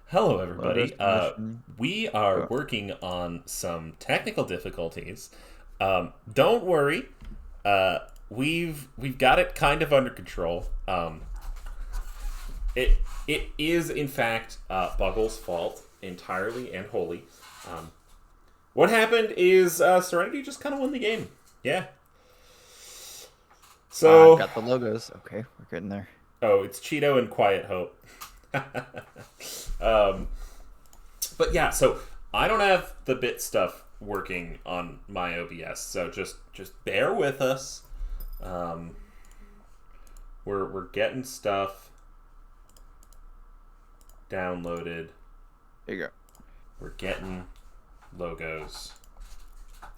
Hello, Load us everybody. permission. We are Oh, working on some technical difficulties. Don't worry, we've got it kind of under control. It is in fact Buggle's fault entirely and wholly. Um, what happened is Serenity just kind of won the game. Yeah. I've So, got the logos. Okay, we're getting there. oh, it's Cheeto and Quiet Hope. um, But yeah, so I don't have the bit stuff working on my OBS, so just bear with us. Um, we're getting stuff downloaded. Here you go. We're getting logos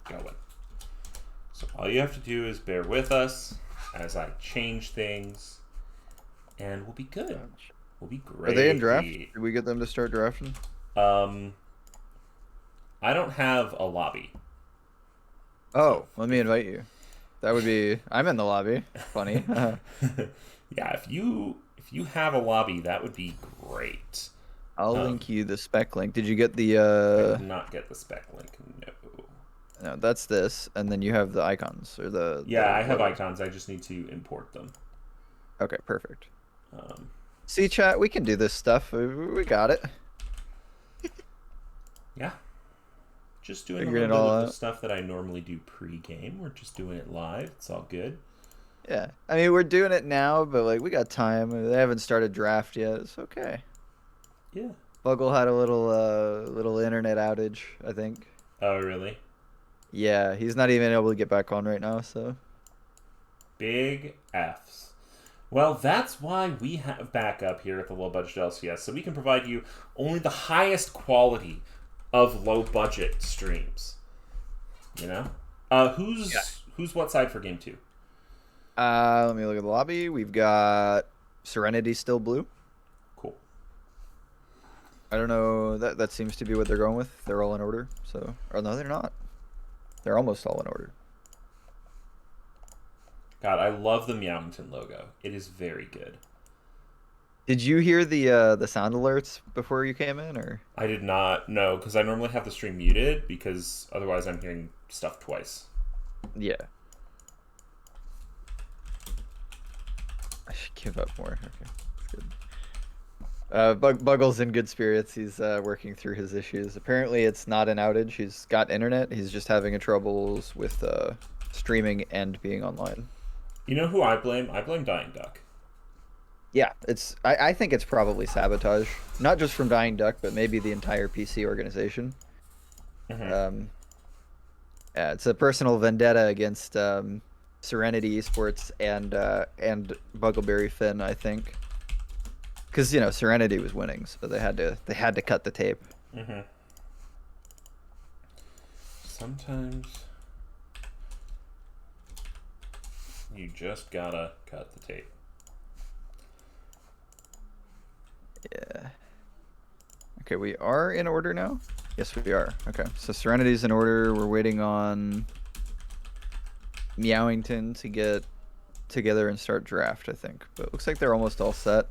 going. So all you have to do is bear with us as I change things, and we'll be good. Gotcha. We'll be Are they in draft? great. Did we get them to start drafting? Um, I don't have a lobby, so Oh, let me invite you. That would be. I'm in the lobby. Funny. yeah, if you have a lobby, that would be great. I'll Um, link you the spec link. Did you get the I did not get the spec link. No. No, that's this, and then you have the icons or Yeah, the I have logos. icons. I just need to import them. Okay, perfect. Um, See, chat, we can do this stuff. We got it. yeah, just doing a Figuring little it bit all of the out. stuff that I normally do pre-game. We're just doing it live. It's all good. Yeah. I mean, we're doing it now, but like we got time. They haven't started draft yet. It's okay. Yeah. Buggle had a little internet outage, I think. Oh, really? Yeah, he's not even able to get back on right now, so Big F's. Well, that's why we have backup here at the Low Budget LCS, so we can provide you only the highest quality of low budget streams. You know, yeah. who's what side for game two? Let me look at the lobby. We've got Serenity still blue. Cool. I don't know. That seems to be what they're going with. They're all in order. So, or no, they're not. They're almost all in order. God, I love the Meowington logo. It is very good. Did you hear the sound alerts before you came in, or? I did not know because I normally have the stream muted because otherwise I'm hearing stuff twice. Yeah, I should give up more. Okay, that's good. Buggle's in good spirits. He's working through his issues. Apparently, it's not an outage. He's got internet. He's just having a troubles with streaming and being online. You know who I blame? I blame Dying Duck. Yeah, I think it's probably sabotage, not just from Dying Duck, but maybe the entire PC organization. Hmm. Um, yeah, it's a personal vendetta against Serenity Esports and Buggleberry Finn, I think, because Serenity was winning, so they had to cut the tape. Hmm. Sometimes you just gotta cut the tape. Yeah. Okay, we are in order now. Yes, we are. Okay, so Serenity's in order. We're waiting on Meowington to get together and start draft, I think. But it looks like they're almost all set.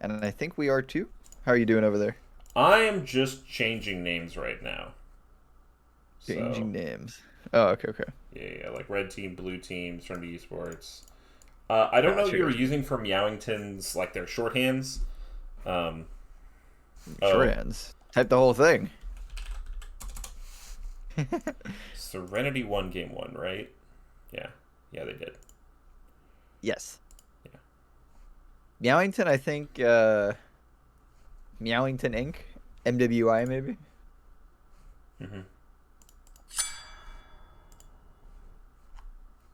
And I think we are too. How are you doing over there? I am just changing names right now. So Changing names. Oh, okay, okay. yeah, like red team, blue team, Serenity Esports. I don't know what Gotcha, you were gotcha. using for Meowington's like their shorthands. Um, oh, Shorthands. Type the whole thing. Serenity won game one, right? Yeah, yeah, they did. Yes. Yeah. Meowington, I think, Meowington Inc. MWI, maybe? Hmm.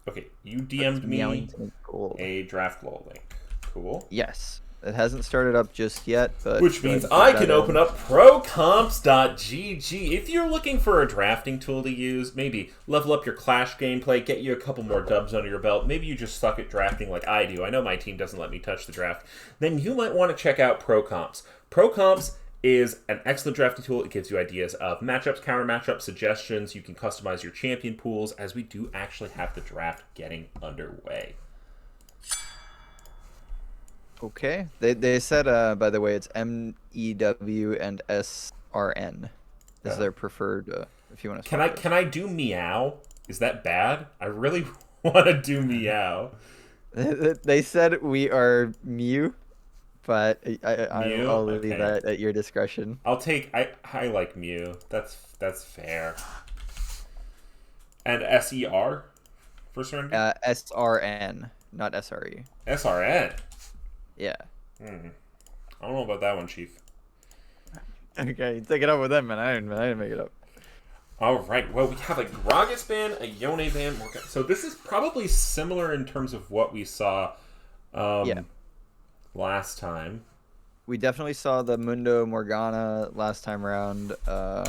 Okay, you That's DM'd me Meowington Gold. a draft law link. Cool. Yes. It hasn't started up just yet, but Which go ahead means and put I that can open in. up procomps.gg. If you're looking for a drafting tool to use, maybe level up your Clash gameplay, get you a couple more dubs under your belt, maybe you just suck at drafting like I do. I know my team doesn't let me touch the draft. Then you might want to check out ProComps. ProComps is an excellent drafting tool. It gives you ideas of matchups, counter matchup suggestions. You can customize your champion pools as we do actually have the draft getting underway. Okay. They said by the way it's MEW and SRN is Oh. their preferred if you want to Can swap I those. can I do meow? Is that bad? I really want to do meow. They said we are Mew, but Mew? I'll leave Okay. that at your discretion. I'll take I like Mew. That's fair. And SER for Serenity? SRN, not SRE. SRN. Yeah. Hmm. I don't know about that one, Chief. Okay, take it up with them, man. I didn't make it up. All right. Well, we have a Gragas ban, a Yone ban. So this is probably similar in terms of what we saw Yeah. last time. We definitely saw the Mundo Morgana last time around. I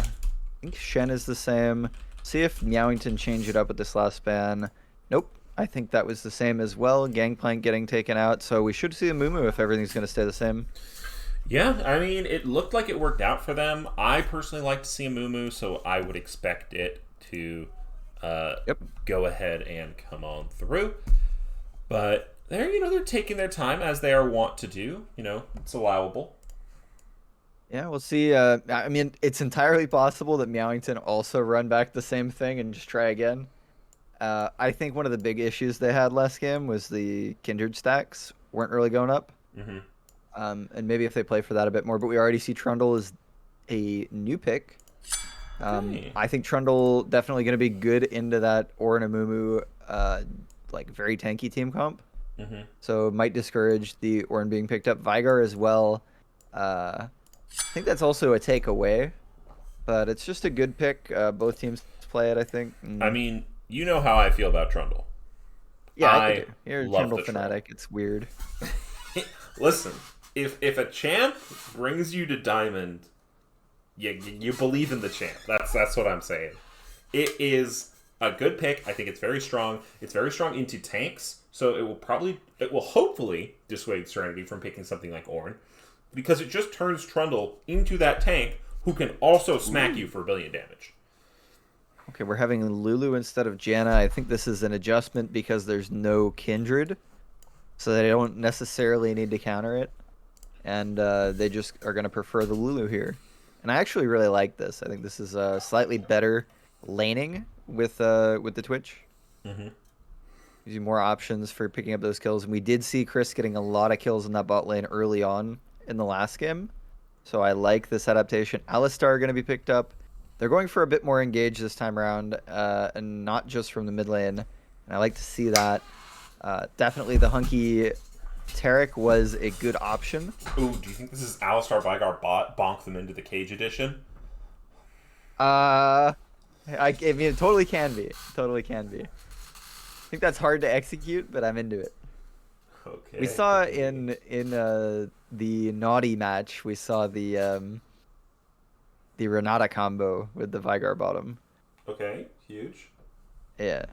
think Shen is the same. See if Meowington changed it up with this last ban. Nope. I think that was the same as well. Gangplank getting taken out. So we should see a Mumu if everything's going to stay the same. Yeah, I mean, it looked like it worked out for them. I personally like to see a Mumu, so I would expect it to Yep. go ahead and come on through. But they're taking their time as they are wont to do. It's allowable. Yeah, we'll see. I mean, it's entirely possible that Meowington also run back the same thing and just try again. I think one of the big issues they had last game was the Kindred stacks weren't really going up. Hmm. And maybe if they play for that a bit more, but we already see Trundle is a new pick. Okay. I think Trundle definitely going to be good into that Ornamumu, like very tanky team comp. Hmm. So it might discourage the Orn being picked up. Vigar as well. I think that's also a takeaway, but it's just a good pick. Both teams play it, I think. I mean, you know how I feel about Trundle. Yeah, I I do. You're a love Trundle the Trundle. fanatic. It's weird. Listen, if a champ brings you to Diamond, you believe in the champ. That's what I'm saying. It is a good pick. I think it's very strong. It's very strong into tanks, so it will hopefully dissuade Serenity from picking something like Ornn, because it just turns Trundle into that tank who can also smack you for a billion damage. Okay, we're having Lulu instead of Janna. I think this is an adjustment because there's no Kindred, so they don't necessarily need to counter it, and they just are going to prefer the Lulu here. And I actually really like this. I think this is slightly better laning with the Twitch. Mm-hmm. Gives you more options for picking up those kills. And we did see Chris getting a lot of kills in that bot lane early on in the last game. So I like this adaptation. Alistar are going to be picked up. They're going for a bit more engaged this time around, and not just from the mid lane. And I like to see that. Definitely the hunky Taric was a good option. Ooh, do you think this is Alistar Vigar bot bonk them into the cage edition? I mean, it totally can be. Totally can be. I think that's hard to execute, but I'm into it. Okay. We saw in the naughty match, we saw the Renata combo with the Vigar bottom. Okay, huge. Yeah,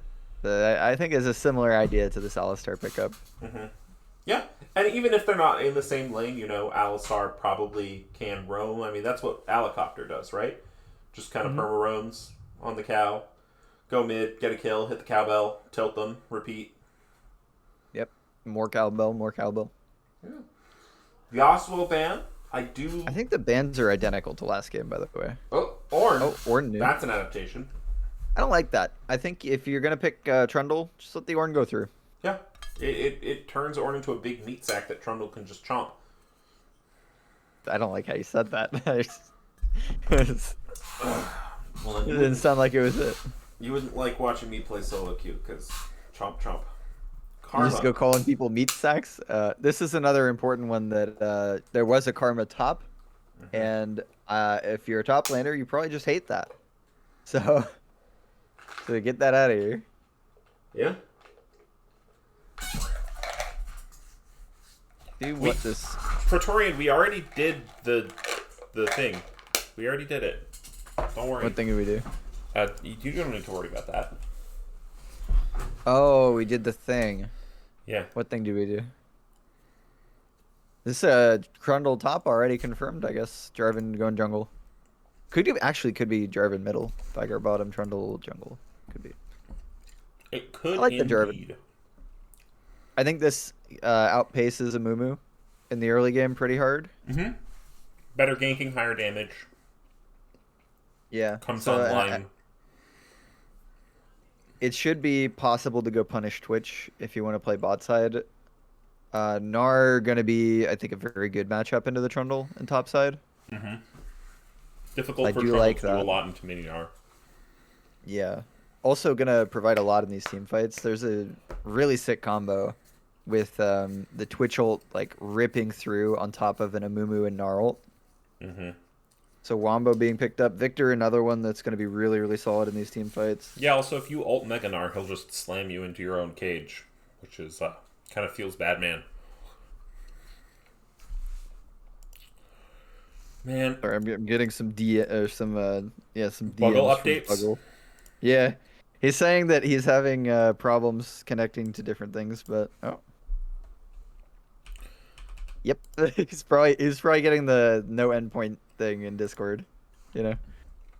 I think it's a similar idea to this Alistar pickup. Mm-hmm. Yeah, and even if they're not in the same lane, Alistar probably can roam. I mean, that's what Alicopter does, right? Just kind of perma roams on the cow, go mid, get a kill, hit the cowbell, tilt them, repeat. Yep, more cowbell, more cowbell. Yeah. The Oswald ban, I think the bans are identical to last game, by the way. Oh, Ornn. Oh, Ornn new. That's an adaptation. I don't like that. I think if you're gonna pick Trundle, just let the Ornn go through. Yeah, it turns Ornn into a big meat sack that Trundle can just chomp. I don't like how you said that. Well, It didn't sound like it was it. You wouldn't like watching me play solo queue because chomp chomp. You Karma. just go calling people meat sacks. This is another important one that there was a Karma top, and if you're a top laner, you probably just hate that. So get that out of here. Yeah. See what this. Praetorian, we already did the thing. We already did it. Don't worry. What thing did we do? You don't need to worry about that. Oh, we did the thing. Yeah. What thing did we do? This Trundle top already confirmed, I guess. Jarvan going jungle. Could be Jarvan middle. Vigar bottom, Trundle jungle. Could be. It could I like the Jarvan. indeed. I think this outpaces a Mumu. in the early game pretty hard. Mm-hmm. Better ganking, higher damage. Yeah. Comes So online. it should be possible to go punish Twitch if you want to play bot side. Gnar gonna be, I think, a very good matchup into the Trundle and top side. Mm-hmm. Difficult I for do Trundle like to do a that. lot into Minion. Yeah. Also gonna provide a lot in these team fights. There's a really sick combo with the Twitch ult like ripping through on top of an Amumu and Gnar ult. Mm-hmm. So Wombo being picked up. Victor, another one that's going to be really, really solid in these team fights. Yeah, also, if you ult Mega Gnar, he'll just slam you into your own cage, which is kind of feels bad, man. Man. Sorry, I'm getting some some Buggle DMs from updates? Buggle. Yeah, he's saying that he's having problems connecting to different things, but yep, he's probably getting the no endpoint thing in Discord, you know.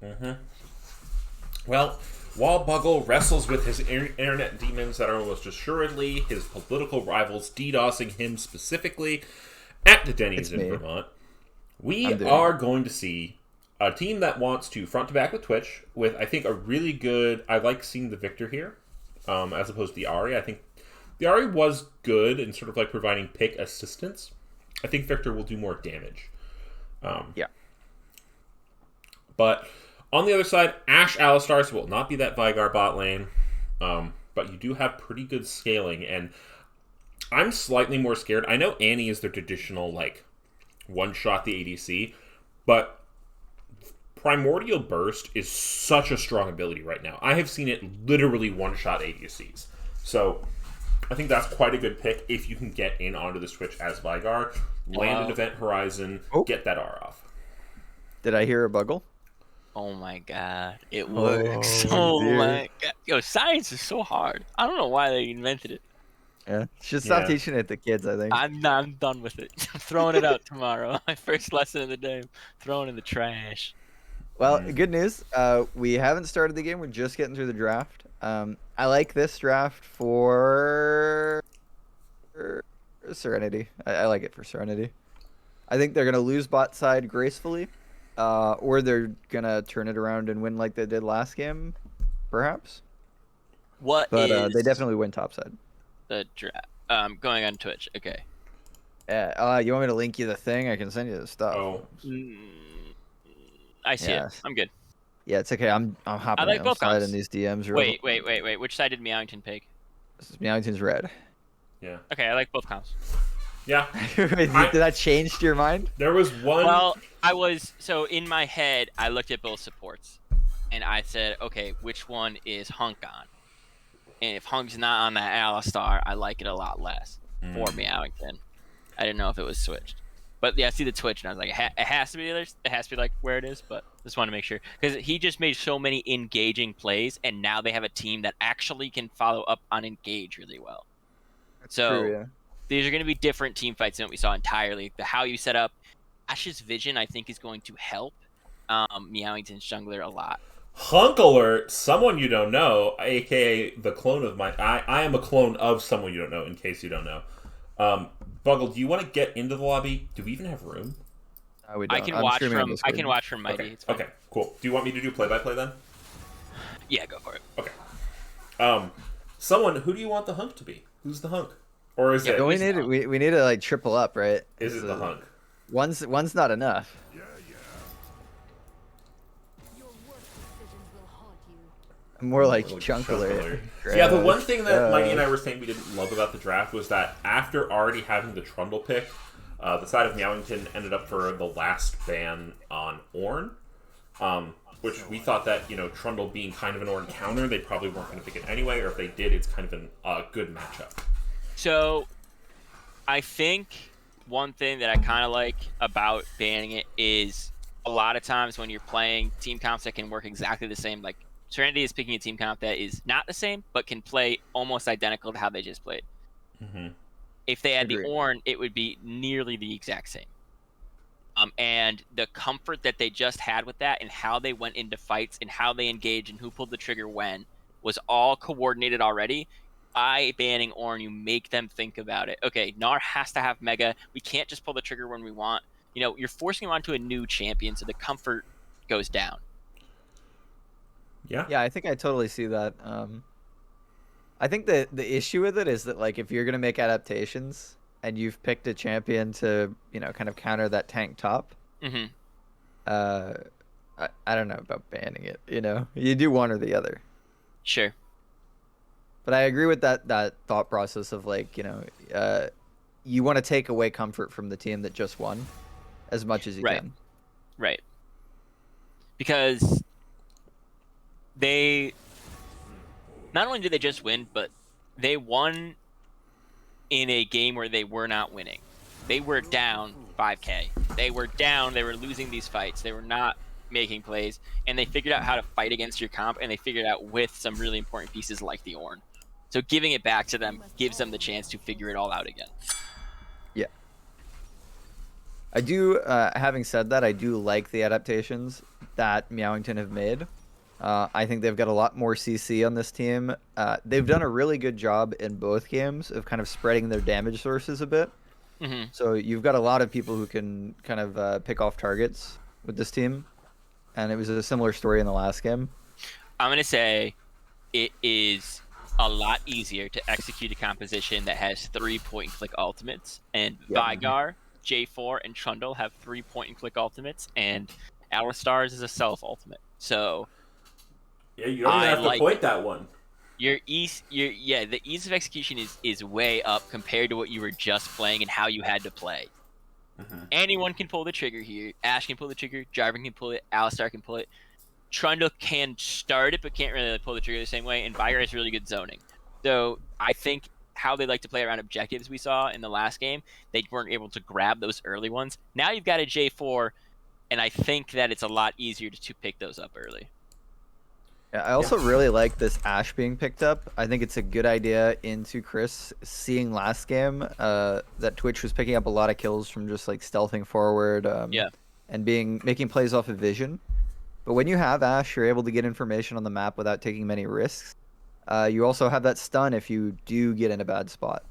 Mm-hmm. Well, while Buggle wrestles with his internet demons that are almost assuredly his political rivals DDoSing him specifically at the Denny's in Vermont, we are going to see a team that wants to front to back with Twitch with, I think, a really good... I like seeing the Victor here as opposed to the Ahri. I think the Ahri was good in sort of like providing pick assistance. I think Victor will do more damage. Yeah. But on the other side, Ashe Alistar will not be that Veigar bot lane. But you do have pretty good scaling. And I'm slightly more scared. I know Annie is the traditional, like, one-shot the ADC. But Primordial Burst is such a strong ability right now. I have seen it literally one-shot ADCs. So I think that's quite a good pick if you can get in onto the Switch as Veigar, land an Event Horizon, get that R off. Did I hear a Buggle? Oh my god, it works. Oh my god. Yo, science is so hard. I don't know why they invented it. Yeah, should stop teaching it to kids, I think. I'm done with it. I'm throwing it out tomorrow. My first lesson of the day. Throwing in the trash. Well, good news. We haven't started the game. We're just getting through the draft. I like this draft for Serenity. I like it for Serenity. I think they're going to lose bot side gracefully, or they're going to turn it around and win like they did last game, perhaps. But they definitely win top side. The draft. Going on Twitch. Okay. Yeah. You want me to link you the thing? I can send you the stuff. Oh. I see it. I'm good. Yeah, it's okay. I'm hopping outside in these DMs. Wait. Which side did Meowington pick? This is Meowington's red. Yeah. Okay, I like both comps. Yeah. Did that change your mind? There was one... Well, so in my head, I looked at both supports. And I said, okay, which one is Hunk on? And if Hunk's not on that Alistar, I like it a lot less for Meowington. I didn't know if it was switched. But yeah, I see the Twitch, and I was like, it has to be there. It has to be like where it is, but just want to make sure. Because he just made so many engaging plays, and now they have a team that actually can follow up on engage really well. That's true, yeah. These are going to be different team fights than what we saw entirely. How you set up Ashe's vision, I think, is going to help Meowington's jungler a lot. Hunk alert, someone you don't know, aka the clone of my... I am a clone of someone you don't know, in case you don't know. Buggle, do you want to get into the lobby? Do we even have room? We don't. I can watch from Mighty. Okay, cool. Do you want me to do play-by-play then? Yeah, go for it. Okay. Who do you want the Hunk to be? Who's the Hunk? Or is it... We need to like triple up, right? Is it the Hunk? One's not enough. More like chunk alert. Yeah, the one thing that Mighty and I were saying we didn't love about the draft was that after already having the Trundle pick, the side of Meowington ended up for the last ban on Ornn, which we thought that, Trundle being kind of an Ornn counter, they probably weren't going to pick it anyway, or if they did, it's kind of a good matchup. So, I think one thing that I kind of like about banning it is a lot of times when you're playing team comps that can work exactly the same, like Serenity is picking a team comp that is not the same, but can play almost identical to how they just played. Mm-hmm. If they had the Ornn, it would be nearly the exact same. And the comfort that they just had with that and how they went into fights and how they engaged and who pulled the trigger when was all coordinated already. by banning Ornn, you make them think about it. Okay, Gnar has to have Mega. We can't just pull the trigger when we want. You know, you're forcing him onto a new champion, so the comfort goes down. Yeah. Yeah, I think I totally see that. I think the issue with it is that like if you're gonna make adaptations and you've picked a champion to kind of counter that tank top, Mm-hmm. I don't know about banning it. You do one or the other. Sure. But I agree with that thought process of like you want to take away comfort from the team that just won as much as you Right. can. Right. Because they not only did they just win, but they won in a game where they were not winning. They were down 5k. They were down. They were losing these fights. They were not making plays, and they figured out how to fight against your comp, and they figured out with some really important pieces like the Ornn. So giving it back to them gives them the chance to figure it all out again. Yeah. I do, having said that, I do like the adaptations that Meowington have made. I think they've got a lot more CC on this team. They've done a really good job in both games of kind of spreading their damage sources a bit. Mm-hmm. So you've got a lot of people who can kind of pick off targets with this team. And it was a similar story in the last game. I'm going to say it is a lot easier to execute a composition that has 3 point-and-click ultimates. And Yeah. Veigar, J4, and Trundle have 3 point-and-click ultimates, and Alistar's is a self-ultimate. So Yeah, you don't even have to like point that one. the ease of execution is way up compared to what you were just playing and how you had to play. Mm-hmm. Anyone can pull the trigger here. Ashe can pull the trigger. Jarvan can pull it. Alistar can pull it. Trundle can start it, but can't really pull the trigger the same way. And Veigar has really good zoning. So I think how they like to play around objectives we saw in the last game, they weren't able to grab those early ones. Now you've got a J4, and I think that it's a lot easier to pick those up early. Yeah, I also really like this Ashe being picked up. I think it's a good idea into Chris seeing last game that Twitch was picking up a lot of kills from just like stealthing forward and making plays off of vision. But when you have Ashe, you're able to get information on the map without taking many risks. You also have that stun if you do get in a bad spot.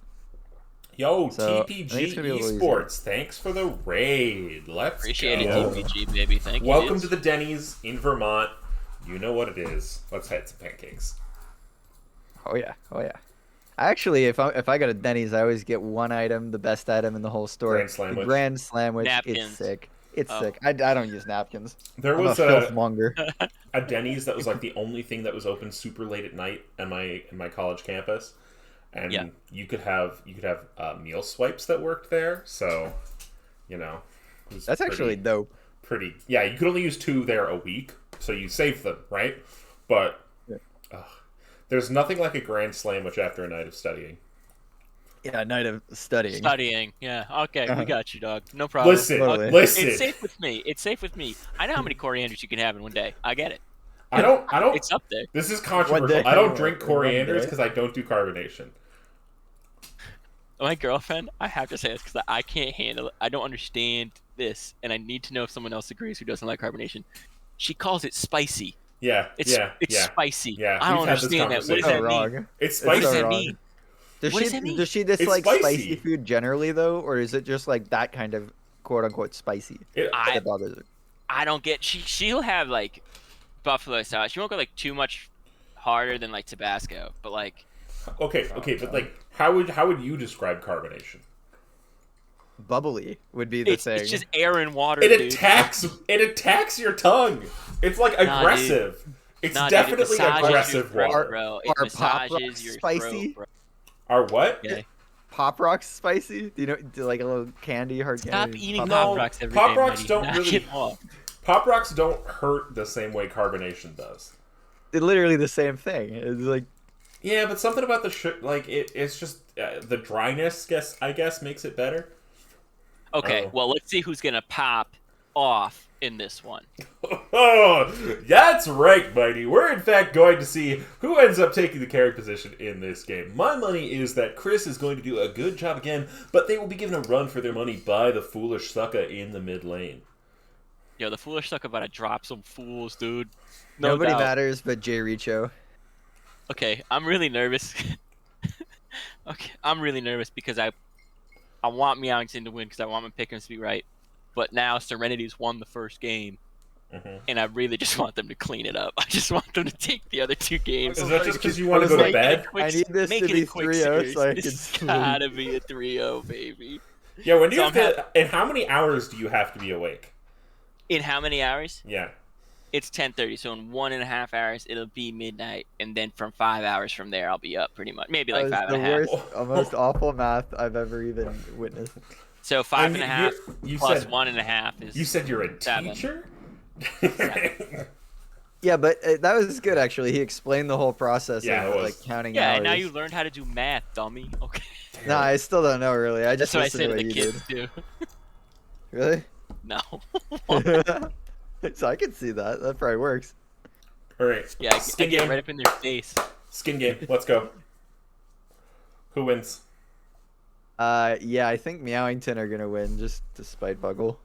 Yo, So, I think it's TPG gonna be a little Esports, thanks for the raid. Let's Appreciate go. it, TPG, baby. Thank you. Welcome dudes. to the Denny's in Vermont. You know what it is. Let's have some pancakes. Oh yeah. Actually, if I go to Denny's, I always get one item, the best item in the whole store. Grand Slamwich. The Grand Slamwich. Napkins. It's sick. It's Oh. sick. I don't use napkins. There I'm was a a filthmonger. Denny's that was like the only thing that was open super late at night in my college campus, and Yeah. you could have meal swipes that worked there. So, it was That's actually dope. pretty. Yeah, you could only use 2 there a week, so you save them, right? But there's nothing like a grand sandwich after a night of studying. Yeah, night of studying. Studying. Yeah. Okay, we got you, dog. No problem. Listen, Totally. listen. It's safe with me. It's safe with me. I know how many corianders you can have in one day. I get it. I don't. It's up there. This is One controversial. day. I don't drink One corianders day. because I don't do carbonation. My girlfriend, I have to say this because I can't handle it. I don't understand this, and I need to know if someone else agrees who doesn't like carbonation. She calls it spicy. Yeah, It's spicy. Yeah, I don't we've had this understand that. What does conversation. that mean? wrong. It's What spicy. does so that wrong. mean? Does What she does that mean? does she dislike spicy. spicy food generally though, or is it just like that kind of quote unquote spicy that bothers her? I don't get. She'll have like buffalo sauce. She won't go like too much harder than like Tabasco, but like Okay, but like, how would you describe carbonation? Bubbly would be the thing. it's just air and water. It dude. attacks your tongue. It's like Nah, dude. aggressive. It's Nah, dude, it definitely massages aggressive your throat, water. bro. It Are Pop massages Rocks your spicy? throat, bro. Are what? Yeah. Pop Rocks spicy? Do like a little hard Stop candy? eating No, Pop Rocks every Pop day, Rocks buddy. don't Knock really- it off. Pop Rocks don't hurt the same way carbonation does. It's literally the same thing. It's like Yeah, but something about the it's just the dryness. I guess makes it better. Okay, Oh. well, let's see who's gonna pop off in this one. Oh, that's right, Mighty. We're in fact going to see who ends up taking the carry position in this game. My money is that Chris is going to do a good job again, but they will be given a run for their money by the foolish sucker in the mid lane. Yo, the foolish suck about to drop some fools, dude. nobody doubt. matters but Jay Richo. Okay, I'm really nervous. Okay, I'm really nervous because I want Meowington to win because I want my pick'ems to be right. But now Serenity's won the first game, and I really just want them to clean it up. I just want them to take the other 2 games. Is that just because you want to go to Make it a bed? quick- I need this make to it be a quick 3-0 series. so I can It's sleep. gotta be a 3-0, baby. Yeah, when do you So have to, and how many hours do you have to be awake? In how many hours? Yeah. It's 10:30, so in 1.5 hours it'll be midnight, and then from 5 hours from there I'll be up pretty much, maybe like That was 5.5. the worst, most awful math I've ever even witnessed. So 5.5 you plus said, 1.5 is. You said you're a 7. teacher? Yeah, but that was good actually. He explained the whole process Yeah, of it was. like counting Yeah, hours. and now you learned how to do math, dummy. Okay. No, I still don't know really. I That's just what I listened say to to what the you kids did. too. Really? No. So I can see that. That probably works. All right. Yeah, I Skin get game. right up in their face. Skin game. Let's go. Who wins? Yeah, I think Meowington are gonna win just to spite Buggle.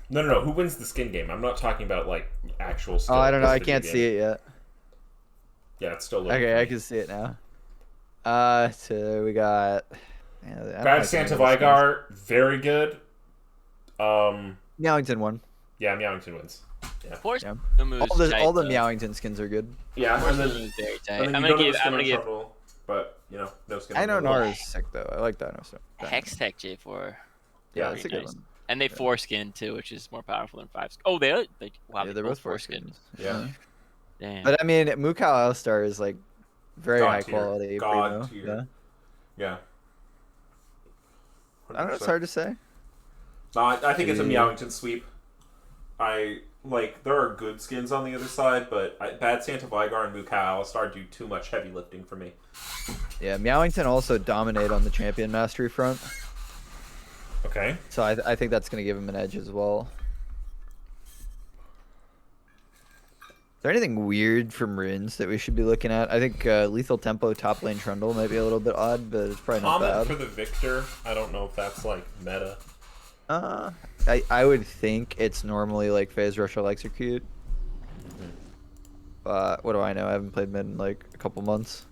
No. Who wins the skin game? I'm not talking about like actual. Oh, I don't know. I can't see it yet. Yeah, it's still loading. Okay, I can see it now. So we got. Yeah, I don't Bad like Santa any of these guys. Vigar, very good. Meowington won. Yeah, Meowington wins. Of course, Yeah. Mumu is All the tight, though. Meowington skins are good. Yeah, Of course, and then, Mumu is very tight. and then I'm you gonna don't give. have I'm gonna skin on give Trundle, but you know, no skin. I on know Trundle. Nara's sick though. I like Dinosaur. Hex Tech J4. Yeah, Very that's a good nice. one. And they foreskin too, which is more powerful than 5. Oh, they wow, Yeah, they they're both foreskin. foreskins. Yeah. Damn. But I mean, Mukau All-Star is like very God high tier. quality. God primo. tier. Yeah. Yeah. I don't know. It's hard to say. No, I think it's a Yeah. Meowington sweep. I like there are good skins on the other side, but Bad Santa Vigar and Mukau Alistar do too much heavy lifting for me. Yeah, Meowington also dominate on the champion mastery front, Okay. so I think that's gonna give him an edge as well. Is there anything weird from runes that we should be looking at? I think Lethal Tempo top lane Trundle might be a little bit odd, but it's probably not Comment bad. for the Victor. I don't know if that's like meta. I would think it's normally like Phase Rush or Execute. But what do I know? I haven't played mid in like a couple months.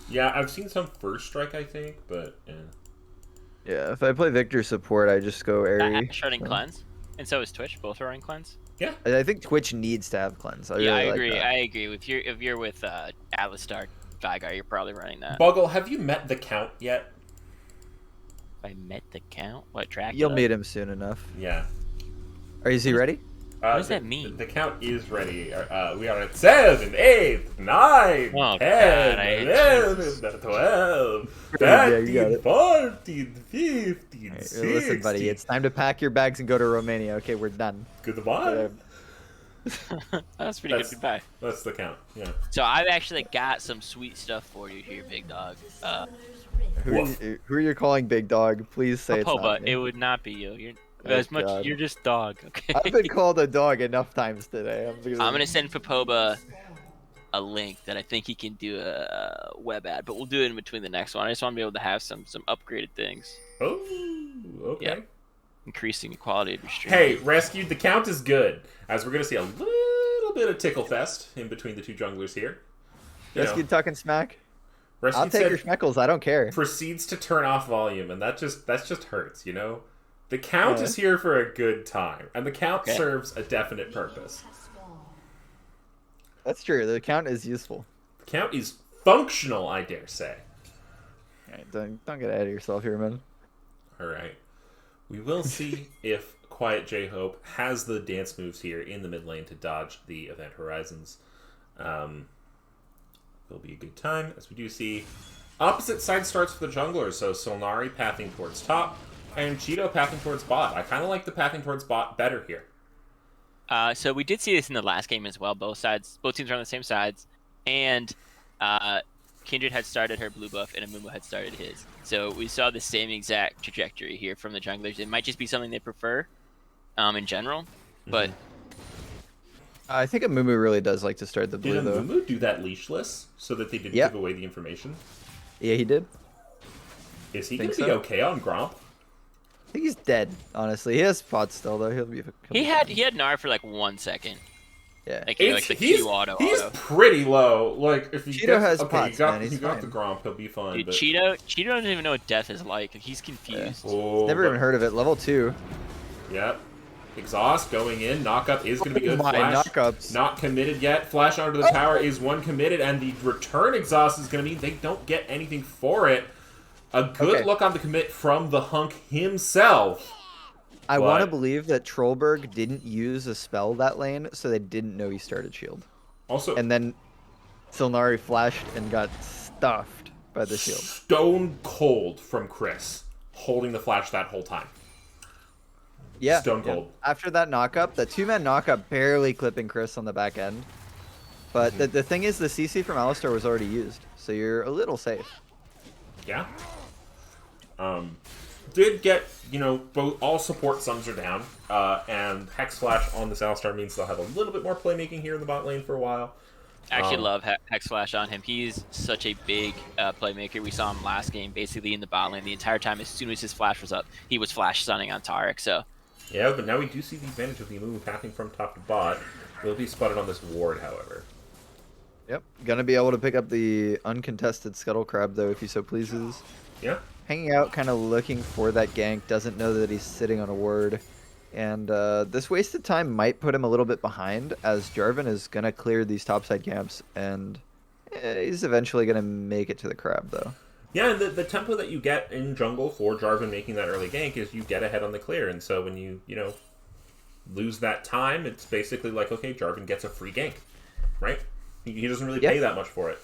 Yeah, I've seen some First Strike, I think, but yeah. Yeah, if I play Victor support, I just go Airy. Ash running so. cleanse, and so is Twitch. Both are running cleanse. Yeah. I think Twitch needs to have cleanse. I Yeah, really I like agree. that. I agree. If you're with Alistar Vigar, you're probably running that. Buggle, have you met the Count yet? I met the count. What Dracula? You'll meet him soon enough. Yeah. Is he ready? What does that mean? The count is ready. We are at 7, 8, 9, Oh, 10, God, I hate 11, 12, Yeah, you got 13, it. 14, 15, Alright, 16. listen, buddy, it's time to pack your bags and go to Romania. Okay, we're done. Goodbye. That's pretty good. That's- Goodbye. That's the count. Yeah. So I've actually got some sweet stuff for you here, big dog. Who are you calling big dog? Please say it's Popa, not me. it would not be you. You're Oh, as much. God. You're just dog. Okay. I've been called a dog enough times today. I'm gonna send Popoba a link that I think he can do a web ad, but we'll do it in between the next one. I just want to be able to have some upgraded things, Oh, okay. Yeah. increasing the quality of your stream. Hey, rescued. The count is good, as we're going to see a little bit of tickle fest in between the two junglers here. You Rescue know, talking smack. Rescued I'll take said your schmeckles. I don't care. proceeds to turn off volume, and that just hurts, you know? The count Yeah. is here for a good time, and the count Okay. serves a definite purpose. That's true. The count is useful. The count is functional, I dare say. Alright, don't get ahead of yourself here, man. Alright. We will see if Quiet J-Hope has the dance moves here in the mid lane to dodge the event horizons. Will be a good time, as we do see opposite side starts for the junglers. So Solnari pathing towards top, and Cheeto pathing towards bot. I kind of like the pathing towards bot better here. So we did see this in the last game as well. Both teams are on the same sides, and Kindred had started her blue buff, and Amumu had started his. So we saw the same exact trajectory here from the junglers. It might just be something they prefer, in general, but I think Amumu really does like to start the blue, Did though. Amumu do that leashless so that they didn't Yeah. give away the information? Yeah, he did. Is he Think going to be so. okay on Gromp? I think he's dead, honestly. He has pots still, though. He'll be. he had Gnar for like 1 second. Yeah. Like, like the Q auto. He's pretty low. Like if you Cheeto has pots, he got, man. He's he got the fine. Gromp, he'll be fine. Dude, But... Cheeto doesn't even know what death is like. He's confused. Oh, Never even heard of it. Level 2. Yep. Exhaust going in. Knockup is going to be good. My Flash knockups. not committed yet. Flash onto the tower is one committed, and the return exhaust is going to mean they don't get anything for it. A good look on the commit from the hunk himself. I want to believe that Trollberg didn't use a spell that lane, so they didn't know he started shield. Also, And then Silnari flashed and got stuffed by the shield. stone cold from Chris, holding the flash that whole time. Yeah. Stone cold. After that knockup, the 2-man knockup barely clipping Chris on the back end. But the thing is, the CC from Alistar was already used, so you're a little safe. Yeah. Did get, all support sums are down, and Hex Flash on this Alistar means they'll have a little bit more playmaking here in the bot lane for a while. I actually love Hex Flash on him. He's such a big playmaker. We saw him last game, basically in the bot lane the entire time. As soon as his flash was up, he was flash stunning on Taric. So yeah, but now we do see the advantage of the move happening from top to bot. Will be spotted on this ward, however. Yep. Gonna be able to pick up the uncontested Scuttle Crab, though, if he so pleases. Yeah. Hanging out, kind of looking for that gank, doesn't know that he's sitting on a ward. And this wasted time might put him a little bit behind, as Jarvan is going to clear these topside camps, and he's eventually going to make it to the crab, though. Yeah, and the tempo that you get in jungle for Jarvan making that early gank is you get ahead on the clear, and so when you lose that time, it's basically like, okay, Jarvan gets a free gank, right? He doesn't really pay that much for it.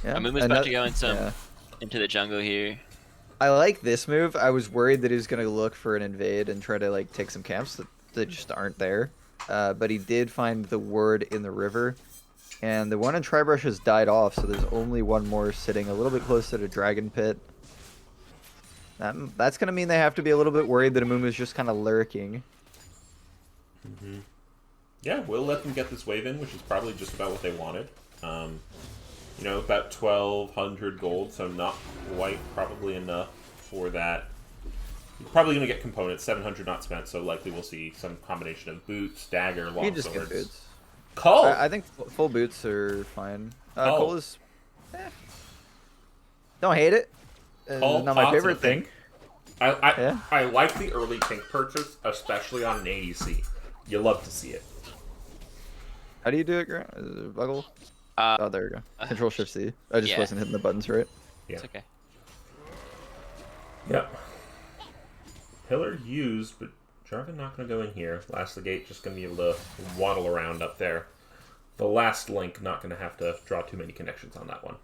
Yeah. Amumu's about to go into the jungle here. I like this move. I was worried that he was going to look for an invade and try to take some camps that just aren't there. But he did find the ward in the river. And the one in Tribrush has died off, so there's only one more sitting a little bit closer to Dragon Pit. That's going to mean they have to be a little bit worried that Amumu's just kind of lurking. Mm-hmm. Yeah, we'll let them get this wave in, which is probably just about what they wanted. About 1,200 gold, so not quite probably enough for that. You're probably going to get components, 700 not spent, so likely we'll see some combination of boots, dagger, long You can just swords. get boots. Cole! I think full boots are fine. Cole is... Don't hate it. Cole, not my favorite thing. I like the early pink purchase, especially on an ADC. You love to see it. How do you do it, Grant? Is it Buggle? Oh, there we go. Control Shift C. I just wasn't hitting the buttons right. Yeah. It's okay. Yep. Pillar used, but Jarvan not going to go in here. Last the gate just going to be able to waddle around up there. The last link not going to have to draw too many connections on that one.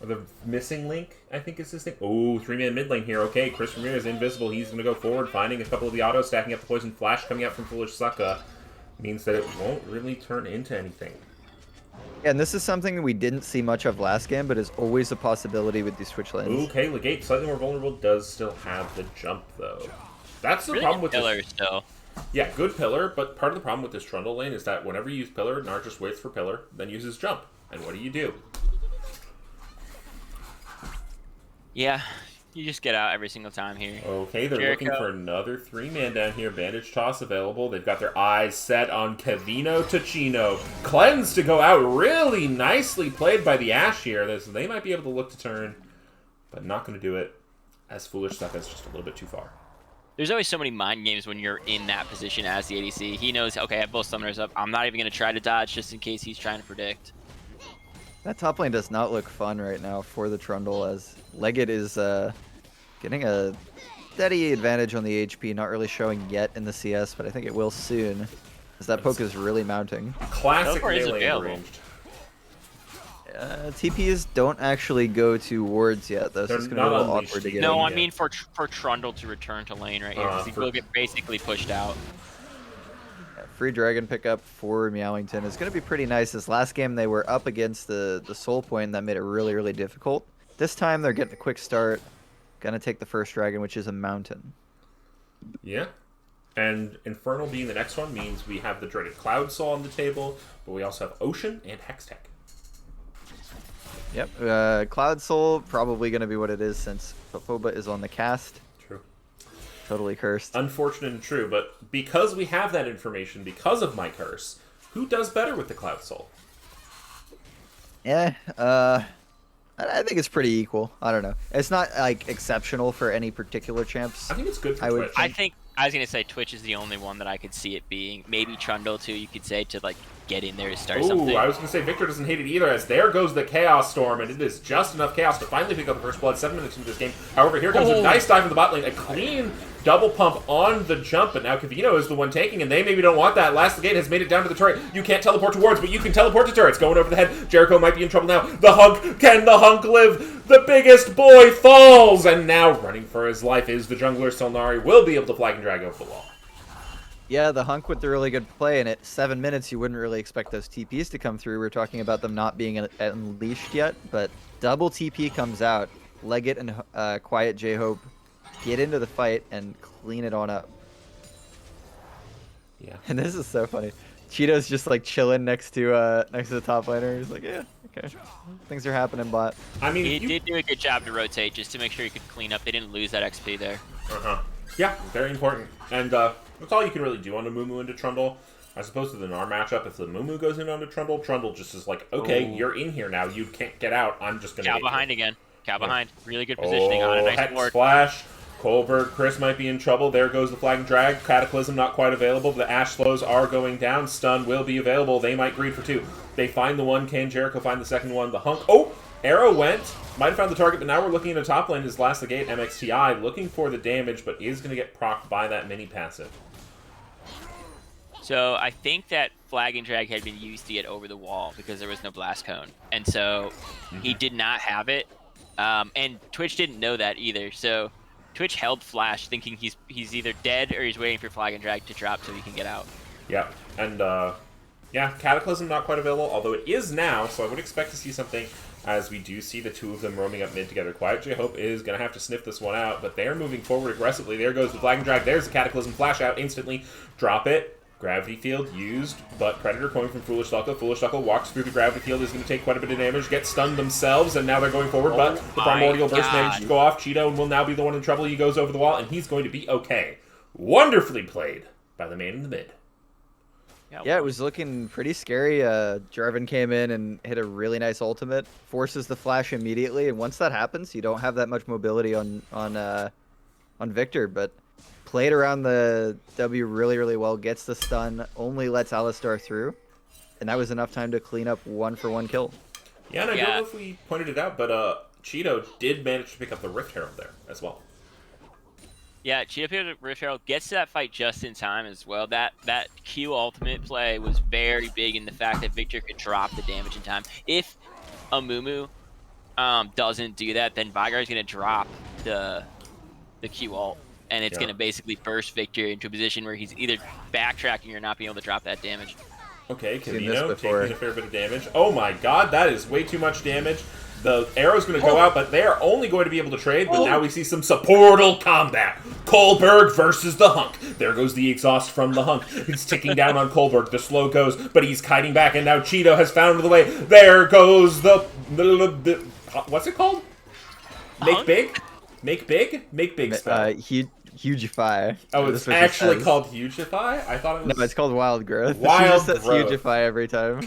Or the missing link, I think is his thing. Oh, 3-man mid lane here. Okay, Chris Ramirez invisible. He's going to go forward, finding a couple of the autos, stacking up the poison flash coming out from Foolish Sucka. Means that it won't really turn into anything. Yeah, and this is something we didn't see much of last game, but is always a possibility with these switch lanes. Okay, Legate, slightly more vulnerable, does still have the jump, though. That's the Really problem with Pillar this. still. Yeah, good Pillar, but part of the problem with this Trundle lane is that whenever you use Pillar, Gnar just waits for Pillar, then uses jump. And what do? Yeah, you just get out every single time here. Okay, they're Jericho. looking for another 3-man down here. Bandage Toss available. They've got their eyes set on Kevino Ticino. Cleanse to go out. Really nicely played by the Ashe here. They might be able to look to turn, but not going to do it. As Foolish Sucka is just a little bit too far. There's always so many mind games when you're in that position as the ADC. He knows, okay, I have both summoners up. I'm not even going to try to dodge just in case he's trying to predict. That top lane does not look fun right now for the Trundle, as Leggett is getting a steady advantage on the HP, not really showing yet in the CS, but I think it will soon, as that poke is really mounting. Classic Teleport is melee available. ranged. TPs don't actually go to wards yet, though, so They're it's going to be a not little unleashed awkward to get No, in. I mean for Trundle to return to lane right here, because he for- will get basically pushed out. Free dragon pickup for Meowington is going to be pretty nice. This last game they were up against the soul point, and that made it really, really difficult. This time they're getting a quick start. Gonna take the first dragon, which is a mountain. Yeah. And Infernal being the next one means we have the dreaded Cloud Soul on the table, but we also have Ocean and Hextech. Yep. Cloud Soul probably going to be what it is since Fofoba is on the cast. True. Totally cursed. Unfortunate and true, but because we have that information, because of my curse, who does better with the Cloud Soul? Yeah, I think it's pretty equal. I don't know. It's not like exceptional for any particular champs. I think it's good for I would Twitch. I think I was gonna say Twitch is the only one that I could see it being. Maybe Trundle too. You could say to like get in there to start something. Ooh, I was going to say Victor doesn't hate it either, as there goes the Chaos Storm, and it is just enough Chaos to finally pick up the first blood 7 minutes into this game. However, here comes a nice dive in the bot lane, a clean double pump on the jump, but now Kavino is the one taking, and they maybe don't want that. Last Gate has made it down to the turret. You can't teleport towards, but you can teleport to turrets. Going over the head, Jericho might be in trouble now. The Hunk, can the Hunk live? The biggest boy falls, and now running for his life is the jungler. Solnari will be able to flag and drag over the wall. Yeah, the Hunk with the really good play, and at 7 minutes, you wouldn't really expect those TPs to come through. We're talking about them not being unleashed yet, but double TP comes out. Leggett and Quiet J-Hope get into the fight and clean it on up. Yeah. And this is so funny. Cheeto's just like chilling next to the top laner. He's like, yeah, okay, things are happening, bot. I mean, He did do a good job to rotate just to make sure he could clean up. They didn't lose that XP there. Yeah, very important. And that's all you can really do on a Mumu into Trundle. As opposed to the Gnar matchup, if the Mumu goes in onto Trundle, Trundle just is like, okay, you're in here now. You can't get out. I'm just going to Cow behind again. Cow behind. Really good positioning on a nice Hex ward. Splash. Colberg, Chris might be in trouble. There goes the flag and drag. Cataclysm not quite available. The Ash slows are going down. Stun will be available. They might greed for 2. They find the one. Can Jericho find the second one? The Hunk. Oh! Arrow went. Might have found the target, but now we're looking at the top lane. His last the gate, MXTI, looking for the damage, but is going to get procced by that mini passive. So I think that flag and drag had been used to get over the wall because there was no blast cone, and so he did not have it. And Twitch didn't know that either. So Twitch held Flash, thinking he's either dead or he's waiting for flag and drag to drop so he can get out. Yeah, and yeah, Cataclysm not quite available, although it is now, so I would expect to see something as we do see the two of them roaming up mid together. Quiet J-Hope is going to have to sniff this one out, but they're moving forward aggressively. There goes the flag and drag. There's the Cataclysm. Flash out instantly. Drop it. Gravity Field used, but Predator coming from Foolish Tuckle. Foolish Tuckle walks through the Gravity Field, is going to take quite a bit of damage, get stunned themselves, and now they're going forward, but the Primordial Burst managed to go off. Cheeto will now be the one in trouble. He goes over the wall, and he's going to be okay. Wonderfully played by the man in the mid. Yeah, it was looking pretty scary. Jarvan came in and hit a really nice ultimate, forces the flash immediately, and once that happens, you don't have that much mobility on Victor, but played around the W really, really well, gets the stun, only lets Alistar through, and that was enough time to clean up 1-for-1 kill. Yeah, and I don't know if we pointed it out, but Cheeto did manage to pick up the Rift Herald there as well. Yeah, Cheetah Pit Rift Herald gets to that fight just in time as well. That Q ultimate play was very big in the fact that Victor could drop the damage in time. If Amumu doesn't do that, then Veigar is going to drop the Q ult, and it's going to basically burst Victor into a position where he's either backtracking or not being able to drop that damage. Okay, Kavino taking a fair bit of damage. Oh my god, that is way too much damage. The arrow's going to go out, but they are only going to be able to trade. But now we see some supportal combat. Kolberg versus the Hunk. There goes the exhaust from the Hunk. He's ticking down on Kolberg. The slow goes, but he's kiting back, and now Cheeto has found the way. There goes the what's it called? Make big? Make big? Make big spell. Hugify. Oh, it's actually called Hugify? I thought it was... No, it's called Wild Growth. Wild Growth. Hugify every time.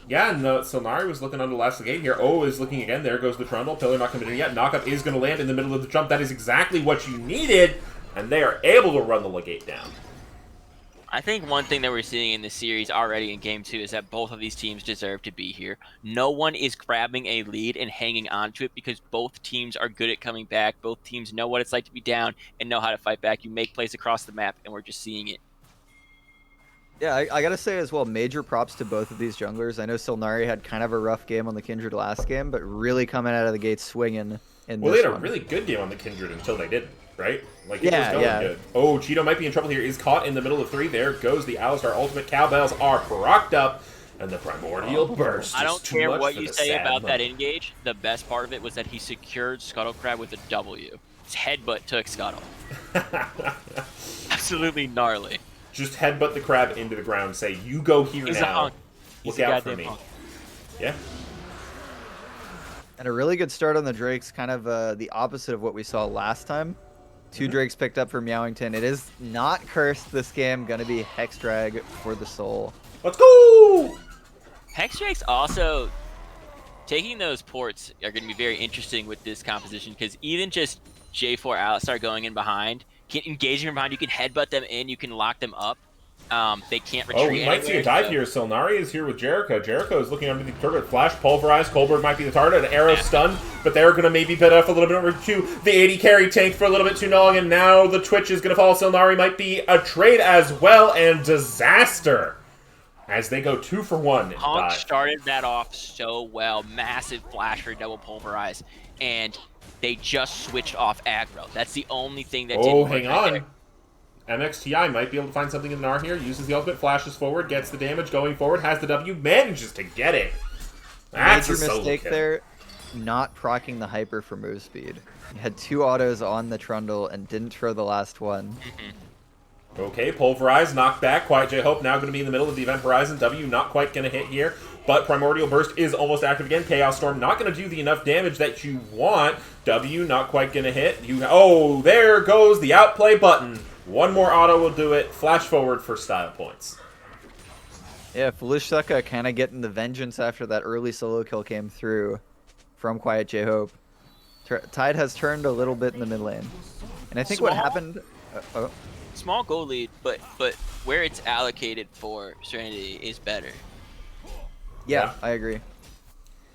Yeah, and Solnari was looking on the last gate here. Oh, is looking again. There goes the Trundle. Pillar not coming in yet. Knockup is going to land in the middle of the jump. That is exactly what you needed, and they are able to run the Legate down. I think one thing that we're seeing in this series already in Game 2 is that both of these teams deserve to be here. No one is grabbing a lead and hanging on to it because both teams are good at coming back. Both teams know what it's like to be down and know how to fight back. You make plays across the map, and we're just seeing it. Yeah, I gotta say as well, major props to both of these junglers. I know Solnari had kind of a rough game on the Kindred last game, but really coming out of the gate swinging in well, this they had one. a really good game on the Kindred until they didn't, right? Like, it was going good. Oh, Cheeto might be in trouble here. Is caught in the middle of 3. There goes the Alistar ultimate. Cowbells are procced up, and the Primordial Burst I don't is too care much what for you the say sad about that moment. engage. The best part of it was that he secured Scuttle Crab with a W. His headbutt took Scuttle. Absolutely gnarly. Just headbutt the crab into the ground. Say, you go here He's now. a hunk. Look out for me. Hunk. Yeah. And a really good start on the Drakes, kind of the opposite of what we saw last time. 2 Drakes picked up for Meowington. It is not cursed this game. Gonna be Hex Drag for the soul. Let's go! Hexdrake's also taking those ports are going to be very interesting with this composition because even just J4 Alistar going in behind, engaging from behind, you can headbutt them in, you can lock them up. They can't retreat. Oh, we might see a anywhere, dive so- here. Silnari is here with Jericho. Jericho is looking underneath the target. Flash pulverized. Colbert might be the target. An arrow stunned, but they're going to maybe bit off a little bit over to the 80 carry tank for a little bit too long, and now the Twitch is going to fall. Silnari might be a trade as well, and disaster as they go 2 for 1. Honk started that off so well. Massive flash for double pulverize, and they just switched off aggro. That's the only thing that didn't Oh, work hang right on. there. MXTI might be able to find something in Gnar here. Uses the ultimate, flashes forward, gets the damage going forward, has the W, manages to get it. That's Major a solo mistake kill. there, not proccing the hyper for move speed. He had 2 autos on the Trundle and didn't throw the last one. Okay, Pulverize, knocked back. Quiet J-Hope now going to be in the middle of the event horizon. W not quite going to hit here, but Primordial Burst is almost active again. Chaos Storm not going to do the enough damage that you want. W not quite going to hit. Oh, there goes the outplay button. One more auto will do it. Flash forward for style points. Yeah, Foolish Sucka kind of getting the vengeance after that early solo kill came through from Quiet J-Hope. Tide has turned a little bit in the mid lane. And I think what Small. happened... Small goal lead, but where it's allocated for Serenity is better. Yeah, I agree.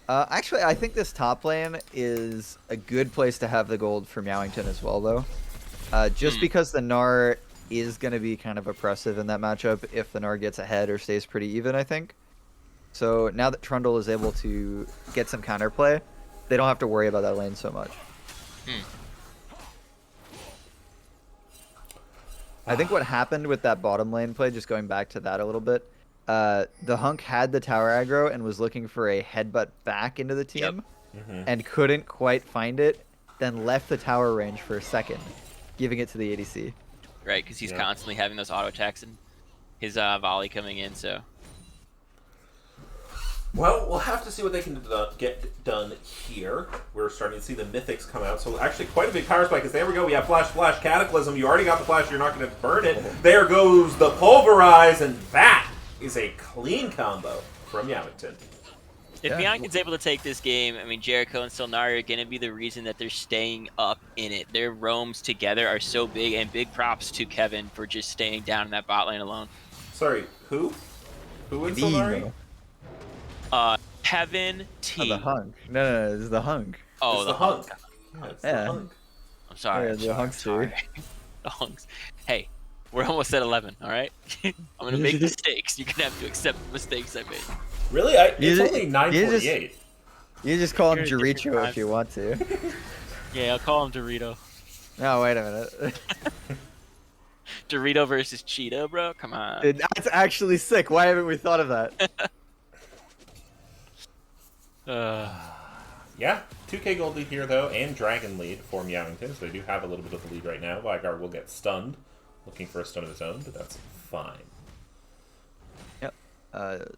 Actually, I think this top lane is a good place to have the gold for Meowington as well, though. Just because the Gnar is going to be kind of oppressive in that matchup if the Gnar gets ahead or stays pretty even, I think. So now that Trundle is able to get some counterplay, they don't have to worry about that lane so much. I think what happened with that bottom lane play, just going back to that a little bit, the Hunk had the tower aggro and was looking for a headbutt back into the team and couldn't quite find it, then left the tower range for a second, giving it to the ADC. Right, because he's constantly having those auto attacks and his volley coming in, so... Well, we'll have to see what they can get done here. We're starting to see the mythics come out. So actually quite a big power spike, because there we go. We have Flash, Flash, Cataclysm. You already got the Flash. You're not going to burn it. There goes the Pulverize, and that is a clean combo from Meowington. If Bianca's able to take this game, I mean, Jericho and Silnari are going to be the reason that they're staying up in it. Their roams together are so big, and big props to Kevin for just staying down in that bot lane alone. Sorry, who? Who in Solari? Kevin T. Oh, the Hunk. No, this is the Hunk. Oh, It's the Hunk. Yeah, it's Yeah. the Hunk. I'm sorry. Yeah, I'm the sorry, Hunks I'm sorry. The Hunks. Hey, we're almost at 11, all right? I'm going to make mistakes. You're going to have to accept the mistakes I made. Really? It's only 9:48. You just call him You're a different Jericho time. if you want to. Yeah, I'll call him Dorito. No, wait a minute. Dorito versus Cheetah, bro? Come on. Dude, that's actually sick. Why haven't we thought of that? Yeah, 2k gold lead here, though, and Dragon lead for Meowington, so they do have a little bit of a lead right now. Vygar will get stunned, looking for a stun of his own, but that's fine. Yep.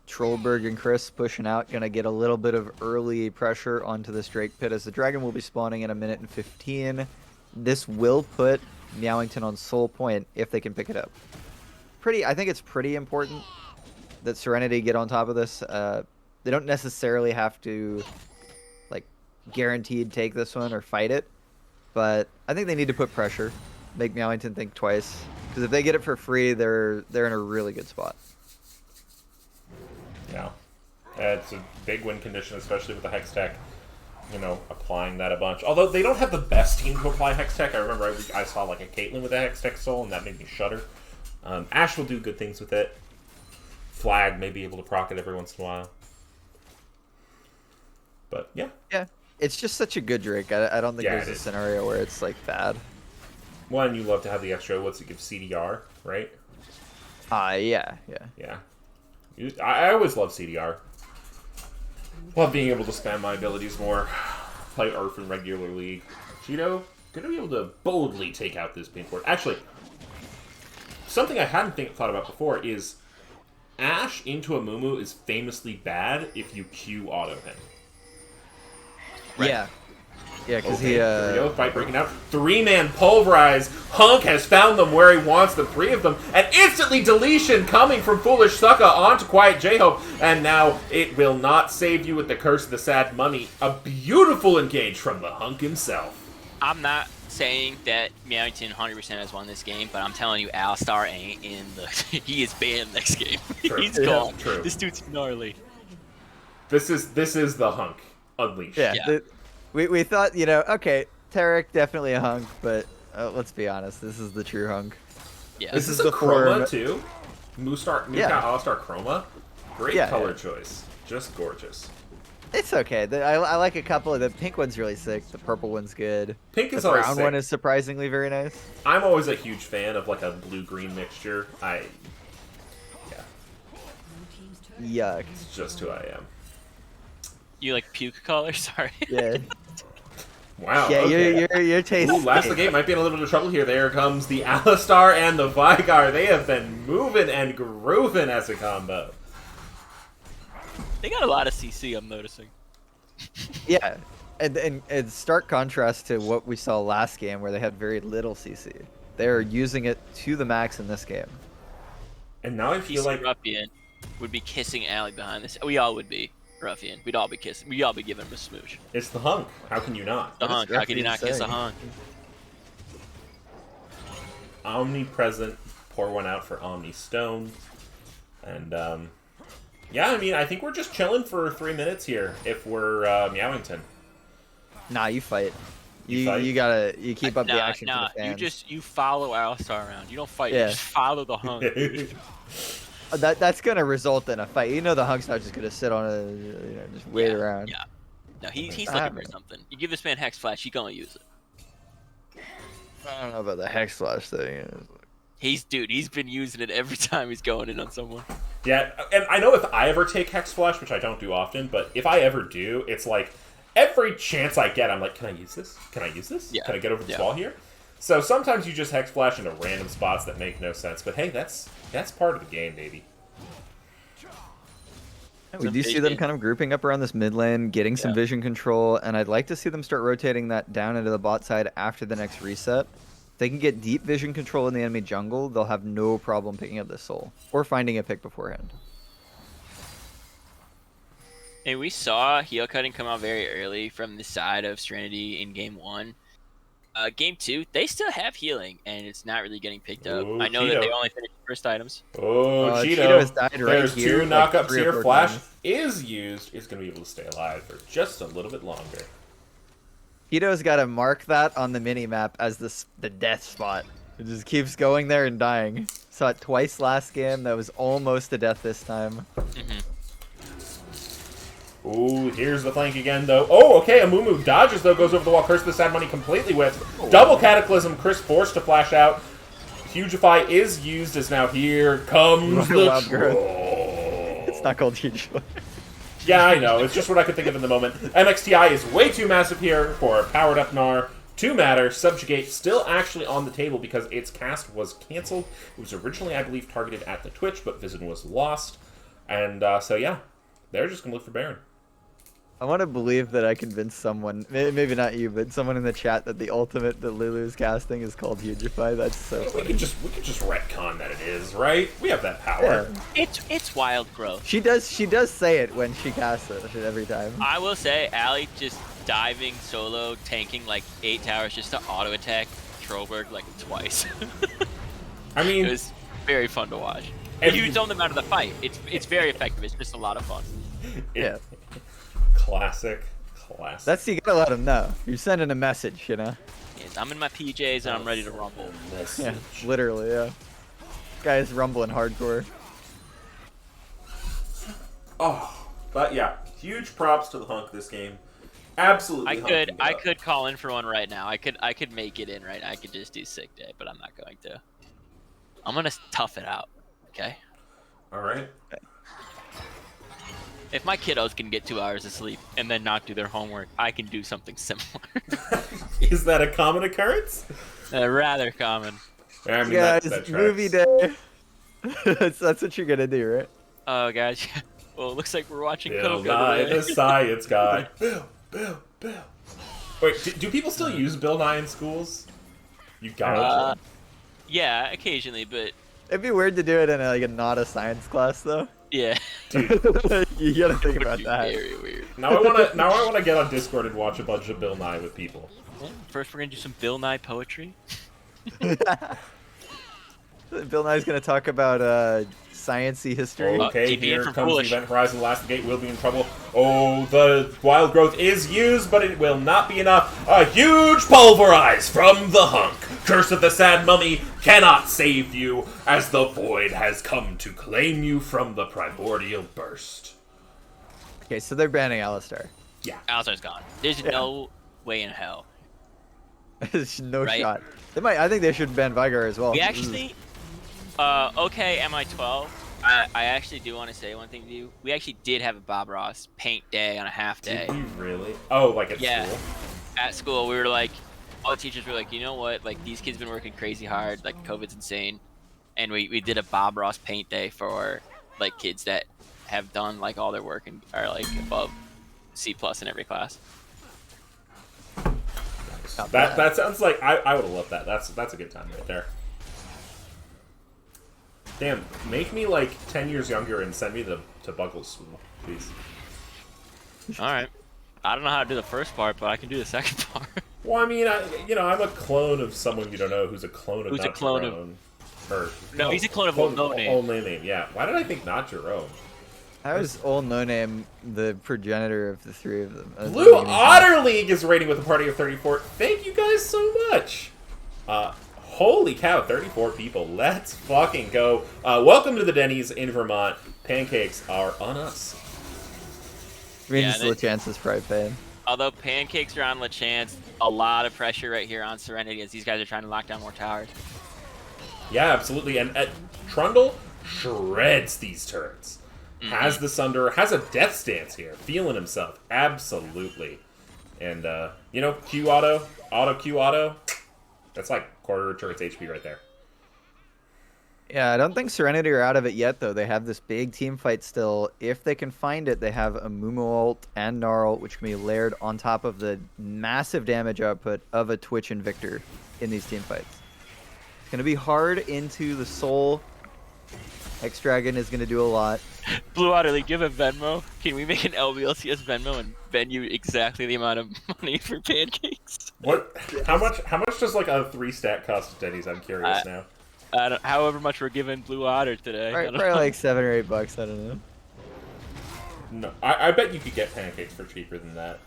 Trollberg and Chris pushing out, gonna get a little bit of early pressure onto this Drake pit as the Dragon will be spawning in 1:15. This will put Meowington on soul point if they can pick it up. I think it's pretty important that Serenity get on top of this. They don't necessarily have to, like, guaranteed take this one or fight it, but I think they need to put pressure, make Meowington think twice, because if they get it for free, they're in a really good spot. Yeah. It's a big win condition, especially with the Hex Tech, applying that a bunch. Although they don't have the best team to apply Hex Tech. I remember I saw, like, a Caitlyn with a Hex Tech soul, and that made me shudder. Ashe will do good things with it. Flag may be able to proc it every once in a while. But, yeah. Yeah, it's just such a good Drake. I don't think Yeah, there's it a is. scenario where it's, like, bad. One, you love to have the extra, what's it give, CDR, right? Yeah. Yeah. I always love CDR. Love being able to spam my abilities more. Play Earth in regular league. Cheeto, gonna be able to boldly take out this pink board. Actually, something I hadn't thought about before is Ashe into a Mumu is famously bad if you Q auto him. Right. Yeah. Yeah, because Okay, he here we go. Fight breaking out. 3-man pulverize. Hunk has found them where he wants the 3 of them. And instantly deletion coming from Foolish Sucka onto Quiet J-Hope. And now it will not save you with the Curse of the Sad Mummy. A beautiful engage from the Hunk himself. I'm not saying that Meowington 100% has won this game, but I'm telling you, Alistar ain't in the. He is banned next game. True. He's gone. True. This dude's gnarly. This is the Hunk unleashed. Yeah. Yeah. We thought, you know, okay, Tarek definitely a hunk, but let's be honest, this is the true hunk. Yeah. This is a before- Chroma too. Moostar Alistar Chroma. Great Yeah, color yeah. choice. Just gorgeous. It's okay. I like a couple of the pink one's really sick. The purple one's good. Pink The is always brown sick. one is surprisingly very nice. I'm always a huge fan of like a blue-green mixture. Yuck. It's just who I am. You like puke color? Sorry. Yeah. Wow. Yeah, okay. your taste. Ooh, last of the game might be in a little bit of trouble here. There comes the Alistar and the Vigar. They have been moving and grooving as a combo. They got a lot of CC, I'm noticing. Yeah, and stark contrast to what we saw last game where they had very little CC. They're using it to the max in this game. And now I feel like Ruffian would be kissing Allie behind this. We all would be. Ruffian. We'd all be kissing. We'd all be giving him a smooch. it's the Hunk. How can you not? The What is hunk. How can you not Ruffian kiss a saying? hunk? Omnipresent. Pour one out for Omni Stone. And yeah, I mean, I think we're just chilling for 3 minutes here if we're Meowington. Nah, you fight. You You fight? you keep up the action Nah, for the fans. you follow Alistar around. You don't fight. Yeah. You just follow the hunk. That's gonna result in a fight. You know the hunk's not just gonna sit on a, you know, just wait around. Yeah. No, he's That looking for happens. something. You give this man Hex Flash, he gonna use it. I don't know about the hex slash thing. He's been using it every time he's going in on someone. Yeah, and I know if I ever take Hex Flash, which I don't do often, but if I ever do, it's like every chance I get, I'm like, can I use this? Can I use this? Yeah. Can I get over this Yeah. wall here? So sometimes you just Hex Flash into random spots that make no sense, but hey, that's part of the game, baby. We do see them vision. kind of grouping up around this mid lane, getting some Yeah. vision control, and I'd like to see them start rotating that down into the bot side after the next reset. If they can get deep vision control in the enemy jungle, they'll have no problem picking up this soul or finding a pick beforehand. And we saw heel cutting come out very early from the side of Serenity in game 1. Game 2, they still have healing, and it's not really getting picked up. Ooh, I know that they Cheeto. only finished first items. Oh, Cheeto Cheeto. has died right There's here, two like, knockups 3 or here. 4 Flash times. is used. Is going to be able to stay alive for just a little bit longer. Hito's got to mark that on the mini map as the death spot. It just keeps going there and dying. Saw it twice last game. That was almost a death this time. Ooh, here's the flank again, though. Oh, okay, Amumu dodges, though, goes over the wall. Curse the Sad Money completely with. Double Cataclysm, Chris forced to flash out. Hugify is used as now here comes the Wild growth. troll. It's not called huge. Yeah, I know. It's just what I could think of in the moment. MXTI is way too massive here for Powered Up Gnar to matter. Subjugate still actually on the table because its cast was canceled. It was originally, I believe, targeted at the Twitch, but Vision was lost. And so, yeah, they're just going to look for Baron. I want to believe that I convinced someone, maybe not you, but someone in the chat that the ultimate that Lulu's casting is called Hugify. That's so We funny. could just retcon that it is, right? We have that power. Yeah. It's wild growth. She does say it when she casts it every time. I will say, Allie just diving solo, tanking like 8 towers just to auto attack Trollberg like twice. I It mean, was very fun to watch. And- If you zone them out of the fight, it's very effective. It's just a lot of fun. Yeah. Classic. That's you gotta let them know. You're sending a message, you know. Yes, I'm in my PJs and I'm ready to rumble. Yeah, literally, yeah. Guys rumbling hardcore. Oh, but yeah, huge props to the Hunk this game. Absolutely. I could call in for one right now. I could make it in right now. I could just do sick day, but I'm not going to. I'm gonna tough it out. Okay. All right. If my kiddos can get 2 hours of sleep and then not do their homework, I can do something similar. Is that a common occurrence? Rather common. I mean, Guys, that movie tracks. day. that's what you're gonna do, right? Oh, guys. Well, it looks like we're watching Bill Coco Nye, today. the science guy. Bill. Wait, do people still use Bill Nye in schools? You got it. Yeah, occasionally, but It'd be weird to do it in a not a science class though. yeah. You gotta think Would about be that. very weird. Now I wanna get on Discord and watch a bunch of Bill Nye with people. First, we're gonna do some Bill Nye poetry. Bill Nye's gonna talk about science-y history. Okay, keep being here for comes foolish. Event Horizon. Last Gate will be in trouble. Oh, the wild growth is used, but it will not be enough. A huge pulverize from the hunk. Curse of the Sad Mummy cannot save you, as the void has come to claim you from the primordial burst. Okay, so they're banning Alistar. Yeah. Alistar's gone. There's no way in hell. There's no Right. shot. They might. I think they should ban Vigar as well. We actually, okay, MI12. I actually do want to say one thing to you. We actually did have a Bob Ross paint day on a half day. Did we really? Oh, like at Yeah. school? At school, we were like, all the teachers were like, you know what? Like, these kids been working crazy hard. Like, COVID's insane. And we did a Bob Ross paint day for, like, kids that have done, like, all their work and are, like, above C+ in every class. Not bad. That sounds like I would have loved that. That's a good time right there. Damn, make me like 10 years younger and send me to Buckles School, please. All right. I don't know how to do the first part, but I can do the second part. Well, I mean, I'm a clone of someone you don't know who's a clone of Who's a not clone of- Jerome. Or, No, he's a clone of Old No Name. Old No Name, yeah. Why did I think not Jerome? How is Old No Name the progenitor of the three of them? That Blue doesn't make any Otter League is rating with a party of 34. Thank you guys so much. Holy cow, 34 people. Let's fucking go. Welcome to the Denny's in Vermont. Pancakes are on us. sense. Means Yeah, the chances probably paying. Although pancakes are on LeChance, a lot of pressure right here on Serenity as these guys are trying to lock down more towers. Yeah, absolutely. And Trundle shreds these turrets. Has the Sunder, has a death stance here. Feeling himself. Absolutely. And, Q auto, Q auto. That's like quarter turret's HP right there. Yeah, I don't think Serenity are out of it yet, though. They have this big team fight still. If they can find it, they have a Mumu ult and Gnar ult, which can be layered on top of the massive damage output of a Twitch Invictor in these team fights. It's going to be hard into the Soul. X-Dragon is going to do a lot. Blue Otter League, give a Venmo. Can we make an LBLCS Venmo and vend you exactly the amount of money for pancakes? What? How much does like a 3-stat cost at Denny's? I'm curious now. However much we're giving Blue Otter today. I don't Probably know. like $7 or $8, I don't know. No, I bet you could get pancakes for cheaper than that.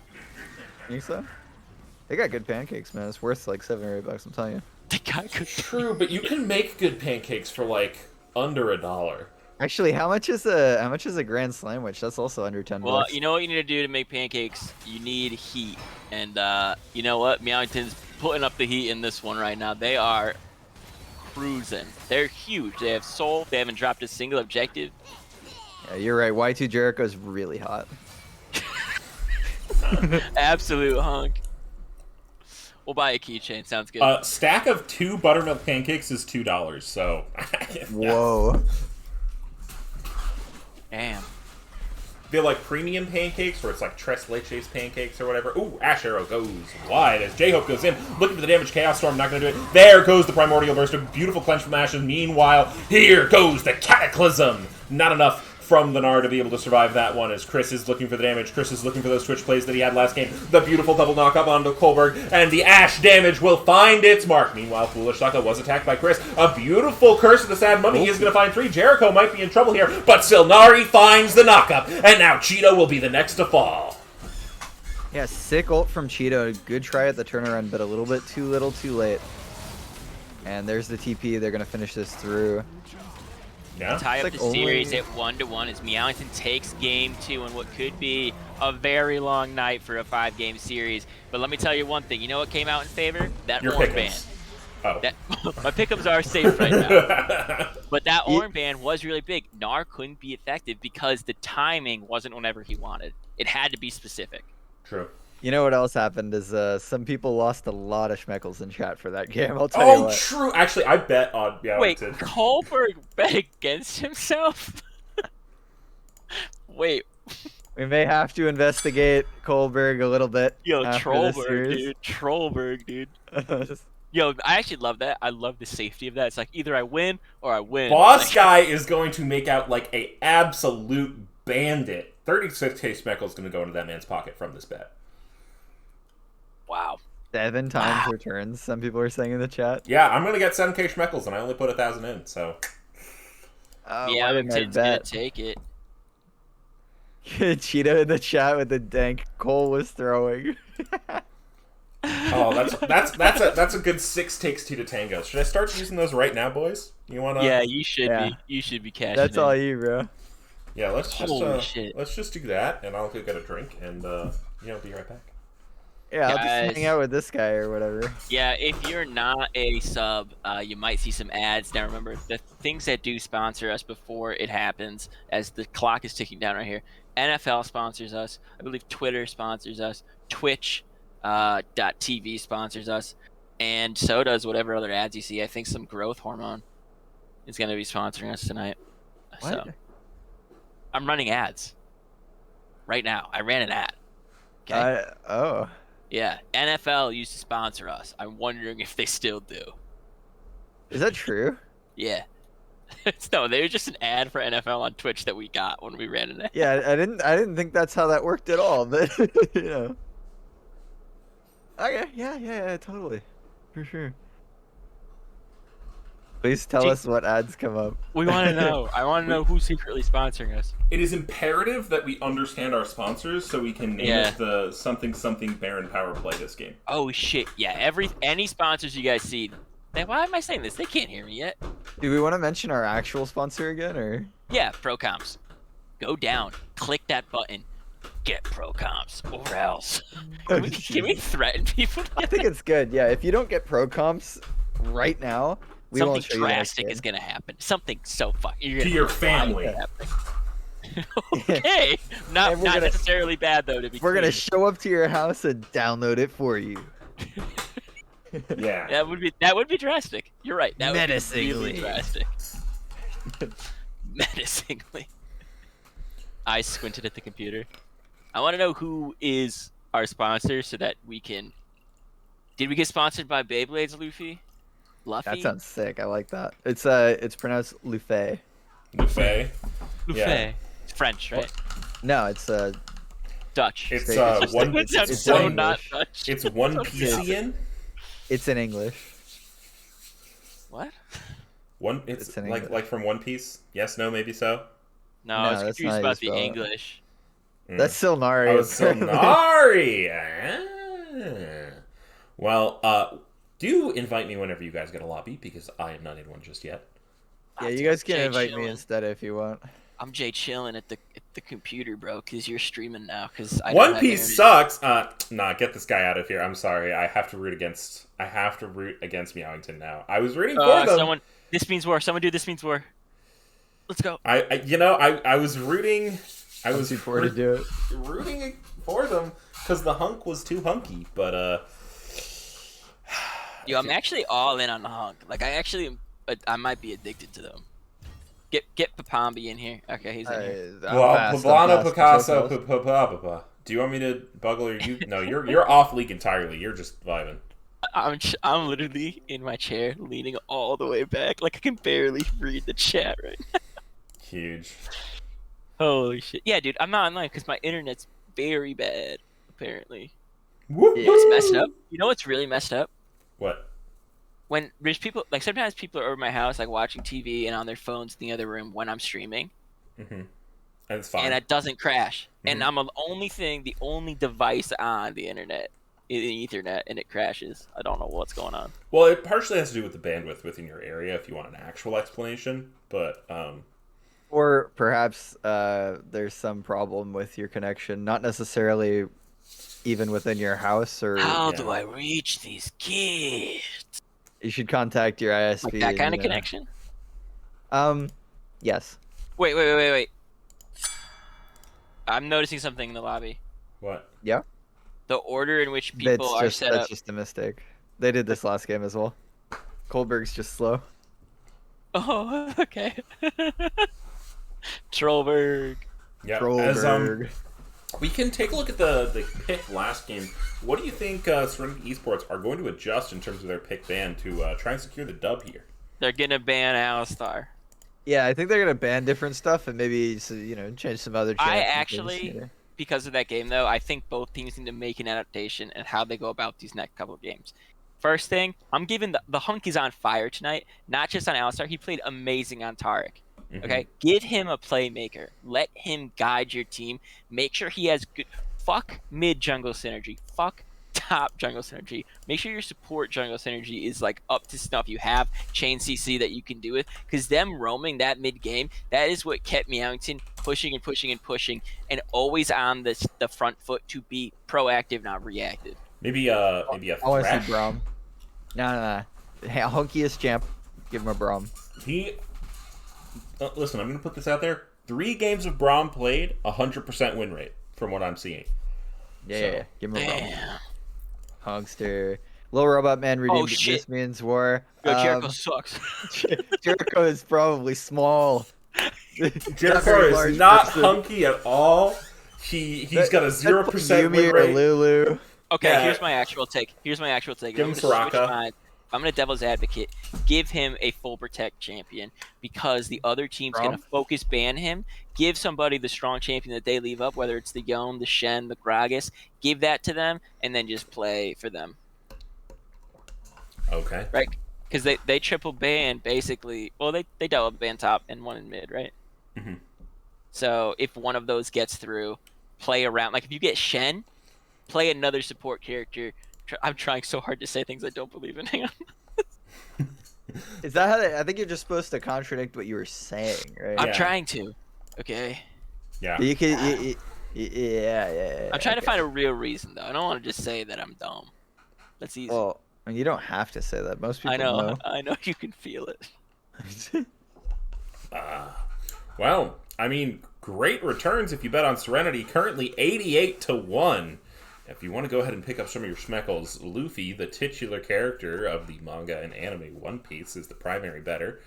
Think so? They got good pancakes, man. It's worth like $7 or $8, I'm telling you. The guy could. True, but you can make good pancakes for like under $1. Actually, how much is a Grand Slam Witch? That's also under $10. Well, you know what you need to do to make pancakes? You need heat. And you know what? Meowington's putting up the heat in this one right now. They are cruising. They're huge. They have soul. They haven't dropped a single objective. Yeah, you're right. Y2 Jericho's really hot. Absolute hunk. We'll buy a keychain. Sounds good. Stack of 2 buttermilk pancakes is $2, so... Whoa. Damn. They're like premium pancakes, where it's like Tres Leches pancakes or whatever. Ooh, Ash Arrow goes wide as J-Hope goes in, looking for the damage. Chaos Storm not going to do it. There goes the Primordial Burst, a beautiful clench from Ashes. Meanwhile, here goes the Cataclysm. Not enough from the Gnar to be able to survive that one, as Chris is looking for the damage. Chris is looking for those Twitch plays that he had last game. The beautiful double knock-up onto Kolberg, and the Ash damage will find its mark. Meanwhile, Foolish Saka was attacked by Chris. A beautiful Curse of the Sad Mummy. He is going to find 3. Jericho might be in trouble here, but Silnari finds the knock-up, and now Cheeto will be the next to fall. Yeah, sick ult from Cheeto. Good try at the turnaround, but a little bit too little, too late. And there's the TP. They're going to finish this through. Yeah. Tie up It's the like series only- at 1-1 as Meowington takes game 2 in what could be a very long night for a 5-game series. But let me tell you one thing. You know what came out in favor? That Your orange pick'ems. band. Oh. That, my pick'ems are safe right now. But that orange band was really big. Gnar couldn't be effective because the timing wasn't whenever he wanted. It had to be specific. True. You know what else happened is some people lost a lot of schmeckles in chat for that game. I'll tell you Oh, what. true. Actually, I bet on Wait, Meowington. Kolberg bet against himself? Wait. We may have to investigate Kohlberg a little bit. Yo, after this Trollberg, series. dude. Trollberg, dude. Yo, I actually love that. I love the safety of that. It's like either I win or I win. Boss Like, guy is going to make out like a absolute bandit. 36k speckle is going to go into that man's pocket from this bet. wow. 7 times returns. Some people are saying in the chat. Yeah, I'm going to get 7k schmeckles, and I only put 1,000 in, so... Yeah, why I'm didn't I Tim's gonna bet? take it. Cheetah in the chat with the dank Cole was throwing. Oh, that's a good 6 takes 2 to tango. Should I start using those right now, boys? You want to? Yeah, you should Yeah. be. You should be cashing That's in. all you, bro. Yeah, let's Holy shit. just do that, and I'll go get a drink, and be right back. Yeah, I'll just Guys. hang out with this guy or whatever. Yeah, if you're not a sub, you might see some ads. Now remember, the things that do sponsor us before it happens, as the clock is ticking down right here. NFL sponsors us. I believe Twitter sponsors us. Twitch .tv sponsors us. And so does whatever other ads you see. I think some growth hormone is going to be sponsoring us tonight. What? So I'm running ads right now. I ran an ad. Okay. Oh. Yeah, NFL used to sponsor us. I'm wondering if they still do. Is that true? Yeah. No, they were just an ad for NFL on Twitch that we got when we ran an ad. Yeah, I didn't think that's how that worked at all, but you know. Okay, yeah, totally. For sure. Please tell Gee- us what ads come up. We want to know. I want to know who's secretly sponsoring us. It is imperative that we understand our sponsors so we can name Yeah. it the something Baron Power Play this game. Oh shit! Yeah, any sponsors you guys see. Why am I saying this? They can't hear me yet. Do we want to mention our actual sponsor again, or? Yeah, ProComps. Go down. Click that button. Get ProComps or else. Can we threaten people? I think it's good. Yeah, if you don't get pro comps right now, we Something won't show you the next drastic game. is gonna happen. Something so fucking. To your family. Okay, not And we're not gonna- necessarily bad though. To be We're gonna clear. show up to your house and download it for you. Yeah. That would be drastic. You're right. That would be Menacingly. really drastic. Menacingly. I squinted at the computer. I want to know who is our sponsor so that we can. Did we get sponsored by Beyblades, Luffy? That sounds sick. I like that. It's pronounced Luffy. Buffet. Luffy. yeah. It's French, right? No, it's Dutch. It's It's one. It sounds it's so in not English. Dutch. It's one Piecian. it's in English. What? One. It's It's in like English. like from One Piece. Yes. No. Maybe so. No, No, I was that's confused not about how the you spell it. English. That's Silnari. Oh, Sonari. Well, do invite me whenever you guys get a lobby because I am not in one just yet. Yeah, you guys can Jay invite me chilling. instead if you want. I'm Jay chilling at the computer, bro, because you're streaming now. Because One Piece sucks. Nah, get this guy out of here. I'm sorry. I have to root against Meowington now. I was rooting for them. Someone. This means war. Someone do this means war. Let's go. I was rooting. I was too poor to do it. rooting for them because the hunk was too hunky. But Yo, I'm actually all in on the hunk. Like I might be addicted to them. Get Papambi in here. Okay, he's in here. Poblano Picasso. Do you want me to buggle or you? No, you're off league entirely. You're just vibing. I'm literally in my chair, leaning all the way back, like I can barely read the chat right now. Huge. Holy shit! Yeah, dude, I'm not online because my internet's very bad. Apparently, Woo! it's messed up. You know what's really messed up? What? When there's people, like sometimes people are over my house, like watching TV and on their phones in the other room when I'm streaming, Mm-hmm. And it's fine. and it doesn't crash. And Mhm. I'm the only device on the internet, in Ethernet, and it crashes. I don't know what's going on. Well, it partially has to do with the bandwidth within your area. If you want an actual explanation, but Or perhaps there's some problem with your connection, not necessarily even within your house, or How yeah. do I reach these kids? you should contact your ISP. Like that and, kind of you know. connection? Yes. Wait. I'm noticing something in the lobby. what? Yeah. The order in which people are set That's up. just a mistake. They did this last game as well. Kohlberg's just slow. Oh, okay. Trollberg. Yeah. Trollberg. We can take a look at the pick last game. What do you think Serenity Esports are going to adjust in terms of their pick ban to try and secure the dub here? They're gonna ban Alistar. Yeah, I think they're gonna ban different stuff and maybe change some other. I champions, actually, because of that game though, I think both teams need to make an adaptation and how they go about these next couple of games. First thing, I'm giving the Hunk is on fire tonight, not just on Alistar. He played amazing on Taric. Okay, give him a playmaker. Let him guide your team. Make sure he has good. Fuck mid jungle synergy. Fuck top jungle synergy. Make sure your support jungle synergy is like up to snuff. You have chain CC that you can do it, because them roaming that mid game, that is what kept Meowington pushing and pushing and pushing, and always on the front foot to be proactive, not reactive. Maybe a I want to Thresh. see Braum. No. Hey, Hunky is champ. Give him a Braum. Listen, I'm going to put this out there. 3 games of Braum played, 100% win rate from what I'm seeing. Yeah. Give him a Braum. Damn. Hunkster. Little Robot Man redeemed. Oh, shit. This means war. Yo, Jericho sucks. Jericho is probably small. Jericho is not hunky at all. He's got a 0% Yumi win or rate. Lulu. Okay, Yeah. here's my actual take. Give him I'm gonna Soraka. I'm gonna devil's advocate. Give him a full protect champion, because the other team's Braum? gonna focus ban him. Give somebody the strong champion that they leave up, whether it's the Yone, the Shen, the Gragas. Give that to them, and then just play for them, Okay. right? Because they triple ban basically. Well, they double ban top and one in mid, right? Mhm. So if one of those gets through, play around. Like if you get Shen, play another support character. I'm trying so hard to say things I don't believe in. Hang on. Is that how I think you're just supposed to contradict what you were saying, right? I'm Yeah. trying to. Okay. Yeah. You can. Yeah. I'm trying to find a real reason though. I don't want to just say that I'm dumb. That's easy. Well, I mean, you don't have to say that. Most people I know. know. I know you can feel it. Well, I mean, great returns if you bet on Serenity. Currently 88-1. If you want to go ahead and pick up some of your schmeckles, Luffy, the titular character of the manga and anime One Piece, is the primary bettor.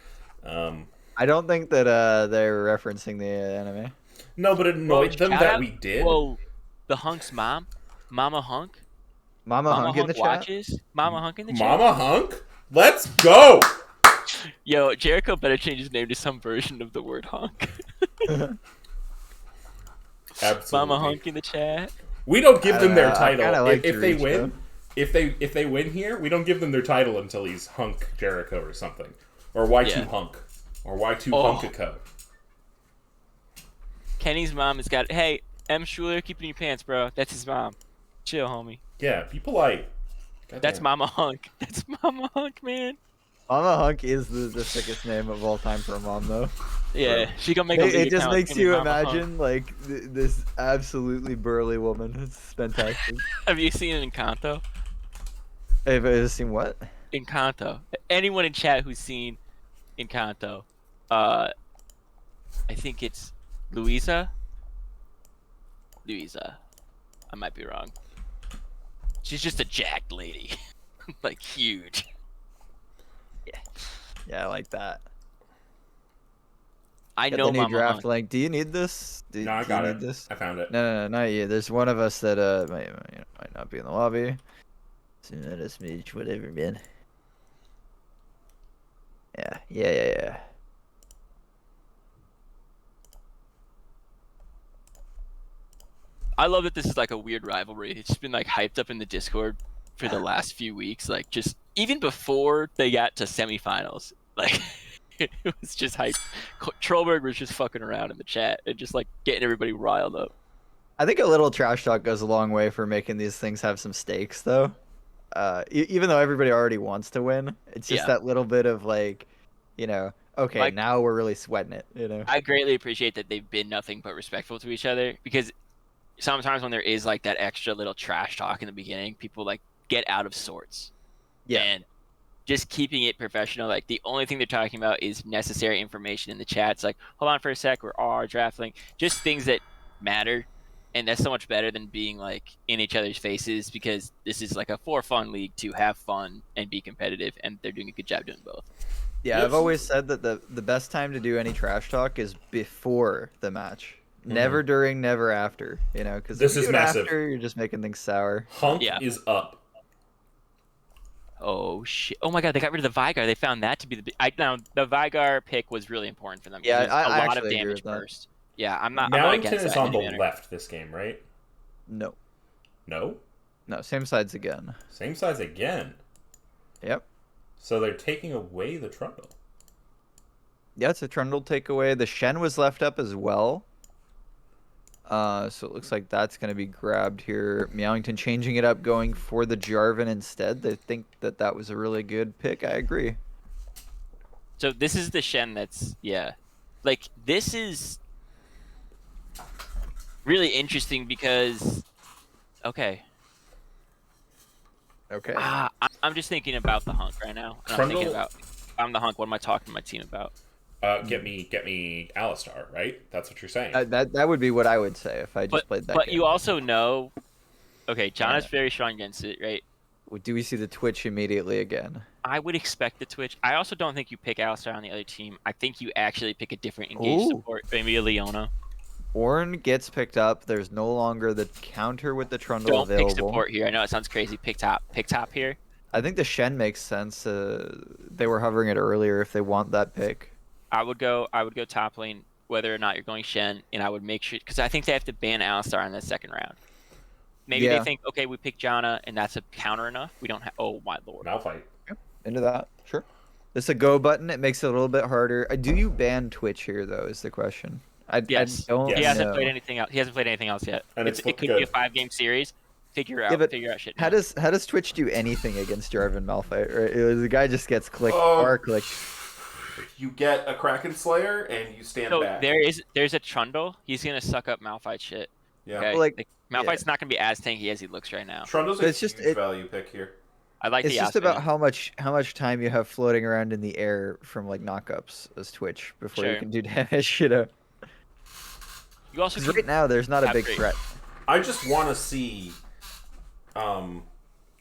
I don't think that they're referencing the anime. No, but it annoyed them Shout that out- we did. Whoa, the Hunk's mom, Mama Hunk. Mama Hunk in the chat. watches. Mama Hunk in the chat. Mama Hunk? Let's go! Yo, Jericho better change his name to some version of the word hunk. Absolutely. Mama Hunk in the chat. We don't give I them don't their know, I title. kinda like if to they reach, win, if they win here, we don't give them their title until he's Hunk Jericho or something. Or Y2 Yeah. Hunk. Or Y2 Oh. Hunkico. Kenny's mom has got. Hey, M. Schuler, keep it in your pants, bro. That's his mom. Chill, homie. Yeah, be polite. That's Goddamn. Mama Hunk. That's Mama Hunk, man. Mama Hunk is the sickest name of all time for a mom, though. Yeah, she gonna make a It league just account. makes It's gonna be you Mama Hunk. imagine like this absolutely burly woman. It's fantastic. Have you seen Encanto? Have you seen what? Encanto. Anyone in chat who's seen Encanto, I think it's Luisa. I might be wrong. She's just a jacked lady, like huge. Yeah, I like that. I Got know the new Mama draft Hunk. link. Do you need this? Do No, I do got you it. need this? I found it. No, not you. There's one of us that might not be in the lobby. So let us meet whatever, man. Yeah. I love that this is like a weird rivalry. It's been like hyped up in the Discord for the last few weeks. Like just even before they got to semifinals, like it was just hype. Trollberg was just fucking around in the chat and just like getting everybody riled up. I think a little trash talk goes a long way for making these things have some stakes, though. Even though everybody already wants to win, it's just Yeah. that little bit of like, okay, Like- now we're really sweating it. I greatly appreciate that they've been nothing but respectful to each other, because sometimes when there is like that extra little trash talk in the beginning, people like get out of sorts. Yeah. And just keeping it professional, like the only thing they're talking about is necessary information in the chat. It's like, hold on for a sec, we're all draft link, just things that matter. And that's so much better than being like in each other's faces, because this is like a for fun league to have fun and be competitive, and they're doing a good job doing both. Yeah, I've always said that the best time to do any trash talk is before the match, Never during, never after. You know, because This is massive. After, you're just making things sour. Hunk Yeah. is up. Oh shit! Oh my god, they got rid of the Vigar. They found that to be the. Now the Vigar pick was really important for them. Yeah, because I a lot of actually agree damage with that. burst. Yeah, I'm not Mallington against is that in on the any manner. left this game, right? No, No? same sides again. Same size again. Yep. So they're taking away the Trundle. Yeah, it's a Trundle takeaway. The Shen was left up as well. So it looks like that's going to be grabbed here. Meowington changing it up, going for the Jarvan instead. They think that that was a really good pick. I agree. So this is the Shen that's like this is really interesting because okay. Okay. I'm just thinking about the Hunk right now. And I'm thinking about I'm the Hunk. What am I talking to my team about? Get me Alistar, right? That's what you're saying. That would be what I would say if I just played that But game. you also know, okay, John is Yeah. very strong against it, right? Do we see the Twitch immediately again? I would expect the Twitch. I also don't think you pick Alistar on the other team. I think you actually pick a different engaged Ooh. support, maybe a Leona. Ornn gets picked up. There's no longer the counter with the Trundle Don't available. pick support here. I know it sounds crazy. Pick top here. I think the Shen makes sense. They were hovering it earlier if they want that pick. I would go top lane, whether or not you're going Shen, and I would make sure because I think they have to ban Alistar in the second round. Maybe Yeah. they think, okay, we pick Janna, and that's a counter enough. We don't have. Oh my lord. Malphite. Into that, sure. This is a go button. It makes it a little bit harder. Do you ban Twitch here though? Is the question. Yes. I don't Yes. He hasn't know. played anything else. He hasn't played anything else yet. And it's It looked could be a good. 5-game series. Figure but out shit. How now. does Twitch do anything against Jarvan Malphite? Right? The guy just gets clicked Oh. or clicked. You get a Kraken Slayer and you stand So back. there's a Trundle. He's gonna suck up Malphite shit. Yeah. Okay? Like, Malphite's not gonna be as tanky as he looks right now. Trundle's But a it's just- huge value pick here. I like It's the just Aspen. about how much time you have floating around in the air from like knockups as Twitch before you Sure. can do damage. You know, You also 'cause can, right now there's not a have big great- threat. I just want to see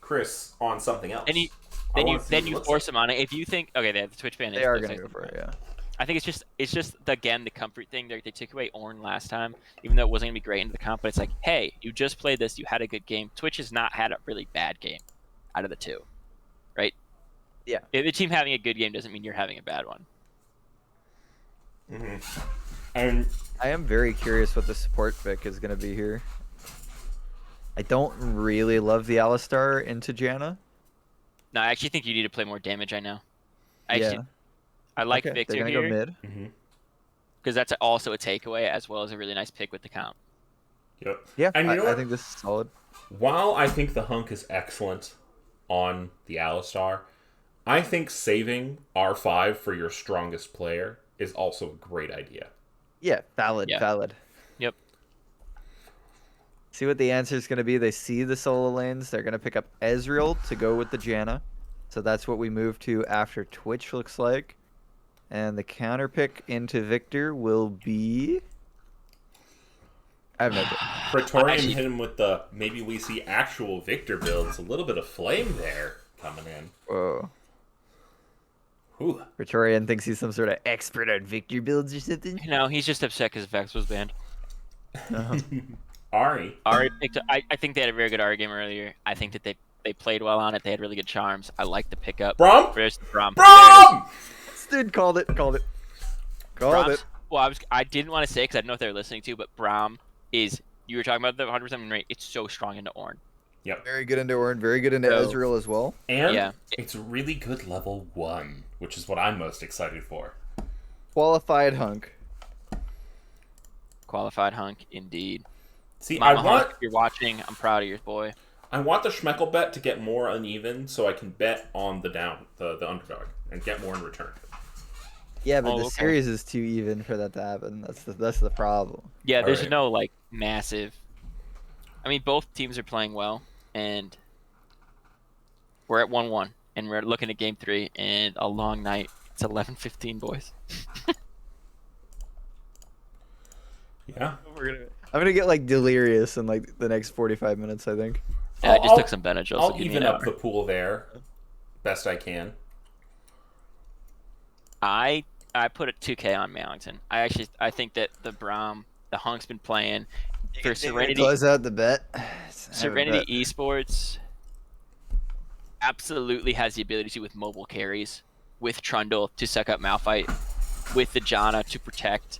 Chris on something else. then you I then wanna you see then what it you looks force him on it. If you think okay, they have the Twitch ban. They are gonna go for it. Yeah. I think it's just again the comfort thing. They took away Ornn last time, even though it wasn't gonna be great into the comp. But it's like, hey, you just played this. You had a good game. Twitch has not had a really bad game out of the two, right? Yeah. If the team having a good game doesn't mean you're having a bad one. Mhm. And I am very curious what the support pick is gonna be here. I don't really love the Alistar into Janna. No, I actually think you need to play more damage. I know. Yeah. I like Okay, Victor they're gonna here go mid. mhm. because that's also a takeaway as well as a really nice pick with the comp. Yep. Yeah, And you know I what? think this is solid. While I think the Hunk is excellent on the Alistar, I think saving R5 for your strongest player is also a great idea. Yeah, valid, Yeah. valid. Yep. See what the answer is going to be. They see the solo lanes. They're going to pick up Ezreal to go with the Janna. So that's what we move to after Twitch, looks like. And the counter pick into Victor will be... I have no idea. Praetorian Actually- hit him with the maybe we see actual Victor builds. A little bit of flame there coming in. Whoa. Ooh. Praetorian thinks he's some sort of expert on Victor builds or something. You know, he's just upset because Vex was banned. Ari. Ari picked. I think they had a very good Ari game earlier. I think that they played well on it. They had really good charms. I like the pickup. Brom? There's the Brom. Brom! Dude, called it. Called it. Called Brom's, it. well, I didn't want to say because I don't know if they were listening to, but Brom is. You were talking about the 100% win rate. It's so strong into Ornn. Yep. Very good into Ornn. Very good into So- Ezreal as well. And Yeah. it's really good level 1, which is what I'm most excited for. Qualified hunk. Qualified hunk, indeed. See, Mama I want Hunk, if you're watching, I'm proud of you, boy. the Schmeckel bet to get more uneven so I can bet on the underdog and get more in return. Yeah, but Oh, the okay. series is too even for that to happen. That's the problem. Yeah, there's Alright. no like massive. I mean, both teams are playing well, and we're at 1-1, and we're looking at game 3 and a long night. It's 11:15, boys. Yeah. I'm gonna get like delirious in like the next 45 minutes, I think. Yeah, I just I'll- took some Benadryl. I'll so give me even an up hour. the pool there best I can. I put a 2K on Mallington. I think that the Braum the Hunk's been playing. For Serenity, Close out the bet. Serenity Esports absolutely has the ability to, with mobile carries, with Trundle to suck up Malphite, with the Janna to protect.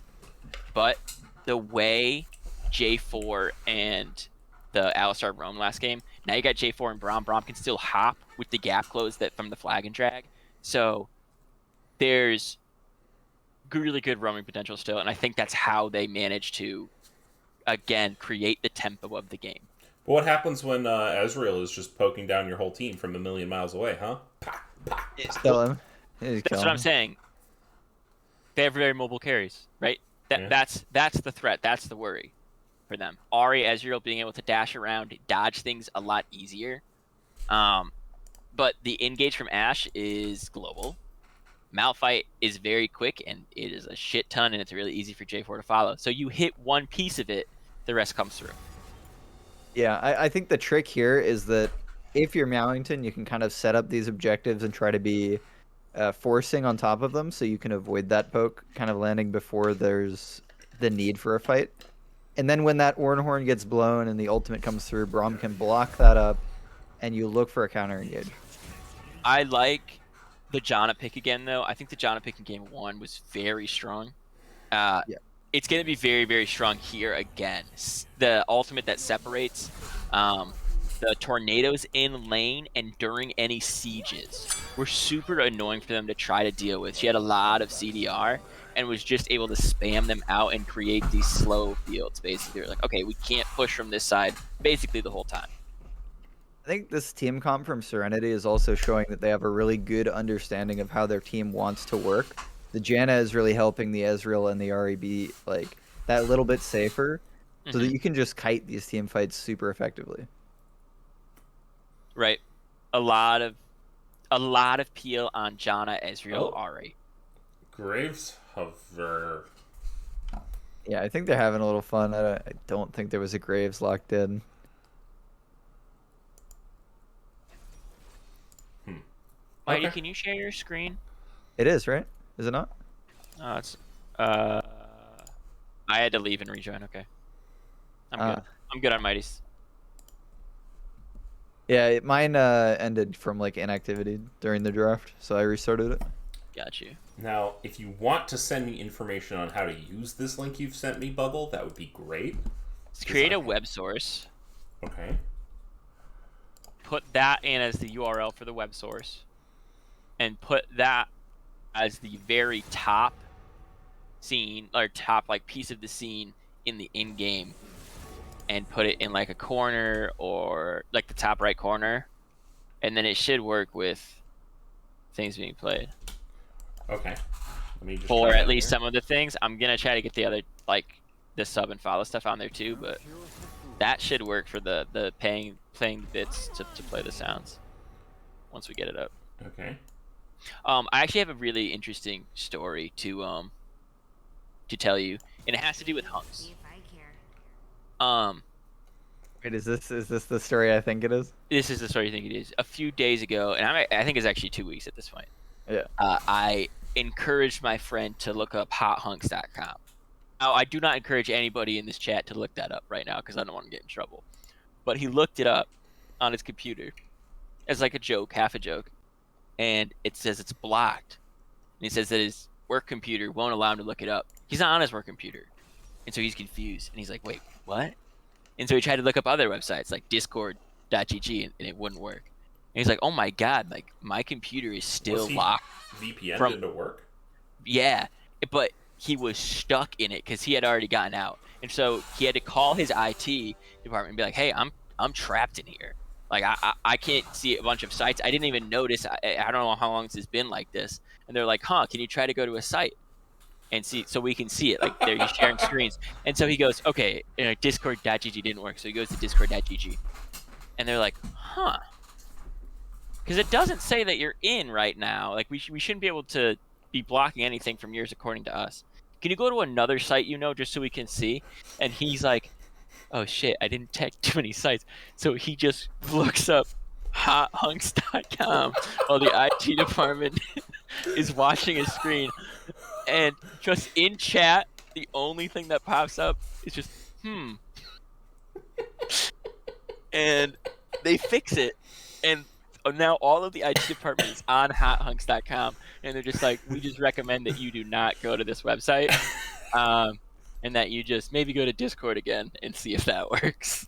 But the way J4 and the Alistar roam last game, now you got J4 and Braum. Braum can still hop with the gap close that from the flag and drag. So there's really good roaming potential still, and I think that's how they manage to, again, create the tempo of the game. But what happens when Ezreal is just poking down your whole team from a million miles away, huh? Kill him. That's what I'm saying. They have very mobile carries, right? That's the threat. That's the worry for them. Ahri, Ezreal being able to dash around, dodge things a lot easier. But the engage from Ashe is global. Malphite is very quick, and it is a shit ton, and it's really easy for J4 to follow. So you hit one piece of it, the rest comes through. Yeah, I think the trick here is that if you're Meowington, you can kind of set up these objectives and try to be forcing on top of them so you can avoid that poke kind of landing before there's the need for a fight. And then when that Ornhorn gets blown and the ultimate comes through, Braum can block that up, and you look for a counter engage. I like the Janna pick again, though. I think the Janna pick in game 1 was very strong. Yeah. It's going to be very, very strong here again. The ultimate that separates the tornadoes in lane and during any sieges were super annoying for them to try to deal with. She had a lot of CDR and was just able to spam them out and create these slow fields, basically. They're like, okay, we can't push from this side basically the whole time. I think this team comp from Serenity is also showing that they have a really good understanding of how their team wants to work. The Janna is really helping the Ezreal and the REB like that little bit safer, so that you can just kite these team fights super effectively. Right, a lot of peel on Janna, Ezreal, Ahri. Graves Hover. Yeah, I think they're having a little fun. I don't think there was a Graves locked in. Mighty, can you share your screen? It is, right? Is it not? Oh, it's I had to leave and rejoin. Okay, I'm good. I'm good on Mighty's. Yeah, mine ended from like inactivity during the draft, so I restarted it. Got you. Now, if you want to send me information on how to use this link you've sent me, Bubble, that would be great. Let's create a web source. Okay. Put that in as the URL for the web source, and put that as the very top scene, or top like piece of the scene in the in-game, and put it in like a corner or like the top right corner, and then it should work with things being played. Okay. Let me just For at least some of the things. I'm gonna try to get the other, like the sub and follow stuff on there too, but that should work for the playing bits to play the sounds once we get it up. Okay. I actually have a really interesting story to tell you, and it has to do with hunks. Wait, is this the story I think it is? This is the story you think it is. A few days ago, and I think it's actually 2 weeks at this point. Yeah. I encouraged my friend to look up hothunks.com. Now, I do not encourage anybody in this chat to look that up right now because I don't want to get in trouble. But he looked it up on his computer as like a joke, half a joke, and it says it's blocked. And he says that his work computer won't allow him to look it up. He's not on his work computer, and so he's confused. And he's like, "Wait, what?" And so he tried to look up other websites like Discord.gg, and it wouldn't work. And he's like, "Oh my god! Like my computer is still locked." VPN didn't work? Yeah, but he was stuck in it because he had already gotten out, and so he had to call his IT department and be like, "Hey, I'm trapped in here. Like I can't see a bunch of sites. I didn't even notice. I don't know how long this has been like this." And they're like, "Huh? Can you try to go to a site and see so we can see it?" Like they're sharing screens. And so he goes, "Okay, Discord.gg didn't work." So he goes to Discord.gg, and they're like, "Huh?" Because it doesn't say that you're in right now. Like we shouldn't be able to be blocking anything from yours according to us. Can you go to another site, just so we can see? And he's like, "Oh shit, I didn't check too many sites." So he just looks up hothunks.com while the IT department is watching his screen. And just in chat, the only thing that pops up is just and they fix it, and now all of the IT department is on hothunks.com, and they're just like, we just recommend that you do not go to this website, and that you just maybe go to Discord again and see if that works.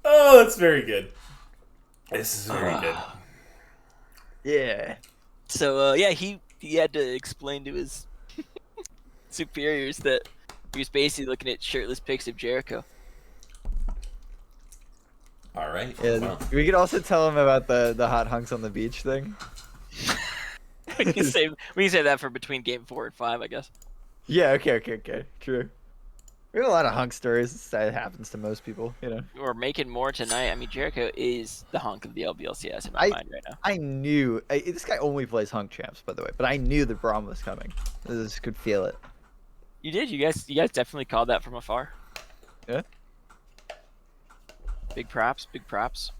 Oh, that's very good. This is very good. Yeah. So yeah, he had to explain to his superiors that he was basically looking at shirtless pics of Jericho. All right. Yeah, Well, we could also tell him about the hot hunks on the beach thing. we can say that for between game 4 and 5, I guess. Yeah, okay. True. We have a lot of hunk stories. That happens to most people, you know. We're making more tonight. I mean, Jericho is the hunk of the LBLCS in my mind right now. I knew this guy only plays hunk champs, by the way, but I knew the Braum was coming. I just could feel it. You did. You guys definitely called that from afar. Yeah. Big props. Big props.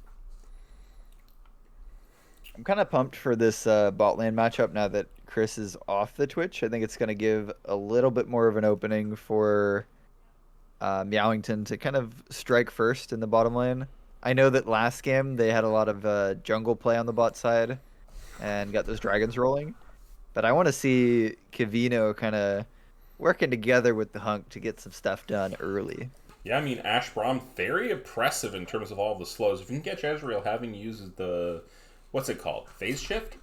I'm kind of pumped for this bot lane matchup now that Chris is off the Twitch. I think it's going to give a little bit more of an opening for Meowington to kind of strike first in the bottom lane. I know that last game they had a lot of jungle play on the bot side and got those dragons rolling. But I want to see Kavino kind of working together with the hunk to get some stuff done early. yeah, I mean, Ash Braum, very impressive in terms of all the slows. If you can catch Ezreal having used the, what's it called? Phase shift?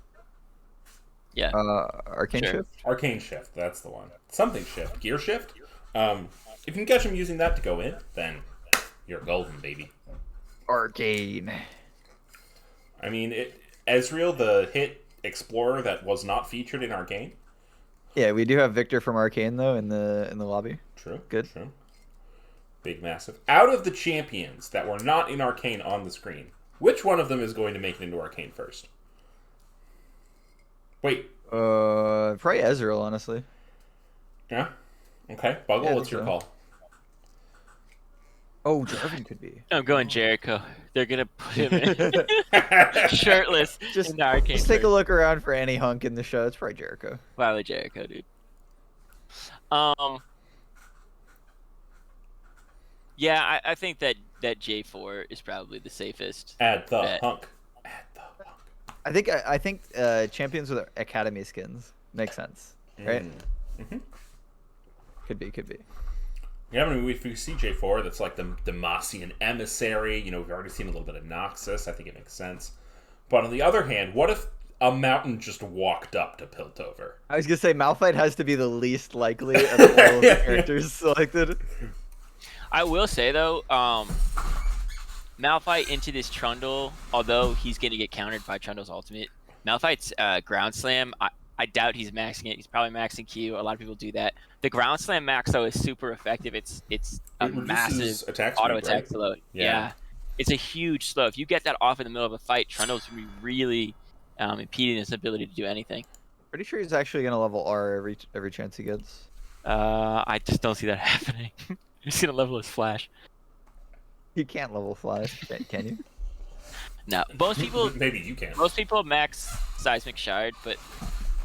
Yeah. Arcane Sure. Shift? Arcane shift, that's the one. Something shift. Gear shift? If you can catch him using that to go in, then you're golden, baby. Arcane. I mean, Ezreal, the hit explorer that was not featured in Arcane. Yeah, we do have Victor from Arcane though in the lobby. True. Good. True. Big, massive. Out of the champions that were not in Arcane on the screen, which one of them is going to make it into Arcane first? Wait. Probably Ezreal, honestly. Yeah? Okay. Buggle, Yeah, I what's think your so. call? Oh, Jarvan could be. I'm going Jericho. They're gonna put him in shirtless Just- in the Arcane. Just take a first. look around for any hunk in the show. It's probably Jericho. Probably Jericho, dude. Yeah, I think that J4 is probably the safest. Add the Bet. hunk. Add the hunk. I think champions with academy skins makes sense, right? Mm-hmm. Could be. Yeah, I mean, if we see J4, that's like the Demacian emissary. You know, we've already seen a little bit of Noxus. I think it makes sense. But on the other hand, what if a mountain just walked up to Piltover? I was gonna say Malphite has to be the least likely of all of the characters selected. I will say though, Malphite into this Trundle, although he's going to get countered by Trundle's ultimate, Malphite's ground slam, I doubt he's maxing it. He's probably maxing Q. A lot of people do that. The ground slam max though is super effective. It's a It reduces massive attack auto speed, attack right? slow. Yeah. Yeah, it's a huge slow. If you get that off in the middle of a fight, Trundle's going to be really impeding his ability to do anything. Pretty sure he's actually gonna level R every chance he gets. I just don't see that happening. He's going to level his Flash. He can't level Flash, can you? No, most people Maybe you can. max Seismic Shard, but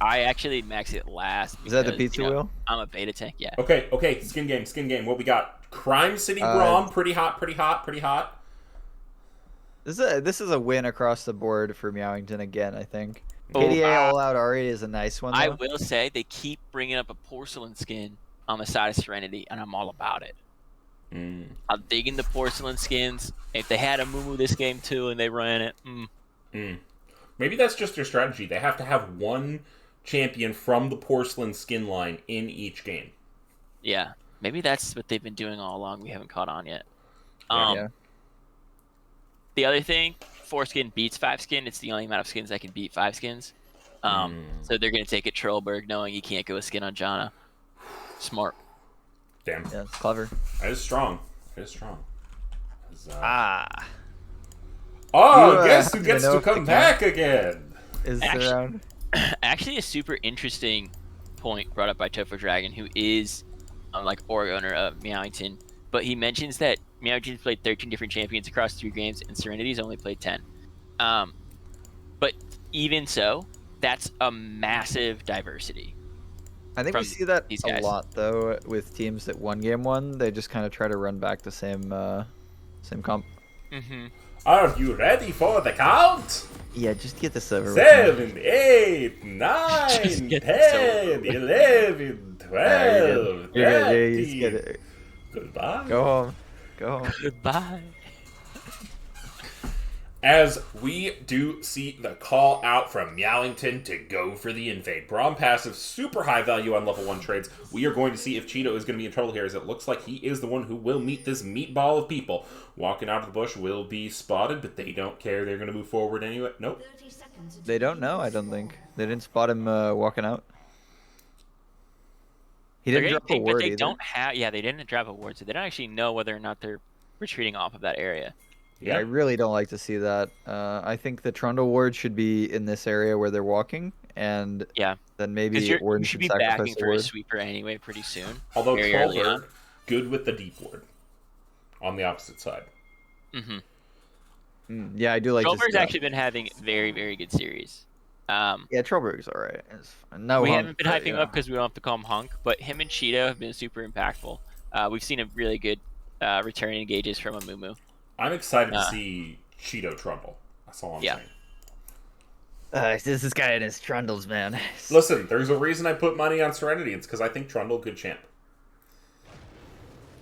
I actually max it last. Is that the because, pizza wheel? I'm a beta tank, yeah. Okay. Skin game. What we got? Crime City Braum, pretty hot. This is a win across the board for Meowington again, I think. Oh, KDA All Out Ari is a nice one, though. I will say they keep bringing up a porcelain skin on the side of Serenity, and I'm all about it. I'm digging the porcelain skins. If they had a Mumu this game too and they ran it, Maybe that's just their strategy. They have to have one champion from the porcelain skin line in each game. yeah, maybe that's what they've been doing all along. We haven't caught on yet. Yeah. The other thing, 4 skin beats 5 skin. It's the only amount of skins that can beat 5 skins. So they're gonna take a Trollberg, knowing you can't go a skin on Janna. Smart. Damn. Yeah, it's clever. That is strong. 'Cause, Ah. Oh, You, guess who you gets know to if they come can. back again? Is Actually- around. Actually, a super interesting point brought up by Topher Dragon, who is like org owner of Meowington, but he mentions that Meowington's played 13 different champions across 3 games, and Serenity's only played 10. But even so, that's a massive diversity. I think we from see that these a guys. lot though with teams that won game one. They just kind of try to run back the same comp. Mm-hmm. Are you ready for the count? Yeah, just get this over with. man. 7, 8, 9, Just get 10, 11, 12, You're good. Yeah, you just 13. get it. Goodbye. Go home. Go home. Goodbye. As we do see the call out from Meowington to go for the invade. Braum passive, super high value on level 1 trades. We are going to see if Cheeto is going to be in trouble here, as it looks like he is the one who will meet this meatball of people. Walking out of the bush will be spotted, but they don't care. They're going to move forward anyway. Nope. They don't know, I don't think. They didn't spot him walking out. He They're didn't getting drop a pinged, but word they either. don't have. Yeah, they didn't drop a word, so they don't actually know whether or not they're retreating off of that area. Yeah, I really don't like to see that. I think the Trundle ward should be in this area where they're walking, and Yeah, then because maybe you Warden should should be sacrifice backing the for a ward. sweeper anyway pretty soon. Although very early Trollberg, on. good with the deep ward on the opposite side. Mm-hmm. Yeah, I do like to see Trollberg's that. actually been having very, very good series. Yeah, Trollberg's alright. It's fine. No We Hunk, haven't been but, hyping you him know. up because we don't have to call him Hunk, but him and Cheeto have been super impactful. We've seen a really good return engages from a Mumu. I'm excited to see Cheeto Trundle. That's all I'm Yeah. saying. This guy and his Trundles, man. Listen, there's a reason I put money on Serenity. It's because I think Trundle good champ.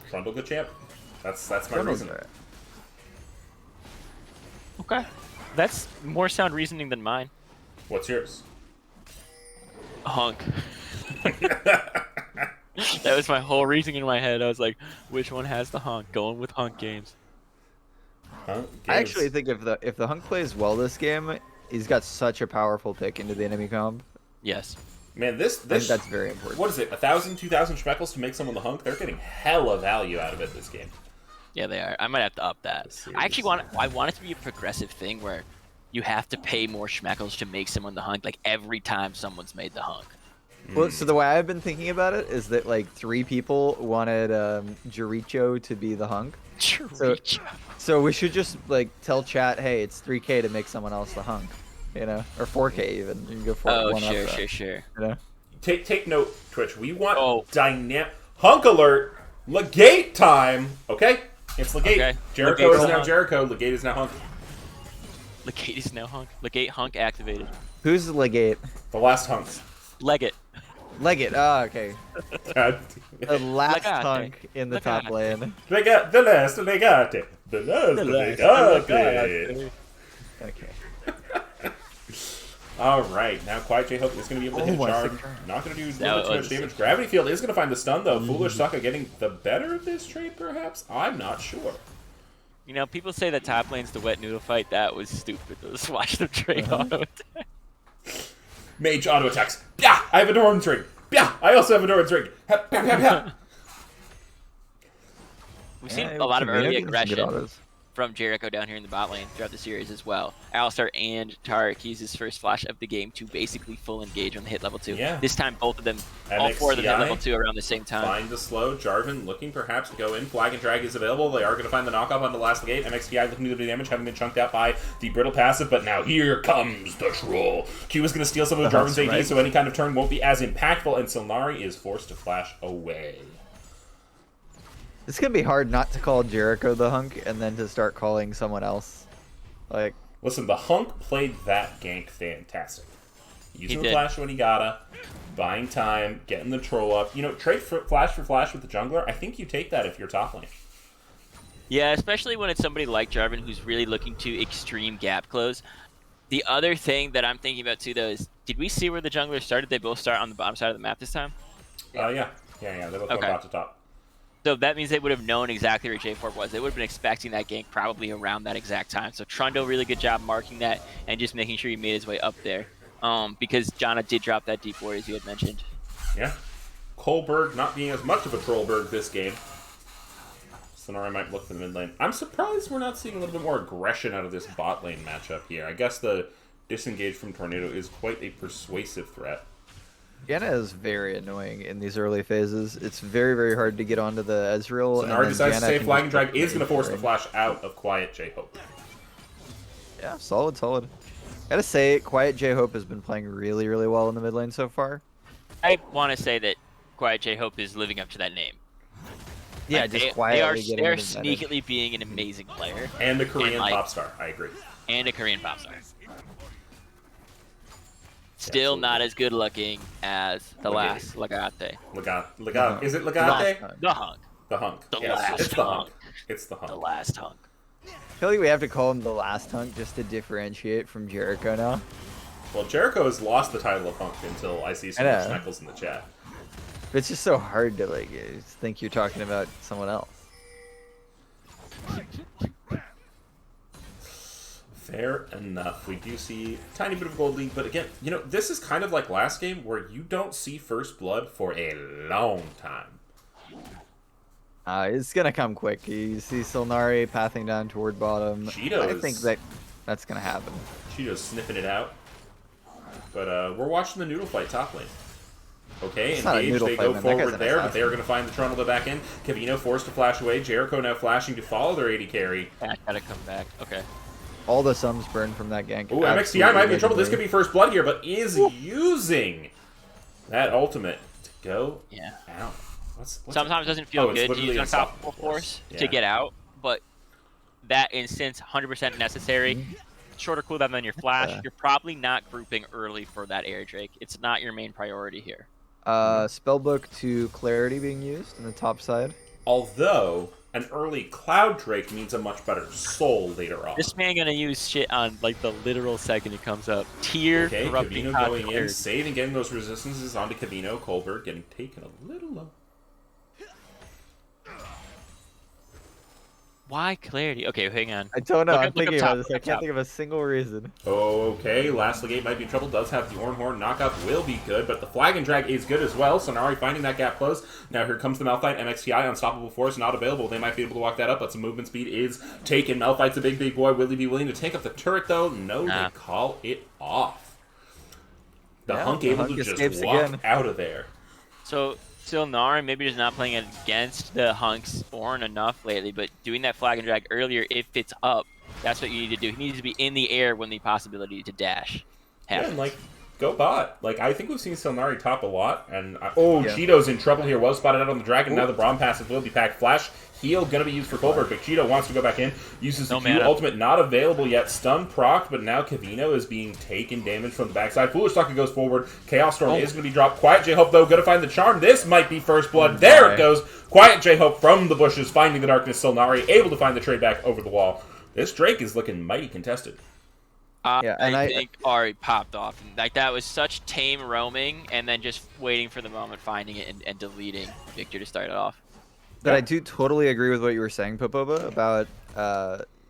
Trundle good champ. That's my Trundle's reason. alright. Okay. That's more sound reasoning than mine. What's yours? Hunk. That was my whole reasoning in my head. I was like, which one has the Hunk? Going with Hunk games. Huh? I actually think if the Hunk plays well this game, he's got such a powerful pick into the enemy comp. Yes. Man, this I think that's very important. what is it? 1,000, 2,000 shekels to make someone the hunk? They're getting hella value out of it this game. Yeah, they are. I might have to up that. I actually want it to be a progressive thing where you have to pay more schmeckles to make someone the Hunk, like every time someone's made the Hunk. Well, so the way I've been thinking about it is that like 3 people wanted Jericho to be the Hunk. So we should just like tell chat, hey, it's 3K to make someone else the Hunk, you know, or 4K even. You can go for Oh, one up that, sure. You know? Take note, Twitch. We want Oh. dynamic hunk alert. Legate time. Okay, it's Legate. Okay. Jericho Legate's is now Hunk. Jericho. Legate is now Hunk. Legate is now Hunk. Legate Hunk activated. Who's the Legate? The last hunks. Legate. Legate. Ah, okay. God The last Legate. Hunk in the top Legate. lane. Legate, the last Legate. The last Legate. Okay. All right, now Quiet J Hope is going to be able to hit Oh, Charm. I see. Not going to do That too much was- damage. Gravity Field is going to find the stun, though. Foolish Sokka getting the better of this trade, perhaps? I'm not sure. You know, people say that top lane's the wet noodle fight. That was stupid. Just watch them trade auto attack. Mage auto attacks. Yeah, I have a Doran's ring. Yeah, I also have a Doran's ring. Ha, ha, ha, ha. We've seen Yeah, a lot of Camino early getting some good aggression autos. from Jericho down here in the bot lane throughout the series as well. Alistar and Tarek use his first flash of the game to basically full engage on the hit level 2. Yeah. This time, both of them, all 4 of them hit MXTI. level 2 around the same time. Find the slow. Jarvan looking perhaps to go in. Flag and drag is available. They are going to find the knockoff on the last Legate. MXTI looking to do the damage, having been chunked out by the brittle passive, but now here comes the troll. Q is going to steal some of Jarvan's AD, right. so any kind of turn won't be as impactful, and Solnari is forced to flash away. It's gonna be hard not to call Jericho the Hunk and then to start calling someone else. Like, Listen, the Hunk played that gank fantastic. Using the did. flash when he gotta, buying time, getting the troll up. You know, trade flash for flash with the jungler. I think you take that if you're top lane. Yeah, especially when it's somebody like Jarvan who's really looking to extreme gap close. The other thing that I'm thinking about too, though, is did we see where the junglers started? They both start on the bottom side of the map this time? Yeah. They both go Okay. bot to top. So that means they would have known exactly where J4 was. They would have been expecting that gank probably around that exact time. So Trundle, really good job marking that and just making sure he made his way up there. Because Janna did drop that deep ward, as you had mentioned. Yeah. Kolberg not being as much of a Trollberg this game. Sonara might look for the mid lane. I'm surprised we're not seeing a little bit more aggression out of this bot lane matchup here. I guess the disengage from Tornado is quite a persuasive threat. Janna is very annoying in these early phases. It's very, very hard to get onto the Ezreal. and Sonara then decides to Janna say can Flag just and Drag fucking is going to force the carry. flash out of Quiet J-Hope. Yeah, solid. Gotta say, Quiet J-Hope has been playing really, really well in the mid lane so far. I want to say that Quiet J-Hope is living up to that name. Yeah, Like, just they quietly are getting they're an advantage. sneakily being an amazing player And the Korean like- pop star. I agree. and a Korean pop star. Still Absolutely. not as good looking as the Legate. last Legate. Legate. Is it Legate? The hunk. The hunk. The Yes, last it's the hunk. hunk. It's the hunk. The last hunk. I feel like we have to call him the last hunk just to differentiate from Jericho now. Well, Jericho has lost the title of hunk until I see some I know. Schneckles in the chat. But it's just so hard to like think you're talking about someone else. Fair enough. We do see a tiny bit of gold lead, but again, you know, this is kind of like last game where you don't see first blood for a long time. It's gonna come quick. You see Solnari pathing down toward bottom. I Cheetos. think that's gonna happen. Cheeto's sniffing it out. But we're watching the noodle fight top lane. Okay, It's not a engage, noodle they fight, go man. That guy's forward an there, but assassin. they are going to find the Trundle to back in. Kavino forced to flash away. Jericho now flashing to follow their AD carry. I gotta come back. Okay. All the sums burn from that gank. Ooh, MXTI Absolutely might be in trouble. This could legendary. be first blood here, but is using that ultimate to go Yeah. out. What's Sometimes it doesn't feel Oh, it's good to literally use unstoppable unstoppable force Yeah. to get out, but that instance 100% necessary. Mm-hmm. Shorter cooldown than your flash. Yeah. You're probably not grouping early for that air drake. It's not your main priority here. Spellbook to Clarity being used in the top side. Although an early Cloud Drake means a much better soul later on. This man gonna use shit on like the literal second it comes up. Tier Okay, corrupting Kavino going in, Clarity. saving, getting those resistances onto Kavino. Colbert getting taken a little low. Why Clarity? Okay, hang on. I don't know. Look I'm up- look up thinking top, about this. I look up can't top. think of a single reason. Okay, Last Legate might be in trouble. Does have the Ornhorn. Knockup will be good, but the Flag and Drag is good as well. Sonari finding that gap close. Now here comes the Malphite. MXTI, Unstoppable Force, not available. They might be able to walk that up, but some movement speed is taken. Malphite's a big boy. Will he be willing to take up the turret, though? No, Nah. they call it off. The Yeah, Hunk the able Hunk to just escapes walk again. out of there. So Silnar maybe just not playing against the Hunks Ornn enough lately, but doing that flag and drag earlier if it's up, that's what you need to do. He needs to be in the air when the possibility to dash Yeah, happens. and like, go bot. Like, I think we've seen Silnari top a lot, and Yeah. Cheeto's in trouble here. Was spotted out on the dragon. Now the Braum passive will be packed. Flash heal gonna be used for Colbert, but Cheeto wants to go back in. Uses the No Q mana. ultimate, not available yet. Stun proc, but now Kavino is being taken damage from the backside. Foolish Stalker goes forward. Chaos Storm is gonna be dropped. Quiet J-Hope though, gonna find the charm. This might be first blood. There it my. goes. Quiet J-Hope from the bushes, finding the darkness. Silnari able to find the trade back over the wall. This Drake is looking mighty contested. Yeah, and I I- think Ari popped off. Like that was such tame roaming, and then just waiting for the moment, finding it, and deleting Victor to start it off. But I do totally agree with what you were saying, Popoba, about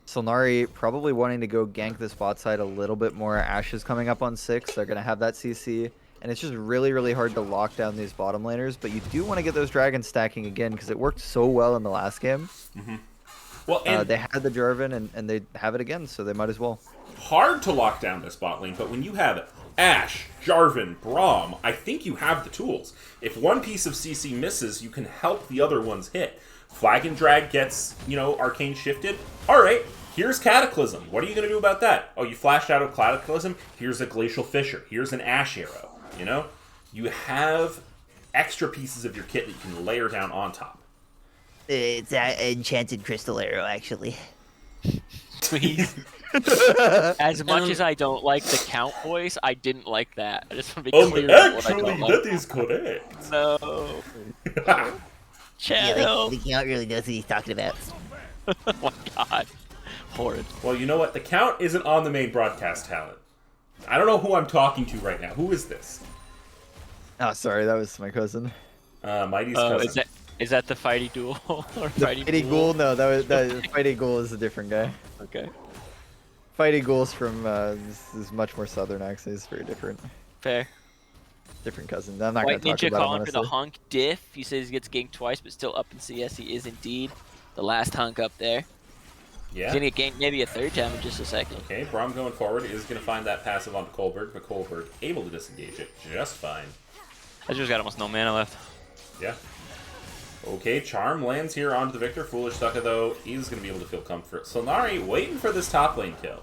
Solnari probably wanting to go gank this bot side a little bit more. Ashe is coming up on 6. They're going to have that CC. And it's just really, really hard to lock down these bottom laners. But you do want to get those dragons stacking again because it worked so well in the last game. Well, and They had the Jarvan and they have it again, so they might as well. hard to lock down this bot lane, but when you have Ashe, Jarvan, Braum, I think you have the tools. If one piece of CC misses, you can help the other ones hit. Flag and Drag gets, Arcane shifted. All right, here's Cataclysm. What are you going to do about that? Oh, you flashed out of Cataclysm? Here's a Glacial Fissure. Here's an Ashe Arrow. You have extra pieces of your kit that you can layer down on top. It's an enchanted crystal arrow, actually. Please. As much as I don't like the count voice, I didn't like that. I just want to be clear about what I don't like. is correct. No. Yeah, Channel. the count really knows what he's talking about. Oh my god. Horrid. Well, you know what? The count isn't on the main broadcast talent. I don't know who I'm talking to right now. Who is this? Oh, sorry, that was my cousin. Mighty's Oh, cousin. is that the fighty duel or The fighty Fighty Ghoul? No, Fighty Ghoul is a different guy. Okay. Fighty Ghoul's from, this is much more southern accent. It's very different. Fair. Different cousin. I'm not going White to talk Ninja about him, calling for the honestly. hunk diff. He says he gets ganked twice, but still up in CS. He is indeed the last hunk up there. Yeah. He's gonna get ganked maybe a third time in just a second. Okay, Braum going forward is going to find that passive onto Colbert, but Colbert able to disengage it just fine. I just got almost no mana left. Yeah. Okay, Charm lands here onto the Victor. Foolish Sucker, though, is going to be able to feel comfort. Solnari waiting for this top lane kill.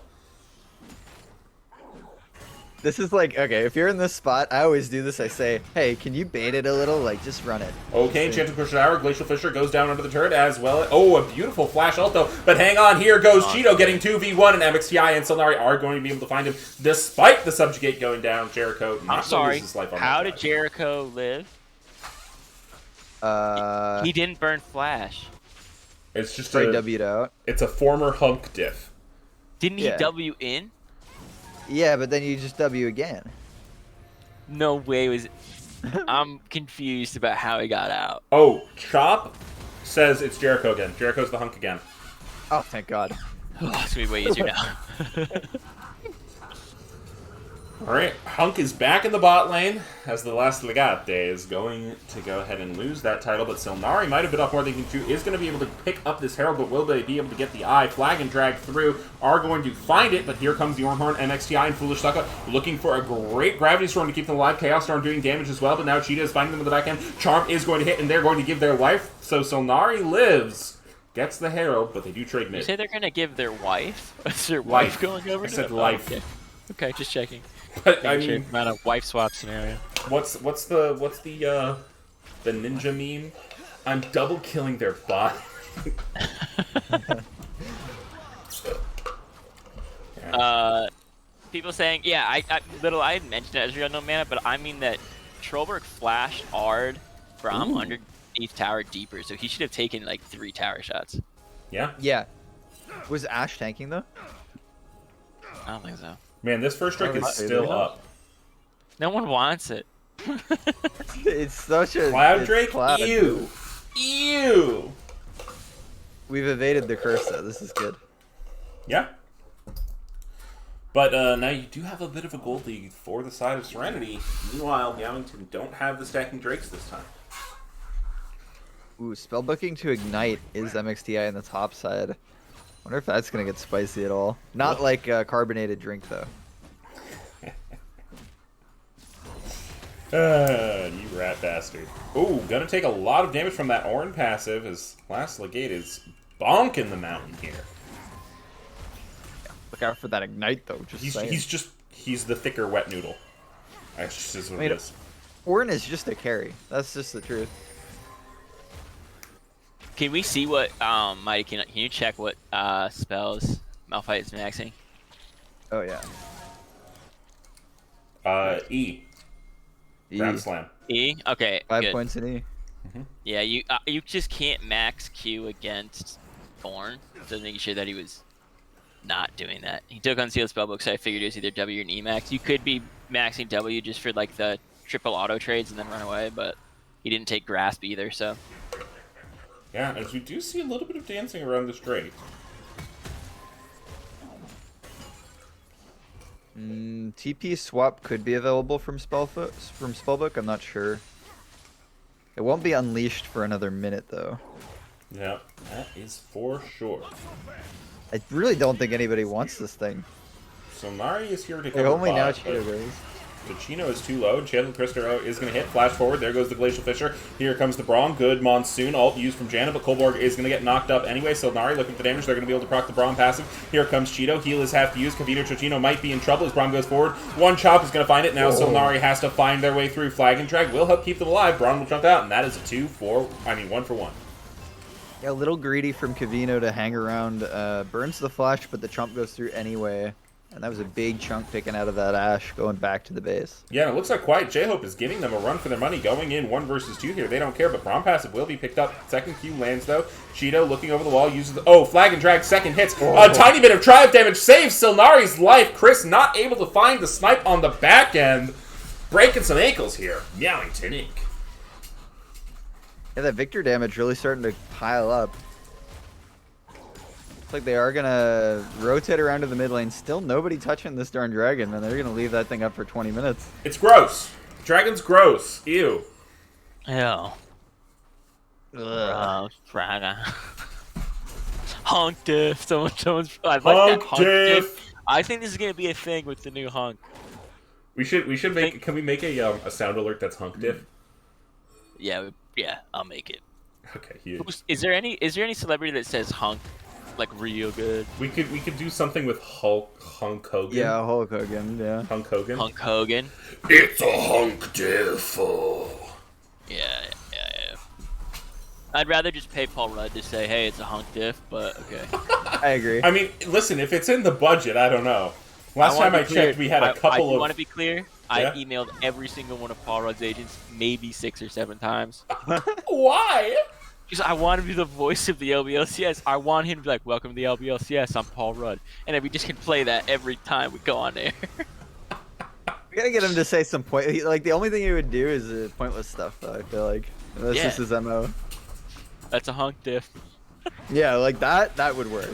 This is like, okay, if you're in this spot, I always do this. I say, hey, can you bait it a little? Like, just run it. Okay, Enchanted Crystal Shower, Glacial Fissure goes down under the turret as well. Oh, a beautiful flash ult though. But hang on, here goes Cheeto getting 2v1, and MXTI and Solnari are going to be able to find him despite the subjugate going down. Jericho I'm not sorry. loses his life on How that did side. Jericho live? He didn't burn flash. It's just Straight a, W'd out. it's a former hunk diff. Didn't he Yeah. W in? Yeah, but then you just W again. No way was. I'm confused about how he got out. Oh, Chop says it's Jericho again. Jericho's the hunk again. Oh, thank God. Oh, it's gonna be way easier now. Alright, Hunk is back in the bot lane as the last Legate is going to go ahead and lose that title, but Silnari might have bit off more than he can chew, is going to be able to pick up this Herald, but will they be able to get the eye? Flag and drag through, are going to find it, but here comes the Ormhorn, MXTI, and Foolish Sucka looking for a great Gravity Storm to keep them alive. Chaos Storm doing damage as well, but now Cheetah is finding them in the back end. Charm is going to hit, and they're going to give their life, so Silnari lives, gets the Herald, but they do trade You mid. say they're gonna give their wife? Is their Life. wife going over? I to said them? life. Oh, okay. Okay, just checking. But, I mean, Not a wife swap scenario. what's the ninja meme? I'm double killing their bot. People saying, yeah, I had mentioned it as real no mana, but I mean that Trollberg flashed hard from Ooh. underneath tower deeper, so he should have taken like 3 tower shots. Yeah? Yeah. Was Ash tanking, though? I don't think so. Man, this first strike is Oh, still yeah. up. No one wants it. It's such a... Cloud it's Drake? Cloud. Ew. Ew. We've evaded the curse, though. This is good. Yeah. But now you do have a bit of a gold lead for the side of Serenity. Meanwhile, Meowington don't have the stacking Drakes this time. Ooh, spellbooking to ignite is MXTI in the top side. Wonder if that's gonna get spicy at all. Not like a carbonated drink though. You rat bastard. Ooh, gonna take a lot of damage from that Orin passive as Last Legate is bonking the mountain here. Look out for that ignite though. Just saying. He's the thicker wet noodle. That's just what I mean, it is. Orin is just a carry. That's just the truth. Can we see what Mighty can you check what spells Malphite is maxing? Oh yeah. E. E. Ground Slam. E? Okay, 5 good. points in E. Yeah, you just can't max Q against Thorn, so making sure that he was not doing that. He took Unsealed Spellbook, so I figured it was either W or an E max. You could be maxing W just for like the triple auto trades and then run away, but he didn't take Grasp either, so. Yeah, as we do see a little bit of dancing around this Drake. TP swap could be available from Spellbook. I'm not sure. It won't be unleashed for another minute though. Yeah, that is for sure. I really don't think anybody wants this thing. So Nari is here to Like cover only now bot, Cheetah but goes. Chino is too low. Enchanted Crystal is going to hit. Flash forward. There goes the Glacial Fissure. Here comes the Braum. Good Monsoon. Ult used from Janna, but Kolborg is going to get knocked up anyway. So Nari looking for damage. They're going to be able to proc the Braum passive. Here comes Cheeto. Heal is half used. Kavito Chochino might be in trouble as Braum goes forward. One chop is going to find it. Now Solnari has to find their way through. Flag and drag will help keep them alive. Braum will jump out, and that is a 1 for 1. Yeah, a little greedy from Kavino to hang around. Burns the flash, but the Trump goes through anyway. And that was a big chunk taken out of that Ash going back to the base. Yeah, and it looks like Quiet J-Hope is giving them a run for their money going in 1 versus 2 here. They don't care, but Braum passive will be picked up. Second Q lands, though. Cheeto looking over the wall, uses the... Oh, flag and drag, second hits. A tiny bit of triumph damage saves Silnari's life. Chris not able to find the snipe on the back end. Breaking some ankles here. Meowington Inc. Yeah, that Victor damage really starting to pile up. Looks like they are gonna rotate around to the mid lane. Still nobody touching this darn dragon, and they're gonna leave that thing up for 20 minutes. It's gross. Dragon's gross. Ew. Ew. Dragon. Hunk diff. Someone's. I like that Hunk hunk diff. diff. I think this is gonna be a thing with the new hunk. We should make... Can we make a sound alert that's hunk diff? Yeah, I'll make it. Okay, huge. Is there any celebrity that says hunk like real good. We could do something with Hunk Hogan. Yeah, Hulk Hogan. Yeah. Hunk Hogan. Hulk Hogan. It's a hunk diff. Yeah. I'd rather just pay Paul Rudd to say, "Hey, it's a hunk diff," but okay. I agree. I mean, listen, if it's in the budget, I don't know. Last time I checked, we had a couple I of. want to be clear. Yeah? I emailed every single one of Paul Rudd's agents maybe 6 or 7 times. Why? Because I want to be the voice of the LBLCS. I want him to be like, "Welcome to the LBLCS. I'm Paul Rudd," and then we just can play that every time we go on there. We gotta get him to say some point. Like the only thing he would do is pointless stuff. Though I feel like that's just his mo. That's a hunk diff. Yeah, like that. That would work.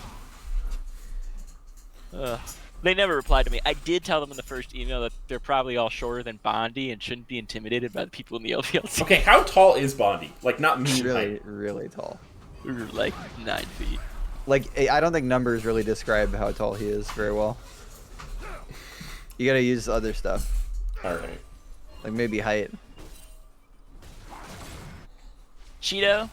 They never replied to me. I did tell them in the first email that they're probably all shorter than Bondi and shouldn't be intimidated by the people in the LBLC. Okay, how tall is Bondi? Like, not me. Really tall. Like 9 feet. Like I don't think numbers really describe how tall he is very well. You gotta use other stuff, All right. like maybe height. Cheeto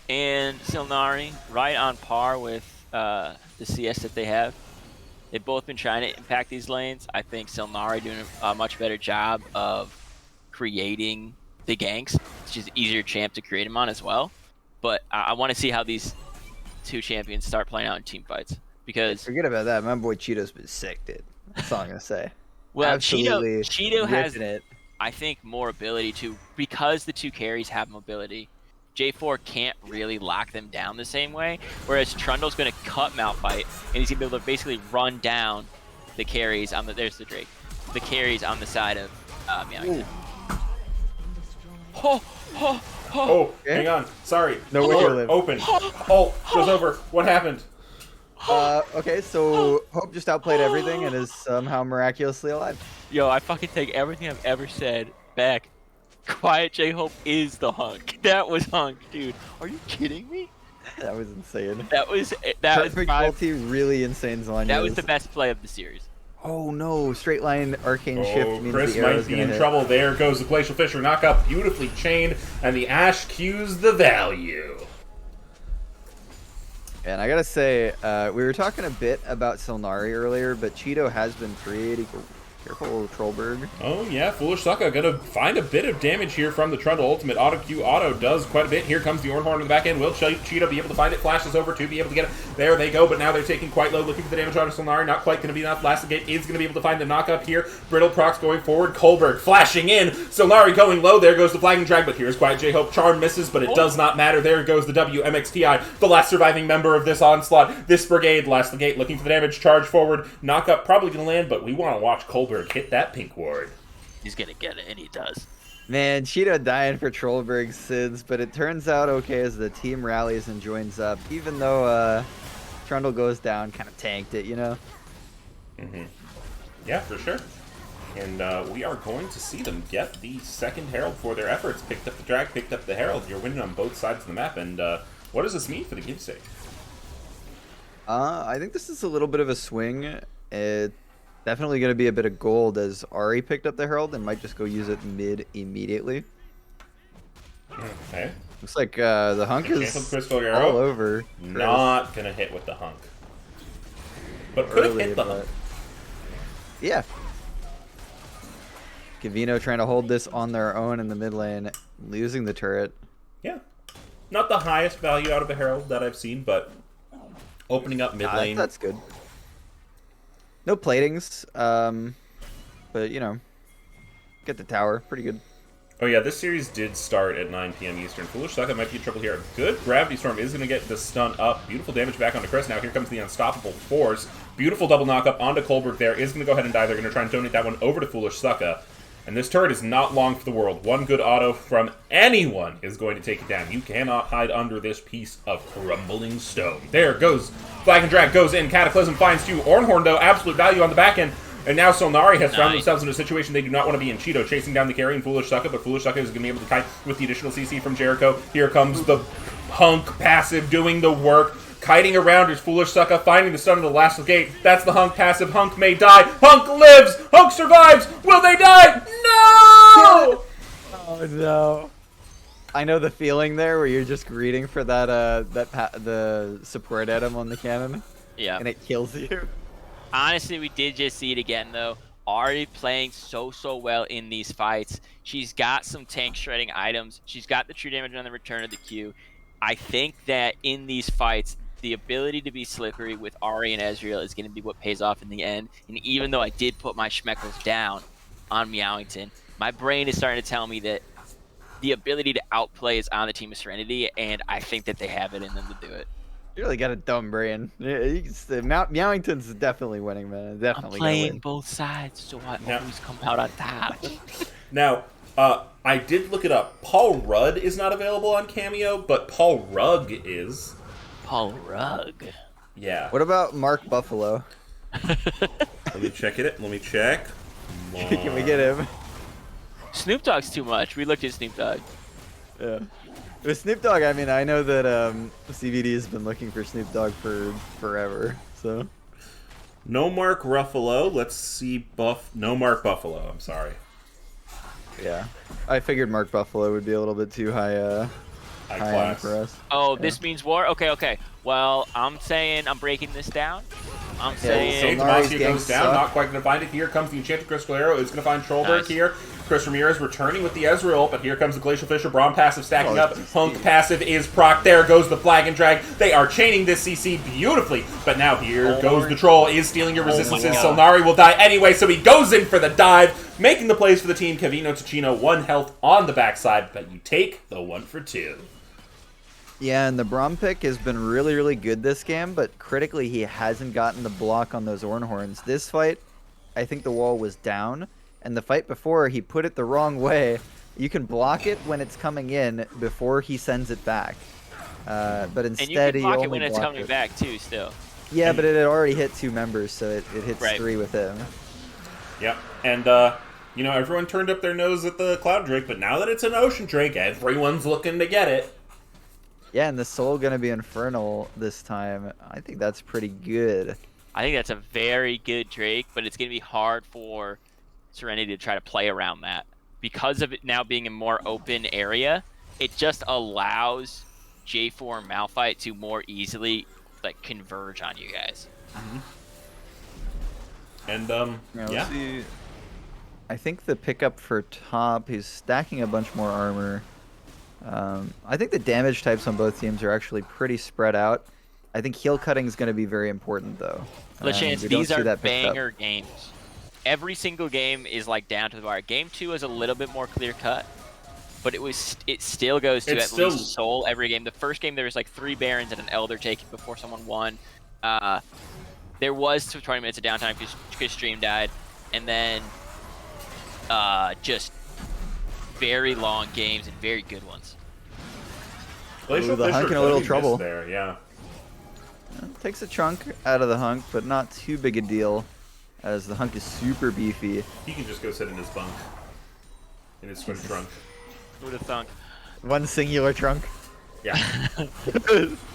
and Silnari, right on par with the CS that they have. They've both been trying to impact these lanes. I think Silnari doing a much better job of creating the ganks. It's just easier champ to create them on as well. But I want to see how these two champions start playing out in team fights. Because Forget about that. My boy Cheeto's been sick, dude. That's all I'm gonna say. well, Absolutely Cheeto has, ripping it. I think, more ability to, because the two carries have mobility. J4 can't really lock them down the same way, whereas Trundle's going to cut Malphite, and he's going to be able to basically run down the carries on the, there's the Drake, the carries on the side of Meowington. Oh, hang on. Sorry. No way to Door live. open. Oh, goes over. What happened? Okay, so Hope just outplayed everything and is somehow miraculously alive. Yo, I fucking take everything I've ever said back. Quiet J-Hope is the hunk. That was hunk, dude. Are you kidding me? That was insane. That was Perfect my, ulti, really insane Zhonya's. that was the best play of the series. Oh no, straight line arcane shift Oh, means Chris the arrow's might be gonna in hit. trouble. There goes the Glacial Fisher. Knock up, beautifully chained, and the Ash cues the value. And I gotta say, we were talking a bit about Silnari earlier, but Cheeto has been pretty cool. Careful, Trollberg. Oh yeah, Foolish Sucka gonna find a bit of damage here from the Trundle Ultimate. Auto Q Auto does quite a bit. Here comes the Ornhorn in the back end. Will Cheeto be able to find it? Flashes over to be able to get it. There they go, but now they're taking quite low, looking for the damage on Silnari. Not quite gonna be enough. Last Gate is gonna be able to find the knock up here. Brittle Procs going forward. Kolberg flashing in. Silnari going low. There goes the Flagging Drag, but here's Quiet J-Hope. Charm misses, but it does not matter. There goes the WMXTI, the last surviving member of this onslaught. This brigade, Last Gate looking for the damage. Charge forward. Knock up probably gonna land, but we want to watch Kolberg hit that pink ward. He's gonna get it, and he does. Man, Cheeto dying for Trollberg's sins, but it turns out okay as the team rallies and joins up, even though Trundle goes down, kind of tanked it, you know? Yeah, for sure. And we are going to see them get the second Herald for their efforts. Picked up the drag, picked up the Herald. You're winning on both sides of the map. And what does this mean for the Givesake? I think this is a little bit of a swing. It's definitely going to be a bit of gold as Ari picked up the Herald and might just go use it mid immediately. Okay. Looks like the hunk Chance with is Crystal all Arrow. over. Not going to hit with the hunk. But could have Early, hit the but- hunk. Yeah. Gavino trying to hold this on their own in the mid lane, losing the turret. Yeah. Not the highest value out of a Herald that I've seen, but opening up mid lane. That's good. No platings, but you know, get the tower, pretty good. Oh yeah, this series did start at 9 p.m. Eastern. Foolish Sucka might be in trouble here. Good Gravity Storm is going to get the stun up. Beautiful damage back onto Chris. Now here comes the Unstoppable Force. Beautiful double knock up onto Kolberg there. Is going to go ahead and die. They're going to try and donate that one over to Foolish Sucka. And this turret is not long for the world. One good auto from anyone is going to take it down. You cannot hide under this piece of crumbling stone. There goes Flag and Drag goes in. Cataclysm finds two. Ornhorn, though, absolute value on the back end. And now Silnari has found themselves in a situation they do not want to be in. Cheeto chasing down the carry and Foolish Sucka, but Foolish Sucka is going to be able to kite with the additional CC from Jericho. Here comes the Hunk passive doing the work. Kiting around is Foolish Sucka, finding the stun of the last gate. That's the Hunk passive. Hunk may die. Hunk lives! Hunk survives! Will they die? No! Oh no. I know the feeling there where you're just greeting for that the support item on the cannon, Yeah. and it kills you. Honestly, we did just see it again, though. Ari playing so well in these fights. She's got some tank shredding items. She's got the true damage on the return of the Q. I think that in these fights, the ability to be slippery with Ari and Ezreal is going to be what pays off in the end. And even though I did put my Schmeckles down on Meowington, my brain is starting to tell me that the ability to outplay is on the team of Serenity, and I think that they have it in them to do it. You really got a dumb brain. Meowington's definitely winning, man. Definitely I'm gonna playing win. both sides, so I Yeah. always come out on top. Now, I did look it up. Paul Rudd is not available on Cameo, but Paul Rugg is. Paul Rugg. Yeah. What about Mark Buffalo? Let me check it. Let me check. Can we get him? Snoop Dogg's too much. We looked at Snoop Dogg. Yeah. With Snoop Dogg, I mean, I know that CVD has been looking for Snoop Dogg for forever. So. No Mark Ruffalo. Let's see. No Mark Buffalo. I'm sorry. Yeah. I figured Mark Buffalo would be a little bit too high High end class. for us. Oh, this means war? Okay. Well, I'm saying I'm breaking this down. I'm saying... Sage Solari's Demacia gang goes down, suck. not quite going to find it. Here comes the Enchanted Crystal Arrow. It's going to find Trollberg Nice. here. Chris Ramirez returning with the Ezreal, but here comes the Glacial Fisher. Braum passive stacking Oh, up. Hunk passive is proc. There goes the Flag and Drag. They are chaining this CC beautifully, but now here goes the Troll. Is stealing your resistances. God. Solnari will die anyway, so he goes in for the dive, making the plays for the team. Kevino Ticino, 1 health on the backside, but you take the 1 for 2. Yeah, and the Braum pick has been really, really good this game, but critically he hasn't gotten the block on those Ornhorns. This fight, I think the wall was down, and the fight before, he put it the wrong way. You can block it when it's coming in before he sends it back. But And you instead, can he block only it when it's blocked coming it. back, too, still. Yeah, but it had already hit 2 members, so it hits Right. 3 with him. Yep, and everyone turned up their nose at the Cloud Drake, but now that it's an Ocean Drake, everyone's looking to get it. Yeah, and the Soul gonna be Infernal this time. I think that's pretty good. I think that's a very good Drake, but it's going to be hard for Serenity to try to play around that. Because of it now being a more open area, it just allows J4 and Malphite to more easily converge on you guys. And, Let's yeah. see. I think the pickup for top, he's stacking a bunch more armor. I think the damage types on both teams are actually pretty spread out. I think heal cutting is going to be very important, though. Lachance, We don't these see are that picked up. banger games. Every single game is down to the wire. Game 2 is a little bit more clear cut, but it still goes to It's at least still- Soul every game. The first game there was 3 Barons and an Elder taken before someone won. There was 20 minutes of downtime because Stream died, and then just very long games and very good ones. Glacial Ooh, the Fisher Hunk in a could little be trouble. missed there, yeah. Takes a chunk out of the Hunk, but not too big a deal, as the Hunk is super beefy. He can just go sit in his bunk. In his swim trunk. Who would have thunk? One singular trunk. Yeah.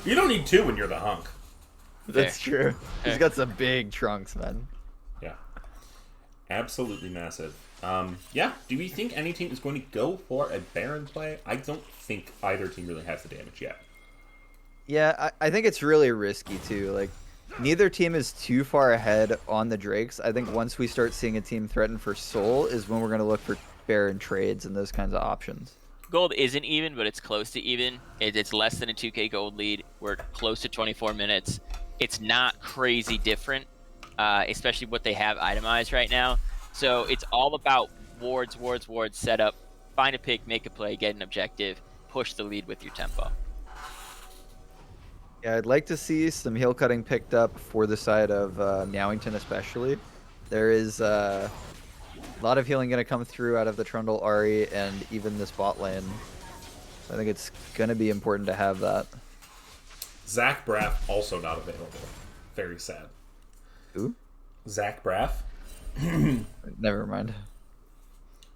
You don't need 2 when you're the Hunk. That's true. He's Fair. got some big trunks, man. Yeah. Absolutely massive. Yeah, do we think any team is going to go for a Baron play? I don't think either team really has the damage yet. Yeah, I think it's really risky too. Like, neither team is too far ahead on the Drakes. I think once we start seeing a team threaten for Soul is when we're going to look for Baron trades and those kinds of options. Gold isn't even, but it's close to even. It's less than a 2k gold lead. We're close to 24 minutes. It's not crazy different, especially what they have itemized right now. So it's all about wards, set up, find a pick, make a play, get an objective, push the lead with your tempo. Yeah, I'd like to see some heal cutting picked up for the side of Meowington especially. There is a lot of healing going to come through out of the Trundle Ahri and even this bot lane. So I think it's going to be important to have that. Zach Braff also not available. Very sad. Who? Zach Braff? Never mind.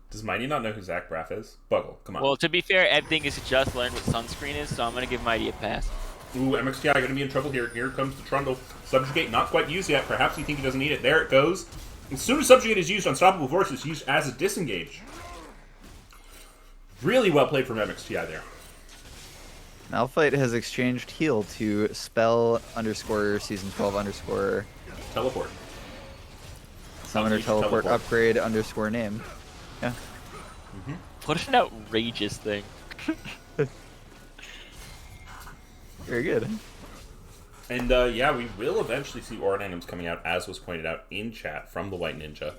Does Mighty not know who Zach Braff is? Buggle, come on. Well, to be fair, everything is just learned what sunscreen is, so I'm going to give Mighty a pass. Ooh, MXTI going to be in trouble here. Here comes the Trundle. Subjugate not quite used yet. Perhaps you think he doesn't need it. There it goes. As soon as Subjugate is used, Unstoppable Force is used as a disengage. Really well played from MXTI there. Malphite has exchanged heal to spell _ season 12 _ Teleport. summoner Unleash teleport teleport. upgrade _ name. Yeah. What an outrageous thing. Very good. And yeah, we will eventually see Auron items coming out, as was pointed out in chat from the White Ninja.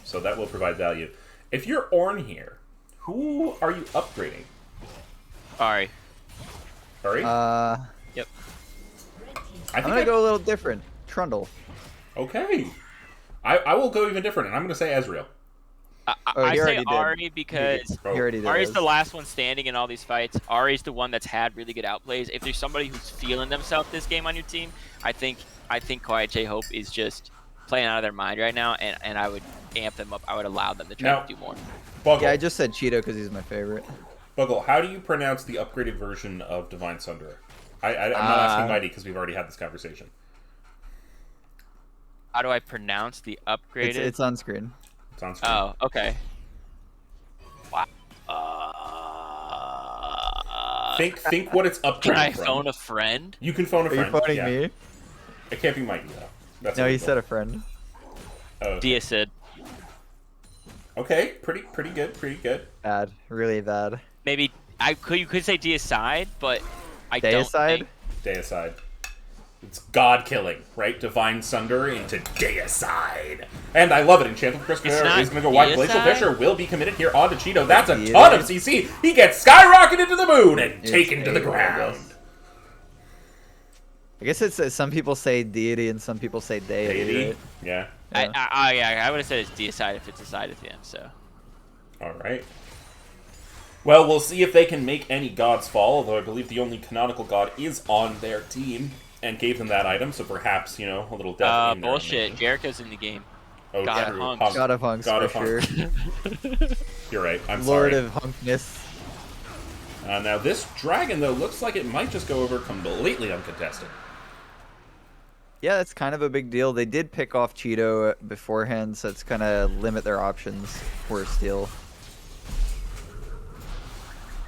So that will provide value. If you're Ornn here, who are you upgrading? Sorry. Sorry? Yep. I'm gonna go a little different. Trundle. Okay. I will go even different, and I'm going to say Ezreal. Oh, I he say already did. Ahri because Oh. He already did. Ahri's the last one standing in all these fights. Ahri's the one that's had really good outplays. If there's somebody who's feeling themselves this game on your team, I think Quiet J-Hope is just playing out of their mind right now, and I would amp them up. I would allow them to try Now- to do more. Buggle. Yeah, I just said Cheeto because he's my favorite. Buggle, how do you pronounce the upgraded version of Divine Sunderer? I'm not asking Mighty because we've already had this conversation. How do I pronounce the upgraded? It's on screen. It's on screen. Oh, okay. Wow. Think what it's upgraded Can I from. phone a friend? You can phone a Are you friend. phoning yeah. me? It can't be Mighty, though. That's No, he illegal. said a friend. Oh, okay. Dia said. Okay, pretty good, pretty good. Bad. Really bad. Maybe you could say Deicide, but I don't Deicide? think. Deicide. It's god killing, right? Divine Sunder into Deicide. And I love it. Enchanted It's Crystal not is going to go wide. Glacial Deicide? Fisher will be committed here onto Cheeto. That's a Deity. ton of CC. He gets skyrocketed to the moon and taken to the Deity, I ground. guess. I guess it's some people say deity and some people say deity. Deity. Right? Yeah. I would have said it's Deicide if it's decided to him. So All right. Well, we'll see if they can make any gods fall, although I believe the only canonical god is on their team and gave them that item, so perhaps, a little death in their bullshit. animation. Jericho's in the game. Oh, God true. of Hunks. God of Hunks God for of sure. You're right. I'm Lord sorry. of Hunkness. Now, this dragon, though, looks like it might just go over completely uncontested. Yeah, that's kind of a big deal. They did pick off Cheeto beforehand, so it's gonna limit their options for steal.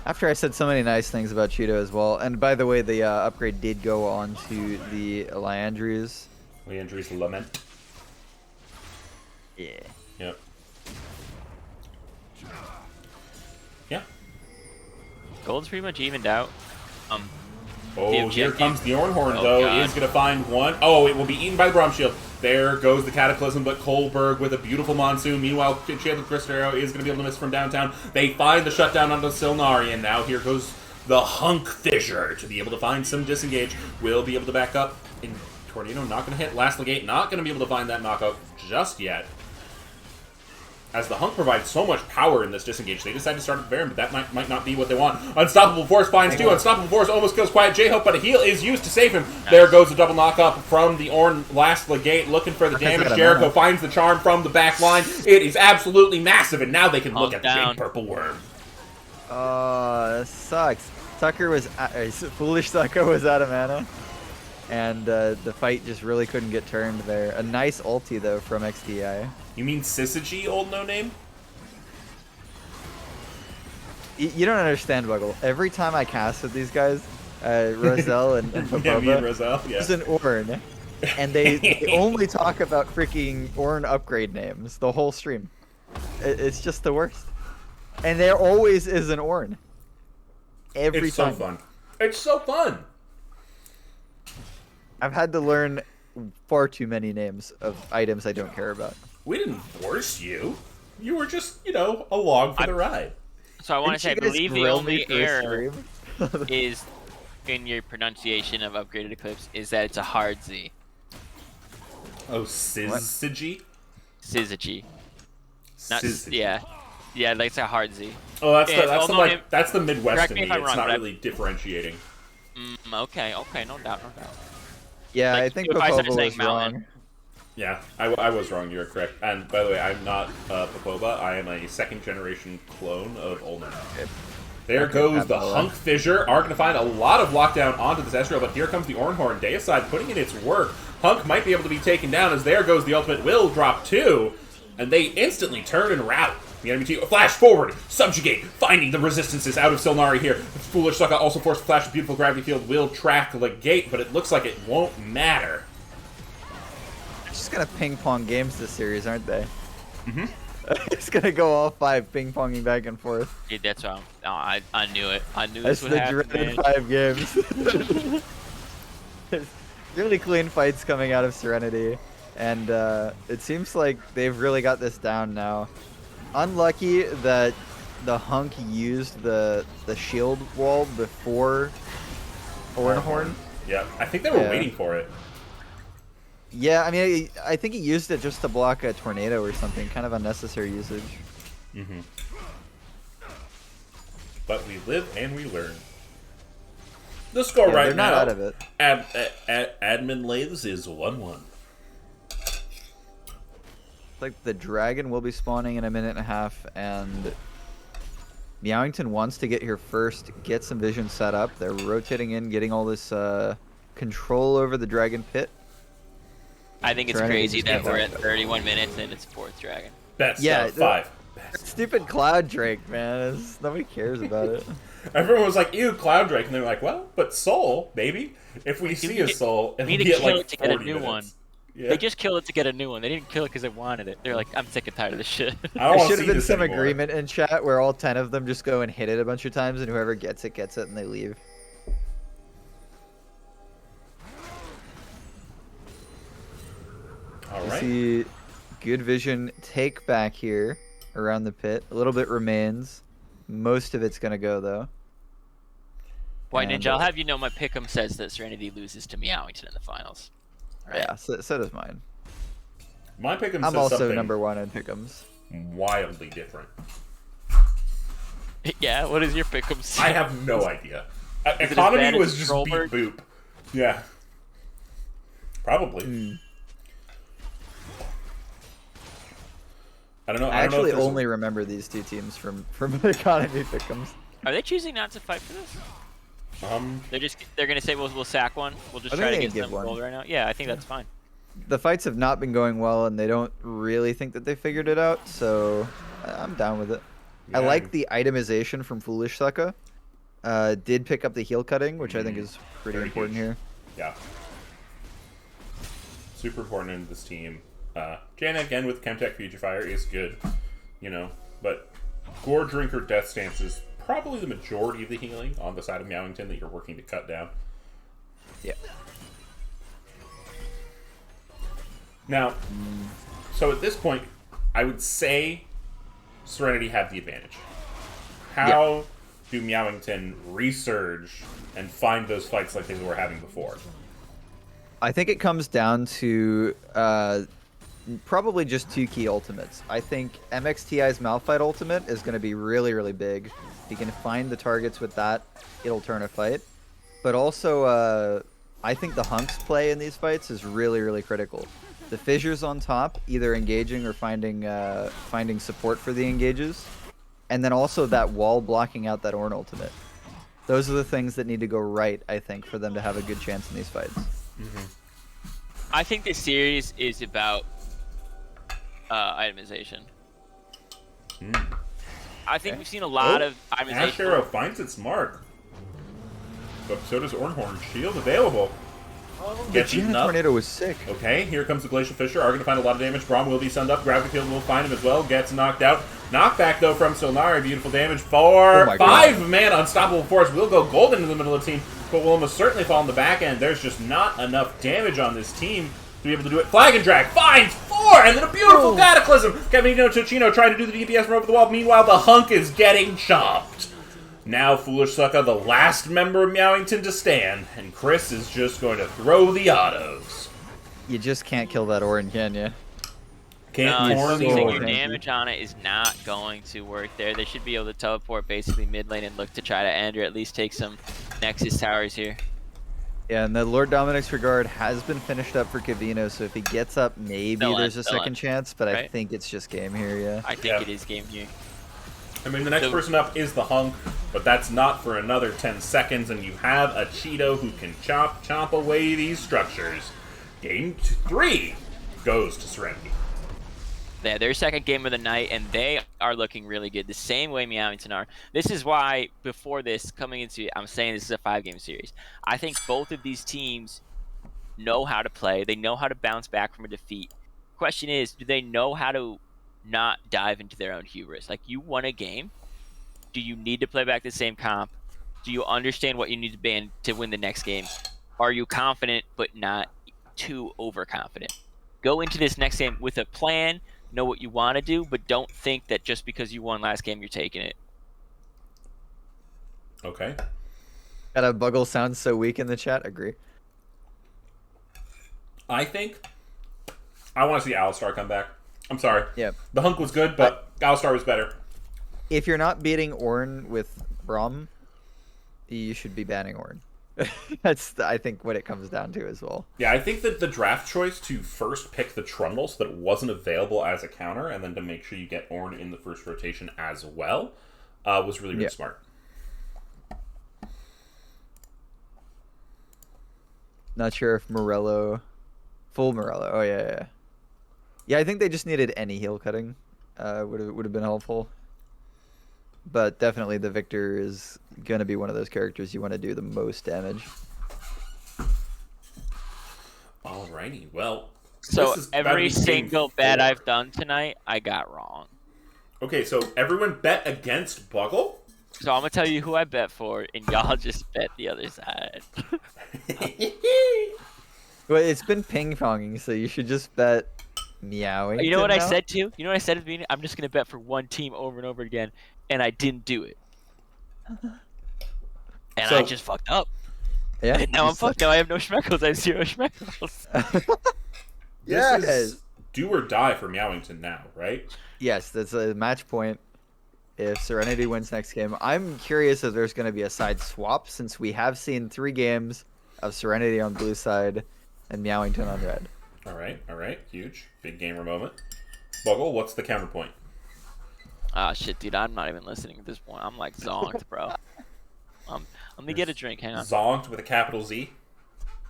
After I said so many nice things about Cheeto as well. And by the way, the upgrade did go on to the Liandry's. Leandry's Lament. Yeah. Yep. Yeah. Gold's pretty much evened out. Oh, The here objective- comes the Ornhorn, Oh, though. God. Is going to find one. Oh, it will be eaten by the Braum Shield. There goes the Cataclysm, but Kohlberg with a beautiful Monsoon. Meanwhile, Enchanted Crystal Arrow is going to be able to miss from downtown. They find the shutdown onto Silnari, and now here goes the Hunk Fissure to be able to find some disengage. Will be able to back up. And Tornado not going to hit. Last Legate not going to be able to find that knockout just yet. As the Hunk provides so much power in this disengage, they decide to start at Baron, but that might not be what they want. Unstoppable Force finds two. Unstoppable Force almost kills Quiet J-Hope, but a heal is used to save him. There goes a double knock-up from the Ornn Last Legate, looking for the damage. got a Jericho mana. finds the charm from the back line. It is absolutely massive, and now they can look Hunk at the down. big purple worm. Oh, that sucks. Tucker was foolish. Tucker was out of mana, and the fight just really couldn't get turned there. A nice ulti though from XDI. You mean Syzygy, old no-name? You don't understand, Buggle. Every time I cast with these guys, Roselle and Yeah, me and Popova, Roselle, yeah. there's an Ornn, and they only talk about freaking Ornn upgrade names the whole stream. It's just the worst. And there always is an Ornn. Every It's so time. fun. It's so fun! I've had to learn far too many names of items I don't care about. We didn't force you. You were just, along for the ride. So I want to say, I Didn't you guys believe the grill me only for a error stream? is in your pronunciation of Upgraded Eclipse is that it's a hard Z. Oh, Syzygy? Syzygy. Not Syzygy. yeah, like it's a hard Z. Oh, that's Yeah, the although it- that's the Midwest correct in me me. if I'm It's wrong, not but I- really differentiating. Okay, no doubt. Yeah, Like, I think if I started Popova saying was mountain. wrong. Yeah, I was wrong. You're correct. And by the way, I'm not Popova. I am a second-generation clone of Olin. There Okay, goes the Pavlova. Hunk Fissure. Are going to find a lot of lockdown onto this Ezreal, but here comes the Ornhorn. Deicide putting in its work. Hunk might be able to be taken down as there goes the ultimate. Will drop two, and they instantly turn and route. The enemy team flash forward, subjugate, finding the resistances out of Silnari here. Foolish Sucka also forced to flash. Beautiful gravity field will track the gate, but it looks like it won't matter. They're just gonna ping pong games this series, aren't they? Mm-hmm. It's gonna go all 5 ping ponging back and forth. Dude, that's what I knew it. I knew That's this would the happen, dreaded man. 5 games. There's really clean fights coming out of Serenity, and it seems like they've really got this down now. Unlucky that the Hunk used the shield wall before Ornhorn. Yeah, I think they were Yeah. waiting for it. Yeah, I mean, I think he used it just to block a tornado or something. Kind of unnecessary usage. Mm-hmm. But we live and we learn. The score Yeah, right they're now, not out of it. Admin Lathes is 1-1. Like the dragon will be spawning in a minute and a half, and Meowington wants to get here first, get some vision set up. They're rotating in, getting all this control over the dragon pit. I think it's Serenity crazy just that gets we're out. at 31 minutes and it's 4th dragon. Best Yeah, of 5. Stupid Cloud Drake, man. Nobody cares about it. Everyone was like, ew, Cloud Drake. And they're like, well, but Soul, baby. If we see a Soul, it'll need to be at kill like it to get a 40 new minutes. one. Yeah. They just killed it to get a new one. They didn't kill it because they wanted it. They're like, I'm sick and tired of this shit. I don't There want to should see have been this some anymore. agreement in chat where all 10 of them just go and hit it a bunch of times, and whoever gets it, and they leave. All You right. see good vision take back here around the pit. A little bit remains. Most of it's going to go, though. White And, Ninja, I'll have you know my pick'em says that Serenity loses to Meowington in the finals. Right? Yeah, so does mine. My pick'em I'm says also something number 1 in pick'ems. wildly different. Yeah, what is your pick'em say? I have no idea. it as Economy bad as was just beat Trollberg? boop. Yeah. Probably. Hmm. I don't know. I I don't know actually if there's only remember these 2 teams from the economy pick'ems. Are they choosing not to fight for this? They're gonna say we'll sack one. We'll just I try to think they get give some one. gold right now. Yeah, I think that's fine. The fights have not been going well, and they don't really think that they figured it out, so I'm down with it. I Yeah. like the itemization from Foolish Sucka. Did pick up the heal cutting, which I think is pretty Very important huge. here. Yeah. Super important in this team. Jaina, again, with Chemtech Fugifier is good, you know, but Gore Drinker Death Stance is probably the majority of the healing on the side of Meowington that you're working to cut down. Yeah. Now, so at this point, I would say Serenity had the advantage. How do Meowington resurge and find those fights like they were having before? I think it comes down to probably just 2 key ultimates. I think MXTI's Malphite ultimate is going to be really, really big. If you can find the targets with that, it'll turn a fight. But also, I think the Hunk's play in these fights is really, really critical. The fissures on top, either engaging or finding support for the engages, and then also that wall blocking out that Ornn ultimate. Those are the things that need to go right, I think, for them to have a good chance in these fights. I think this series is about itemization. I think we've seen a lot of Ash itemization. Arrow finds its mark. But so does Ornhorn. Shield available. Gets Jaina eaten up. Tornado was sick. Okay, here comes the Glacial Fissure. Are going to find a lot of damage. Braum will be sunned up. Gravity Field will find him as well. Gets knocked out. Knockback, though, from Solnari. Beautiful damage. Oh my 5 man Unstoppable Force will go golden in the middle of the team, but will almost certainly fall on the back end. There's just not enough damage on this team to be able to do it. Flag and Drag finds 4, and then a beautiful Cataclysm. Camino Tochino trying to do the DPS from over the wall. Meanwhile, the Hunk is getting chopped. Now, Foolish Sucka, the last member of Meowington to stand, and Chris is just going to throw the autos. You just can't kill that Ornn, can you? Can't No, torn it's the losing orb. your damage on it is not going to work there. They should be able to teleport basically mid lane and look to try to end or at least take some Nexus towers here. Yeah, and the Lord Dominic's Regard has been finished up for Kavino, so if he gets up, maybe Still there's on, a still second on. chance, but I Right. think it's just game here, yeah. I think Yeah. it is game here. I mean, the next So- person up is the Hunk, but that's not for another 10 seconds, and you have a Cheeto who can chomp away these structures. Game 3 goes to Serenity. They're their second game of the night, and they are looking really good. The same way Meowington are. This is why before this coming into, I'm saying this is a 5-game series. I think both of these teams know how to play. They know how to bounce back from a defeat. Question is, do they know how to not dive into their own hubris? Like, you won a game. Do you need to play back the same comp? Do you understand what you need to ban to win the next game? Are you confident but not too overconfident? Go into this next game with a plan, know what you want to do, but don't think that just because you won last game, you're taking it. Okay. Got a Buggle sounds so weak in the chat. Agree. I think I want to see Alistar come back. I'm sorry. Yeah. The Hunk was good, but Alistar was better. If you're not beating Ornn with Braum, you should be banning Ornn. That's, I think, what it comes down to as well. Yeah, I think that the draft choice to first pick the Trundle so that it wasn't available as a counter, and then to make sure you get Ornn in the first rotation as well, was really, really smart. Not sure if Morello... Full Morello. Oh, yeah. Yeah, I think they just needed any heal cutting. Would have been helpful. But definitely the Victor is going to be one of those characters you want to do the most damage. Alrighty, well... So this is about to every be game single bet 4. I've done tonight, I got wrong. Okay, so everyone bet against Buggle? So I'm going to tell you who I bet for, and y'all just bet the other side. Well, it's been ping-ponging, so you should just bet Meowing. You know what I said too? You know what I said at the beginning? I'm just going to bet for one team over and over again, and I didn't do it. And So- I just fucked up. Yeah. And now I'm fucked. Now I have no Schmeckles. I have 0 Schmeckles. Yes. This is do or die for Meowington now, right? Yes, that's a match point if Serenity wins next game. I'm curious if there's going to be a side swap, since we have seen 3 games of Serenity on blue side and Meowington on red. Alright, huge. Big gamer moment. Buggle, what's the counterpoint? Ah, shit, dude. I'm not even listening at this point. I'm like zonked, bro. Let me get a drink. Hang on. Zonked with a capital Z?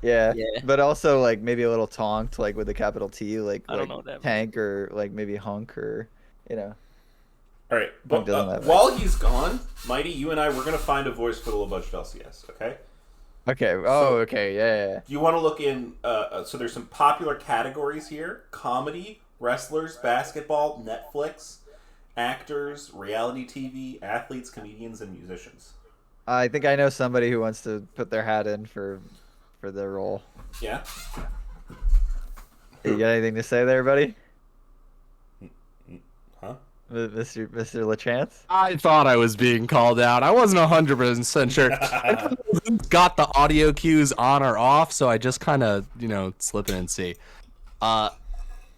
Yeah, Yeah. but also like maybe a little tonked, like with a capital T, like I don't know what that tank or like maybe hunk or, you know. Alright, but doesn't have it. while he's gone, Mighty, you and I, we're going to find a voice for the little bunch of LCS, okay? Okay. Oh, okay. Yeah. You want to look in, so there's some popular categories here. Comedy, wrestlers, basketball, Netflix, actors, reality TV, athletes, comedians, and musicians. I think I know somebody who wants to put their hat in for the role. Yeah? You got anything to say there, buddy? Huh? Mr. LeChance? I thought I was being called out. I wasn't 100% sure. I don't know who got the audio cues on or off, so I just kind of, slip in and see. I'm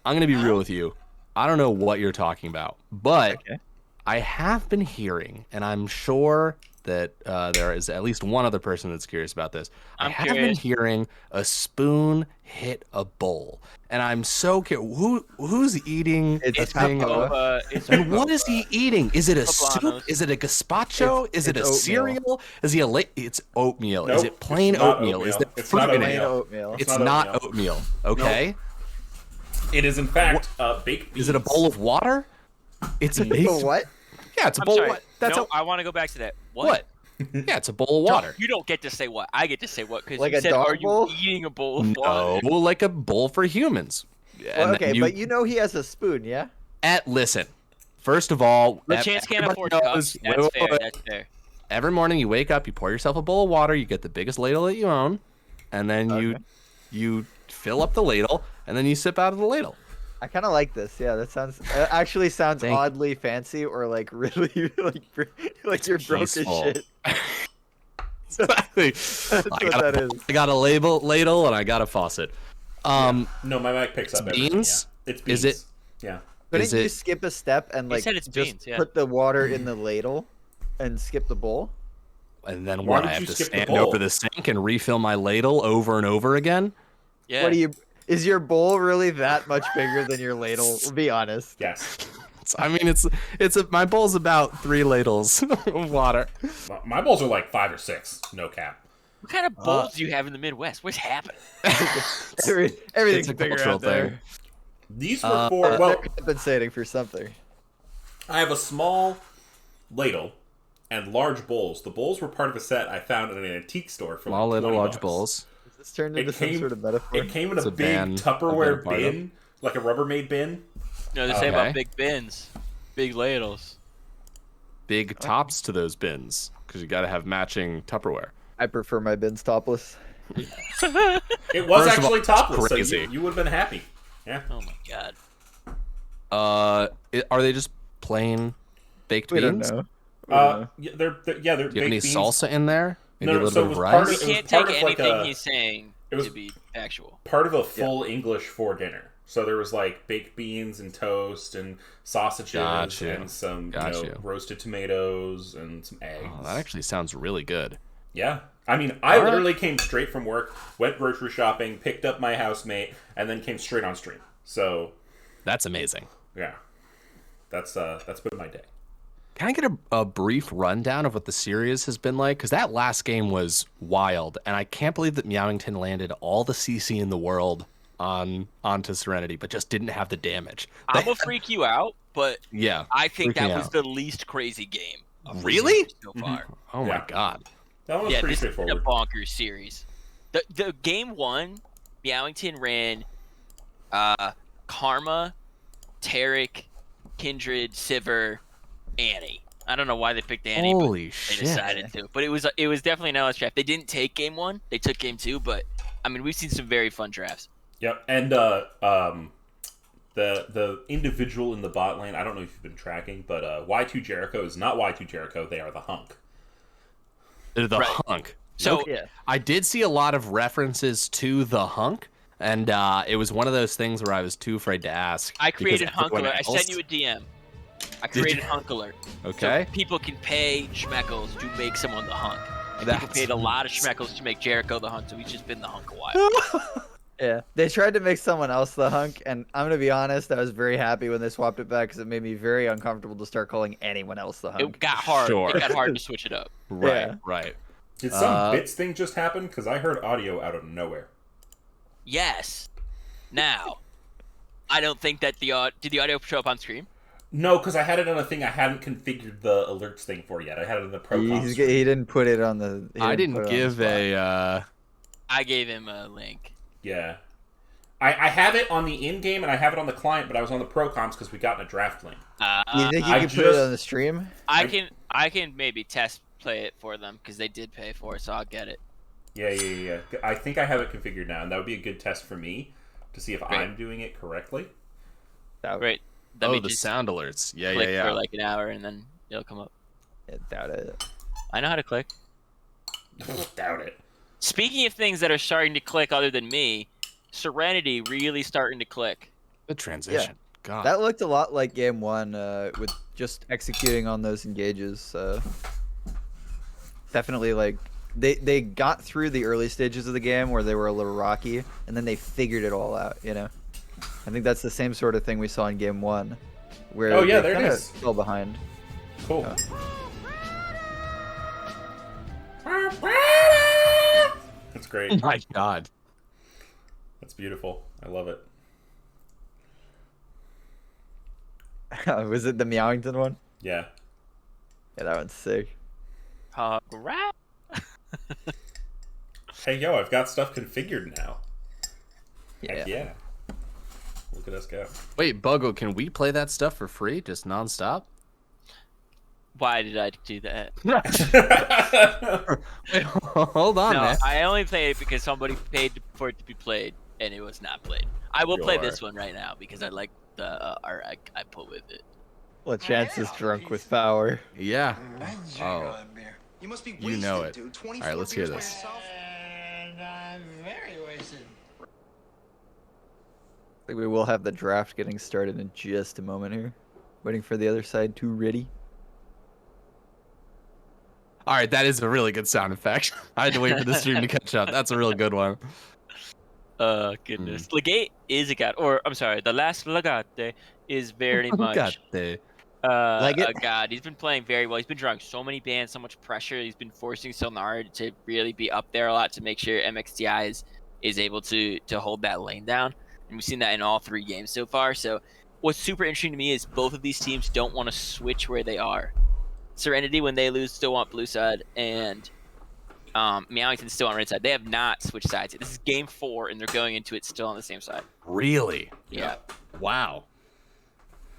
going to be real with you. I don't know what you're talking about, but Okay. I have been hearing, and I'm sure that there is at least one other person that's curious about this. I I'm have been curious. hearing a spoon hit a bowl, and I'm so curious. Who's eating It's this a thing? Papa. It's And what is he eating? Is it a soup? Poblanos. Is it a gazpacho? Is it a it's oatmeal. cereal? Is he a It's oatmeal. Nope, is it plain it's not oatmeal? Is oatmeal. there It's fruit not in Plain it? oatmeal. It's not not oatmeal. oatmeal. Okay. It is, in fact, baked beans. Is it a bowl of water? It's a But what? Yeah, it's a I'm bowl. sorry. Of, that's no, I want to go back to that. what? Yeah, it's a bowl of water. You don't get to say what. I get to say what because Like you a said, dog "Are you bowl? eating a bowl of No, water?" like a bowl for humans. Well, And okay, then but you know he has a spoon, yeah? listen. First of all, The chance can't afford cups. That's fair. That's fair. Every morning you wake up, you pour yourself a bowl of water, you get the biggest ladle that you own, and then you fill up the ladle, and then you sip out of the ladle. I kind of like this. Yeah, that sounds actually sounds Thank you. oddly fancy or like really like you're broke as peaceful. shit. Exactly. That's I what got, that is. I got a ladle and I got a faucet. No, my mic picks up everything, beans? yeah. It's beans. Is it- Yeah. Couldn't Is you it- skip a step and like said it's just beans, yeah. put the water in the ladle and skip the bowl? And then Why what? would I have you to skip the stand bowl? over the sink and refill my ladle over and over again. Yeah. What do you? Is your bowl really that much bigger than your ladle? Be honest. Yes. I mean, my bowl's about 3 ladles of water. My bowls are like 5 or 6. No cap. What kind of bowls do you have in the Midwest? What's happening? Everything's It's a bigger cultural out there. thing. These were for well. They're compensating for something. I have a small ladle and large bowls. The bowls were part of a set I found in an antique store for Small like little 20 large bucks. bowls. Is this turned into some sort of metaphor? It came in It's a a big ban- Tupperware a ban bin, like a Rubbermaid bin. No, they say Okay. about big bins, big ladles. Big tops to those bins because you got to have matching Tupperware. I prefer my bins topless. It was First of all, actually it's topless, so crazy. you would have been happy. Yeah. Oh my god. Are they just plain baked We don't beans? know. Yeah, they're Do you have any baked beans. salsa in there? Maybe No, a little so bit it of was part rice. of- You it can't part take of like anything a- he's saying it was- to be factual. Part of a full English for dinner. So there was like baked beans and toast and sausages Got you. and some Got you know, you. roasted tomatoes and some eggs. Oh, that actually sounds really good. Yeah. I mean, I All right. literally came straight from work, went grocery shopping, picked up my housemate, and then came straight on stream. So, That's amazing. yeah. That's been my day. Can I get a brief rundown of what the series has been like? Because that last game was wild, and I can't believe that Meowington landed all the CC in the world onto Serenity, but just didn't have the damage. I'm gonna freak you out, but Yeah. I think Freak me that was out. the least crazy game. Of the Really? series so far. Oh my Yeah. god. That one was Yeah, pretty this is a straightforward. bonkers series. The game one, Meowington ran Karma, Tarek, Kindred, Sivir, Annie. I don't know why they picked Annie, but Holy they shit. decided to. But it was definitely an LS draft. They didn't take game one. They took game two, but I mean we've seen some very fun drafts. Yep. And the individual in the bot lane, I don't know if you've been tracking, but Y2 Jericho is not Y2 Jericho, they are the hunk. They're the Right. hunk. So Yeah. I did see a lot of references to the hunk, and it was one of those things where I was too afraid to ask. I because created Hunk everyone Alert. I else- sent you a DM. I Did you? created Hunk Alert. Okay. So people can pay Schmeckles to make someone the hunk. And people That's- paid a lot of Schmeckles to make Jericho the hunk, so he's just been the hunk a while. Yeah, they tried to make someone else the hunk, and I'm gonna be honest, I was very happy when they swapped it back because it made me very uncomfortable to start calling anyone else the It hunk. got hard. Sure. It got hard to switch it up. Right, Yeah. right. Did some Uh, bits thing just happen? Because I heard audio out of nowhere. Yes. Now, I don't think that did the audio show up on screen? No, because I had it on a thing I hadn't configured the alerts thing for yet. I had it in the pro comp stream. He didn't put it on the. he I put didn't it on the give spot. a. I gave him a link. Yeah. I have it on the in-game and I have it on the client, but I was on the pro comps because we got in a draft lane. You think you I could put it just- on the stream? I can maybe test play it for them because they did pay for it, so I'll get it. Yeah. I think I have it configured now, and that would be a good test for me to see if Great. I'm doing it correctly. Doubt, Great. Let Oh, me the just sound alerts. Yeah, click yeah, for yeah. like an hour and then it'll come up. doubt it. I know how to click. Doubt it. Speaking of things that are starting to click other than me, Serenity really starting to click. Good transition. God. That looked a lot like game one with just executing on those engages. Definitely like they got through the early stages of the game where they were a little rocky, and then they figured it all out. You know, I think that's the same sort of thing we saw in game one, where Oh, yeah, they there it kinda is. fell behind. Cool. That's great. Oh my god. That's beautiful. I love it. Was it the Meowington one? Yeah. Yeah, that one's sick. Congrats. Hey, yo, I've got stuff configured now. Yeah. Heck yeah. Look at us go. Wait, Buggo, can we play that stuff for free, just nonstop? Why did I do that? Wait, hold on, No, man. I only played it because somebody paid for it to be played, and it was not played. I will play Sure. this one right now because I like the art I put with it. Well, Chance is drunk with power. Yeah. That's Oh. You must be You know wasted, it. dude. 24 All right, let's hear beers by this. yourself? And I'm very wasted. I think we will have the draft getting started in just a moment here. Waiting for the other side to ready. All right, that is a really good sound effect. I had to wait for the stream to catch up. That's a real good one. Goodness. Legate is a god, or I'm sorry, the last Legate is very much the Legate? a god. He's been playing very well. He's been drawing so many bans, so much pressure. He's been forcing Silnard to really be up there a lot to make sure MXTI is able to hold that lane down. and we've seen that in all 3 games so far. So what's super interesting to me is both of these teams don't want to switch where they are. Serenity, when they lose, still want blue side, and Meowington still on red side. They have not switched sides. This is game 4, and they're going into it still on the same side. Really? Yeah. Wow.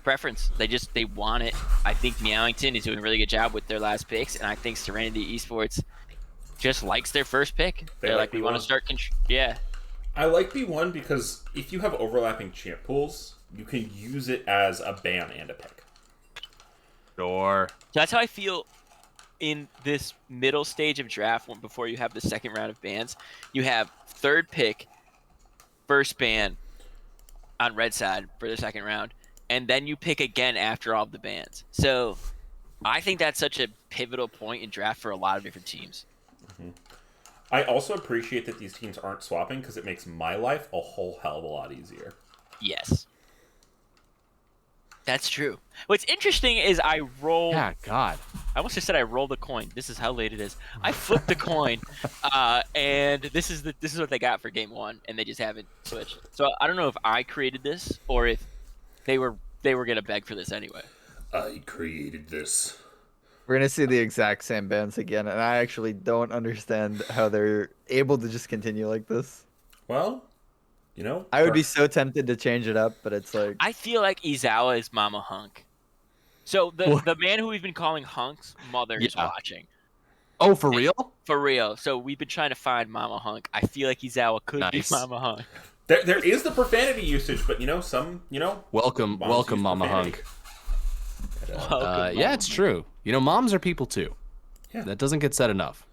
Preference. They want it. I think Meowington is doing a really good job with their last picks, and I think Serenity Esports just likes their first pick. They're like, we want to start. Yeah. I like B1 because if you have overlapping champ pools, you can use it as a ban and a pick. Sure. So that's how I feel in this middle stage of draft before you have the second round of bans. You have third pick, first ban on red side for the second round, and then you pick again after all of the bans. So I think that's such a pivotal point in draft for a lot of different teams. Mm-hmm. I also appreciate that these teams aren't swapping because it makes my life a whole hell of a lot easier. Yes. That's true. What's interesting is I roll. Yeah, God. I almost just said I rolled the coin. This is how late it is. I flipped the coin, and this is what they got for game 1, and they just haven't switched. So I don't know if I created this or if they were gonna beg for this anyway. I created this. We're gonna see the exact same bands again, and I actually don't understand how they're able to just continue like this. Well, you know, I would be so tempted to change it up, but it's like I feel like Izawa is Mama Hunk. So the man who we've been calling Hunk's mother is watching. Oh, for real? For real. So we've been trying to find Mama Hunk. I feel like Izawa could be Mama Hunk. There is the profanity usage, but Welcome, Mama Hunk. Yeah, it's true. Moms are people too. Yeah. That doesn't get said enough.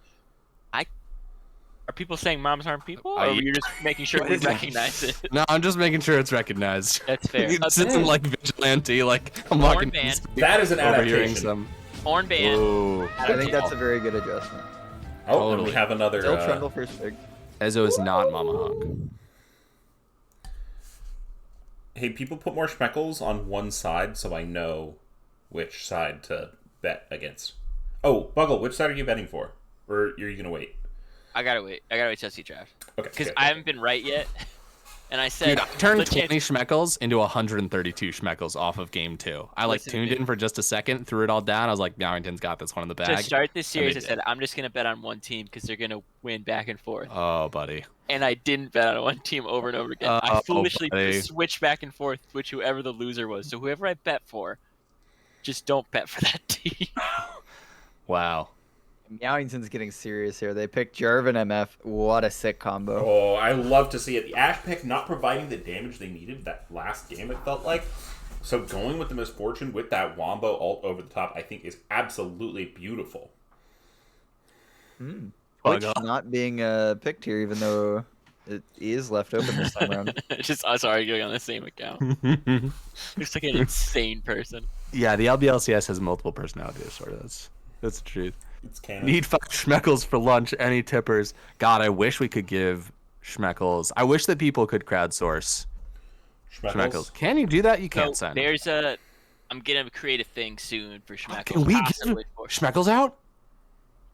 Are people saying moms aren't people, or are you just making sure we recognize it? No, I'm just making sure it's recognized. That's fair. It's like vigilante, like I'm Horn walking. band. That is an overhearing adaptation. some. Horn band. Ooh. I think that's a very good adjustment. Oh, Totally. and we have another. Still Trundle first pick. Ezo is not Mama Hunk. Hey, people put more schmeckles on one side, so I know which side to bet against. Oh, Buggle, which side are you betting for? Or are you gonna wait? I gotta wait till I see draft. Okay. Because good. I haven't been right yet. And I said, Dude, I turned the 20 chance- schmeckles into 132 schmeckles off of game 2. I Listen to tuned me. in for just a second, threw it all down. I was like, Meowington's got this one in the bag. to start this series, I they said, I'm just gonna bet on one team because they're gonna win back and forth. Oh, buddy. And I didn't bet on one team over and over again. I Oh, foolishly buddy. switched back and forth, which whoever the loser was. So whoever I bet for, just don't bet for that team. Wow. Meowington's getting serious here. They picked Jarvan MF. What a sick combo. Oh, I love to see it. The Ash pick not providing the damage they needed that last game, it felt like. So going with the Misfortune with that Wombo ult over the top, I think is absolutely beautiful. Twitch not being picked here, even though it is left open this time around. Just us arguing on the same account. Looks like an insane person. Yeah, the LBLCS has multiple personality disorder. That's the truth. It's canon. Need 5 schmeckles for lunch. Any tippers? God, I wish we could give schmeckles. I wish that people could crowdsource schmeckles. Can you do that? You can't So send. there's I'm gonna create a thing soon for Schmeckles. Can we give possibly for- schmeckles out?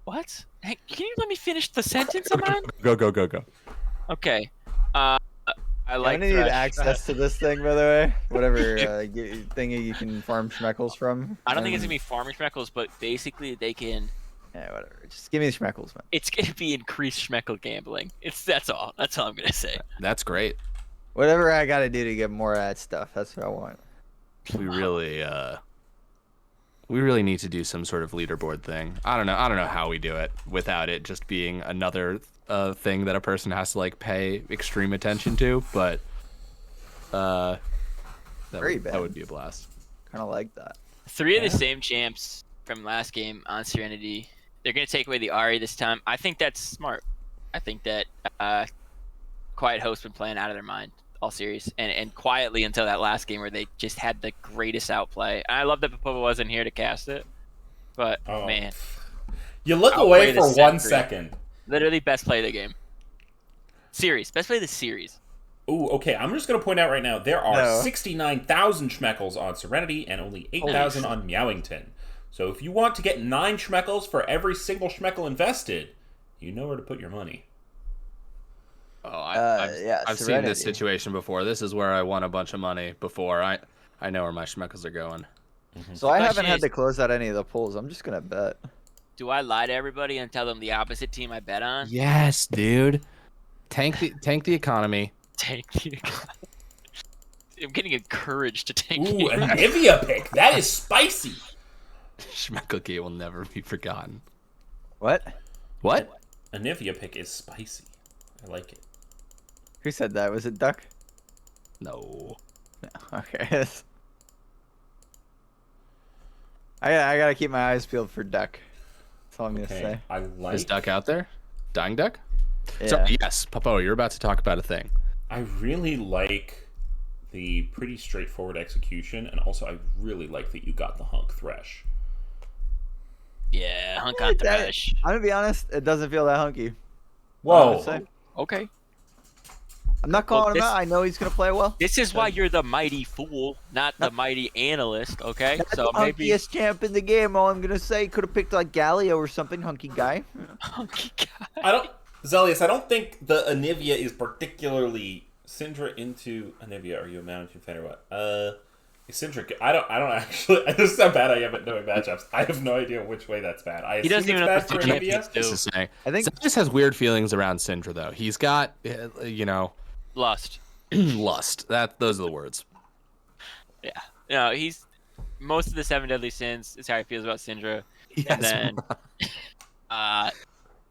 What? Hey, can you let me finish the sentence I'm on? Go. Okay. I I'm like gonna need Thresh. access to this thing, by the way. Whatever thingy you can farm Schmeckles from. I don't think it's gonna be farming Schmeckles, but basically they can. Yeah, whatever. Just give me the Schmeckles, man. It's gonna be increased Schmeckle gambling. That's all. That's all I'm gonna say. That's great. Whatever I gotta do to get more of that stuff. That's what I want. We really need to do some sort of leaderboard thing. I don't know how we do it without it just being another thing that a person has to like pay extreme attention to, but that would be a blast. Kind of like that. 3 of the same champs from last game on Serenity. They're gonna take away the Ahri this time. I think that's smart. I think that Quiet Host been playing out of their mind all series, and quietly until that last game where they just had the greatest outplay. And I love that Popova wasn't here to cast it, but man, You look I'll away play the for 1 set second. literally best play of the game. Best play of the series. Ooh, okay. I'm just going to point out right now, there are No. 69,000 schmeckles on Serenity and only 8,000 on Meowington. So if you want to get 9 schmeckles for every single schmeckle invested, you know where to put your money. Oh, I've seen Serenity. this situation before. This is where I won a bunch of money before. I know where my schmeckles are going. So I haven't question had is- to close out any of the pools. I'm just gonna bet. Do I lie to everybody and tell them the opposite team I bet on? Yes, dude. Tank the economy. Thank you. I'm getting encouraged to take Ooh, it. a Nivea pick. That is spicy. Schmeckle Gate will never be forgotten. What? What? A Nivea pick is spicy. I like it. Who said that? Was it Duck? No. Okay. I gotta keep my eyes peeled for Duck. That's all I'm gonna Okay, say. I Is like. Duck out there? Dying Duck? Yeah. So, yes, Papo, you're about to talk about a thing. I really like the pretty straightforward execution, and also I really like that you got the Hunk Thresh. Yeah, hunk on That- thresh. I'm gonna be honest. It doesn't feel that hunky. Whoa! Honestly. Okay. I'm not calling him this- out. I know he's gonna play well. This is why you're the mighty fool, not the mighty analyst, okay? That's So the maybe hunkiest champ in the game. All I'm gonna say, could have picked like Galio or something, hunky guy. hunky guy. I don't, Zelius. I don't think the Anivia is particularly Syndra into Anivia. Are you a Mountain fan or what? Is Syndra? I don't actually. This is how bad I am at knowing matchups. I have no idea which way that's bad. I He doesn't assume even know it's what bad the for champions Anivia. do. This is saying. I think- Zep just has weird feelings around Syndra, though. He's got, Lust. lust. Those are the words. Yeah. No, he's most of the 7 deadly sins is how he feels about Syndra. Yes. And then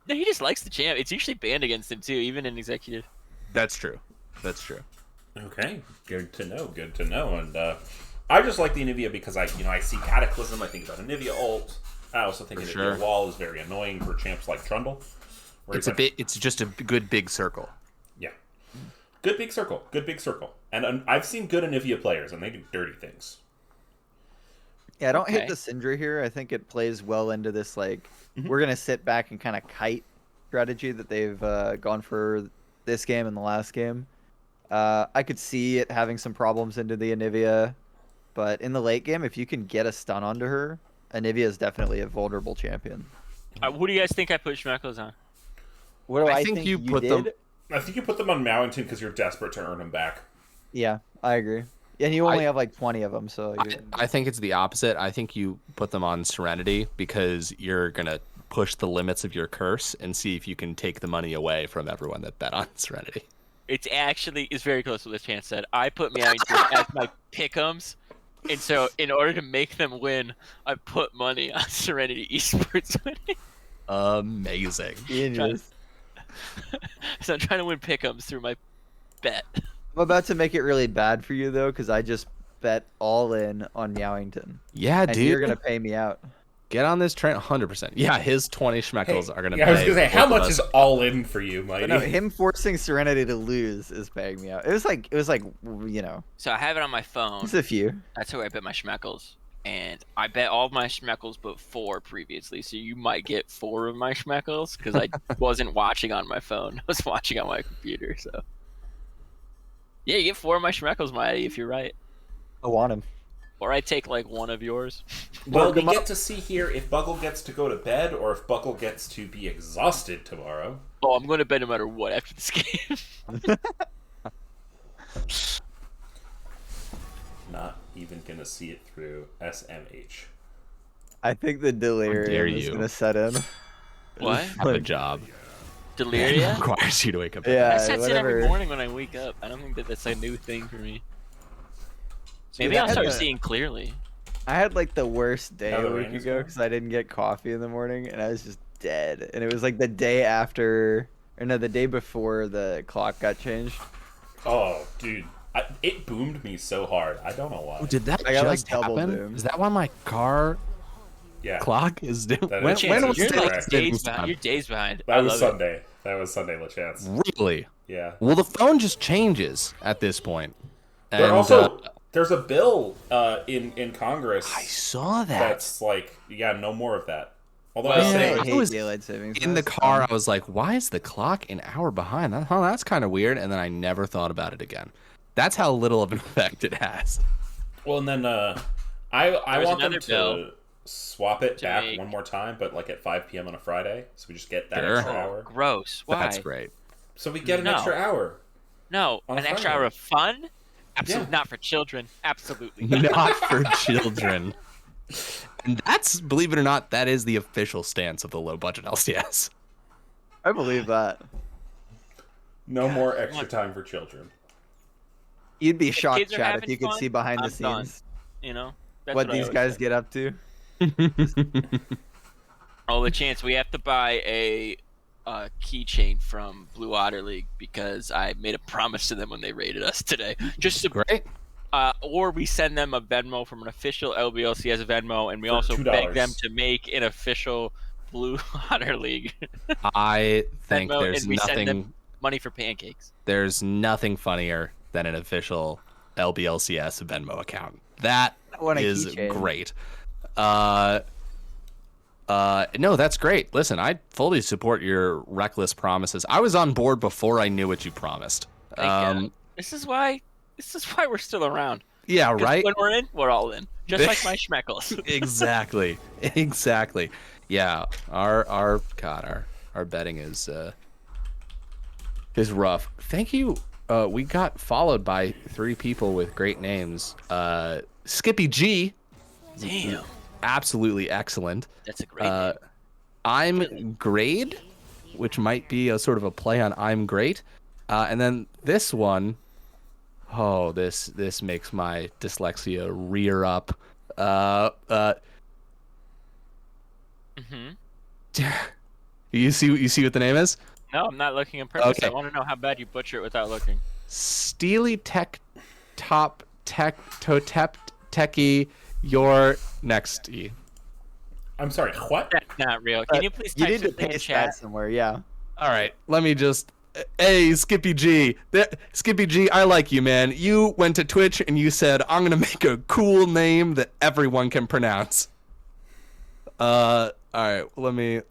no, he just likes the champ. It's usually banned against him too, even in executive. That's true. That's true. Okay, good to know. Good to know. And I just like the Anivia because I see Cataclysm. I think about Anivia ult. I also think For Anivia sure. Wall is very annoying for champs like Trundle. where It's he's a bit. It's just a good big circle. Yeah. Good big circle. Good big circle. And I've seen good Anivia players, and they do dirty things. Yeah, I don't hate Okay. the Syndra here. I think it plays well into this like Mm-hmm. we're gonna sit back and kind of kite strategy that they've gone for this game and the last game. I could see it having some problems into the Anivia, but in the late game, if you can get a stun onto her, Anivia is definitely a vulnerable champion. What do you guys think I put Schmeckles on? What do I I, think think you put did? them- I think you put them on Mowington because you're desperate to earn them back. Yeah, I agree. And you only I- have like 20 of them, so I think it's the opposite. I think you put them on Serenity because you're gonna push the limits of your curse and see if you can take the money away from everyone that bet on Serenity. It's very close to what Chance said. I put Meowington as my pick'ems, and so in order to make them win, I put money on Serenity Esports winning. Amazing. genius. So I'm trying to win pick'ems through my bet. I'm about to make it really bad for you though, because I just bet all in on Meowington, Yeah, and dude. you're gonna pay me out. Get on this train 100%. Yeah, his 20 schmeckles are gonna Yeah, pay. I was gonna say, how both of much us. is all in for you, Mighty? But no, him forcing Serenity to lose is paying me out. It was like So I have it on my phone. just a few. That's where I bet my Schmeckles. And I bet all of my Schmeckles but 4 previously, so you might get 4 of my Schmeckles, because I wasn't watching on my phone. I was watching on my computer, so... Yeah, you get 4 of my Schmeckles, Mighty, if you're right. I want him. Or I take, like, 1 of yours. Well, we get to see here if Buckle gets to go to bed or if Buckle gets to be exhausted tomorrow. Oh, I'm going to bet no matter what after this game. Not even gonna see it through SMH. I think the dare delirium is you. gonna set in. What? Have a job. It Deliria? requires you to wake up. Yeah. That sets in every whatever. morning when I wake up. I don't think that that's a new thing for me. Maybe I I'll had start a- seeing clearly. I had like the worst day Now the a rain week is ago gone. because I didn't get coffee in the morning and I was just dead. And it was like the day after, or no, the day before the clock got changed. Oh, dude. It boomed me so hard. I don't know why. Oh, did that I got, like, just double happen? doomed. Is that why my car Yeah. clock is doing? That When, is when was Chance, You're you're it like correct. days behind. You're days behind. I That was love it. Sunday. That was Sunday, LaChance. Really? Yeah. Well, the phone just changes at this point. There And, also there's a bill in Congress I saw that. that's like, yeah, no more of that. Although Well, I I say, I hate was daylight savings. in the That's car, dumb. I was like, why is the clock an hour behind? That's kind of weird. And then I never thought about it again. That's how little of an effect it has. well, and then I was want them another to bill swap it to back make- one more time, but like at 5 p.m. on a Friday, so we just get that Sure. extra hour. Gross. Why? That's great. So we get an No. extra hour. No, On an extra Friday. hour of fun. Absolutely Yeah. not for children. Absolutely not. Not for children. And that's, believe it or not, that is the official stance of the low budget LCS. I believe that. No more extra time for children. You'd be shocked, kids are Chad, if having you could fun, see behind the I'm done. scenes You know That's what I these always guys say. get up to. Oh, the chance we have to buy a keychain from Blue Otter League because I made a promise to them when they raided us today. Just to, Great. or we send them a Venmo from an official LBLCS Venmo, and we For also $2. beg them to make an official Blue Otter League I think Venmo, there's and we send them nothing money for pancakes. there's nothing funnier than an official LBLCS Venmo account. That I want a is keychain. great. No, that's great. Listen, I fully support your reckless promises. I was on board before I knew what you promised. Thank God. This is why we're still around. Yeah, 'Cause right? When we're in, we're all in. Just like my schmeckles. Exactly. Exactly. Yeah, our betting is rough. Thank you. We got followed by 3 people with great names. Skippy G, Damn. absolutely excellent. That's a great name. I'm Grade, which might be a sort of a play on I'm Great. And then this one, oh, this makes my dyslexia rear up. Mm-hmm. You see what the name is? No, I'm not looking on purpose. Okay. I want to know how bad you butcher it without looking. Steely Tech Top Tech Totep Techie your next E. I'm sorry, what? That's not real. Can you please You type need to something in paste chat? that somewhere, yeah. All right, let me just. Hey, Skippy G. Skippy G, I like you, man. You went to Twitch and you said, I'm going to make a cool name that everyone can pronounce. All right, let me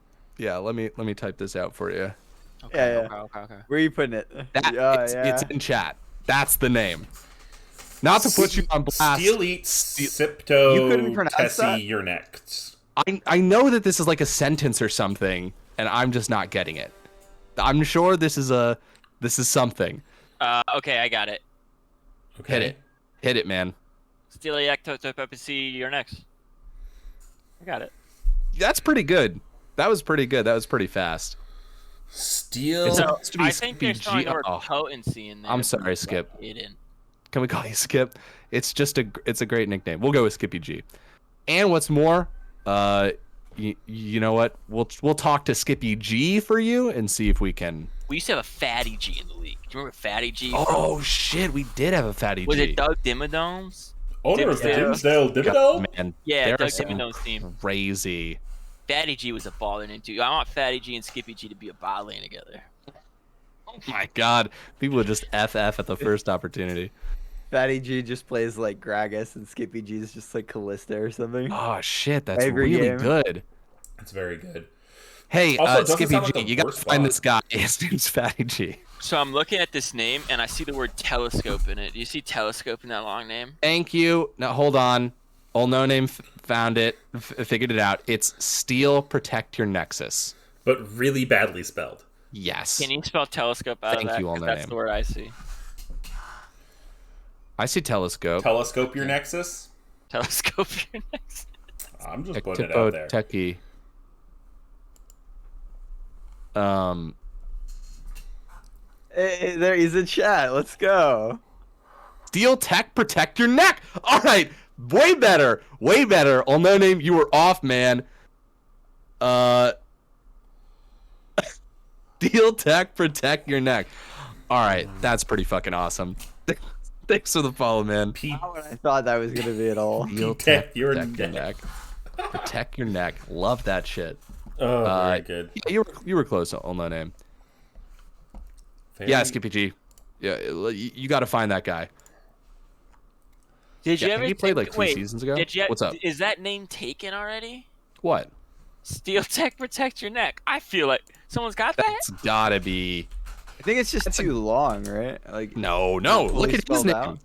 type this out for you. Okay, Yeah. okay. Where are you putting it? That, Yeah, it's in chat. That's the name. Not to put you on blast. Steel eat Sipto You couldn't pronounce Tessie, that? you're next. I know that this is like a sentence or something, and I'm just not getting it. I'm sure this is something. Okay, I got it. Okay. Hit it, man. Steliac Totopepsi, you're next. I got it. That's pretty good. That was pretty good. That was pretty fast. Steel. It's So supposed to be I think Skippy there's showing G. the word Oh, potency in there. I'm sorry, Skip. Hidden. Can we call you Skip? It's a great nickname. We'll go with Skippy G. And what's more, you know what? We'll talk to Skippy G for you and see if we can. We used to have a Fatty G in the league. Do you remember Fatty G? Oh shit, we did have a Fatty Was G. it Doug Dimmadomes? Owner of the Dimsdale. Dimsdale Dimmadome? Man, Yeah, there Doug are some Dimmadomes team. crazy. Fatty G was a baller in too. I want Fatty G and Skippy G to be a bot lane together. Oh my god, people would just FF at the first opportunity. Fatty G just plays like Gragas and Skippy G is just like Callista or something. Oh shit, that's Every really game. good. It's very good. Hey, Also, it doesn't Skippy sound like G, the you gotta worst find bot. this guy. His name's Fatty G. So I'm looking at this name and I see the word telescope in it. Do you see telescope in that long name? Thank you. Now hold on. Old No Name found it, figured it out. It's Steel Protect Your Nexus. But really badly spelled. Yes. Can you spell telescope out Thank of that? you, 'Cause All No that's Name. the word I see. I see telescope. Telescope your Nexus? Telescope your next. I'm just putting it out there. Techie. Hey, there he's in chat. Let's go. Steel Tech Protect Your Neck. All right. Way better. Way better. Old No Name, you were off, man. Steel Tech Protect Your Neck. All right. That's pretty fucking awesome. Thanks for the follow, man. Not what I thought that was gonna be at all. Steel Protect Tech your Protect Your neck. Neck. Protect Your Neck. Love that shit. Oh, very good. Yeah, you were close, Old No Name. Very- Yeah, Skippy G. Yeah, you got to find that guy. Did you Yeah, ever he played think- like 2 wait, seasons ago. Did you, What's up? Is that name taken already? What? Steel Tech Protect Your Neck. I feel like someone's got that. That's gotta be. I think it's just too long, right? Like No. fully Look at his spelled name. out.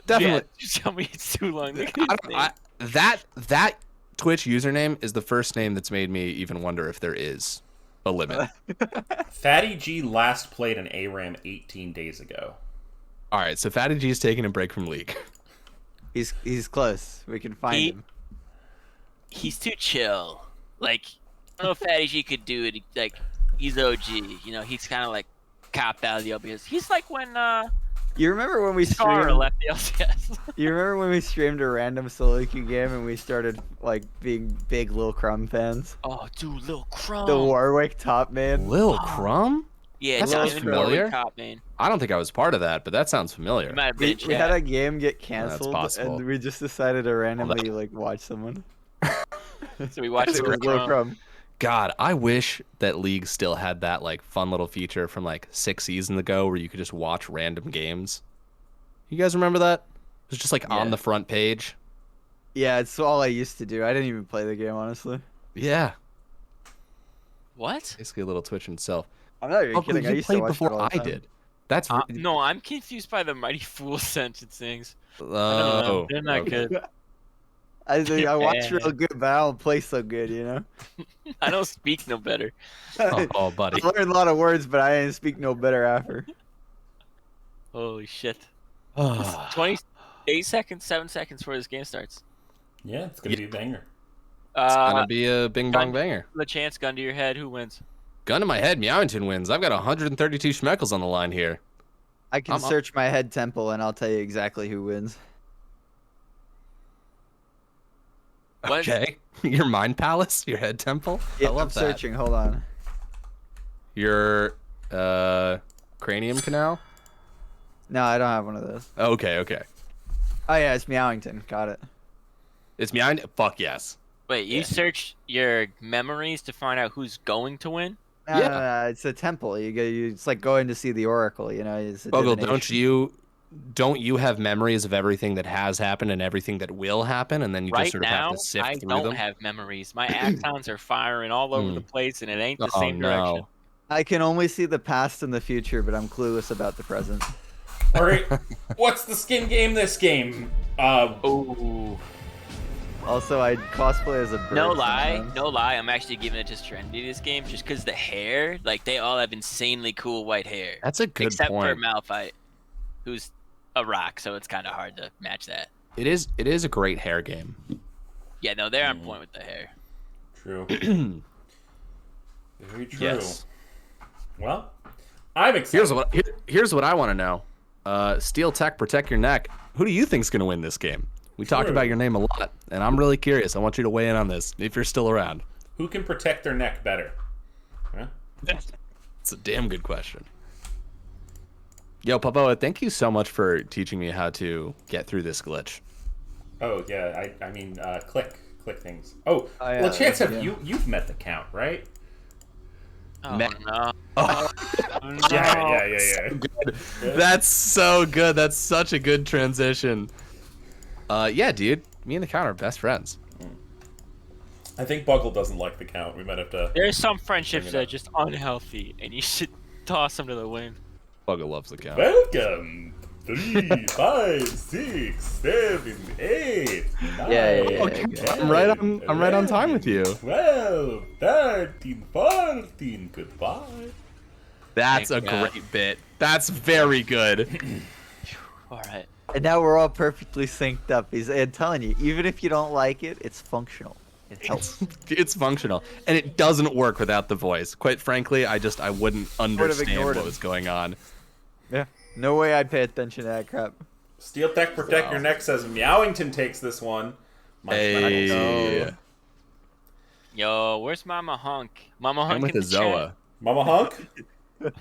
Definitely. Yeah, just tell me it's too long. Look at I his don't, name. that Twitch username is the first name that's made me even wonder if there is a limit. Fatty G last played an ARAM 18 days ago. All right, so Fatty G's taking a break from League. He's close. We can find him. He's too chill. Like, I don't know if Fatty G could do it. Like, he's OG. You know, he's kind of like copped out of the LBS. He's like when You remember when we Star streamed? left the LCS. You remember when we streamed a random solo queue game and we started like being big Lil Crumb fans? Oh, dude, Lil Crumb. The Warwick top man. Lil Crumb? Yeah, That sounds Lil familiar. Top, man. I don't think I was part of that, but that sounds familiar. You might have We, been. we had a game get canceled possible. and we just decided to randomly like watch someone. So we watched It was Lil Crumb. God, I wish that League still had that like fun little feature from like 6 seasons ago where you could just watch random games. You guys remember that? It was just like on the front page. Yeah, it's all I used to do. I didn't even play the game honestly. Yeah, What? basically a little Twitch itself. I'm not even Oh, kidding. I you used to played watch it before all the I time. did. That's No, I'm confused by the Mighty Fool sentencings. oh, They're not okay. good. I think I watch Yeah. real good, but I don't play so good. You know. I don't speak no better. Oh, buddy. I learned a lot of words, but I didn't speak no better after. Holy shit. 28 seconds, 7 seconds before this game starts. Yeah, it's gonna be a banger. It's gonna be a bing bong banger. The chance, gun to your head. Who wins? Gun to my head, Meowington wins. I've got 132 schmeckles on the line here. I can I'm up. search my head temple and I'll tell you exactly who wins. What? Okay. Your mind palace, your head temple. Yeah, I love I'm that. searching. Hold on. Your cranium canal. No, I don't have one of those. Okay, okay. Oh yeah, it's Meowington. Got it. It's Meowington. Fuck yes. Wait, you search your memories to find out who's going to win? No, Yeah. no, it's a temple. It's like going to see the oracle. You know, it's a Bogle, divination. don't you have memories of everything that has happened and everything that will happen, and then you just Right sort of now, have to sift I through don't them? have memories. My axons are firing all over the place, and it ain't the Oh, same direction. no. I can only see the past and the future, but I'm clueless about the present. All right, what's the skin game? This game. Oh, Also, I cosplay as a bird. no lie, sometimes. no lie. I'm actually giving it to Serenity this game just because the hair, like they all have insanely cool white hair, That's a good except point. for Malphite, who's a rock, so it's kind of hard to match that. It is a great hair game. Yeah, no, they're on point with the hair. True. Very true. Yes. Well, I'm excited. Here's what I want to know. Steel Tech, protect your neck. Who do you think's gonna win this game? We talked True. about your name a lot, and I'm really curious. I want you to weigh in on this if you're still around. Who can protect their neck better? Huh? It's a damn good question. Yo, Papoa, thank you so much for teaching me how to get through this glitch. Oh yeah, I mean, click things. Oh, yeah, well, Chance, yeah. you've met the count, right? Oh Man. no! Oh, Yeah. that's so good. That's such a good transition. Yeah, dude. Me and the count are best friends. I think Bugle doesn't like the count. We might have to. There's some friendships Bring it that are up. just unhealthy, and you should toss them to the wind. Bugger loves the count. Welcome. 3, 5, 6, 7, 8, 9, Yeah, Okay, yeah. I'm right on time with you. 12, 13, 14. Goodbye. That's Thank a God. great bit. That's very good. All right. And now we're all perfectly synced up. I'm telling you, even if you don't like it, it's functional. It helps. It's functional, and it doesn't work without the voice. Quite frankly, I wouldn't understand ignored what him. was going on. Yeah. No way I'd pay attention to that crap. Steel Tech Protect Your Neck says Meowington takes this one. My Hey, friend. Yo, where's Mama Hunk? Mama Hunk I'm with in a the chat. Zoa. Mama Hunk?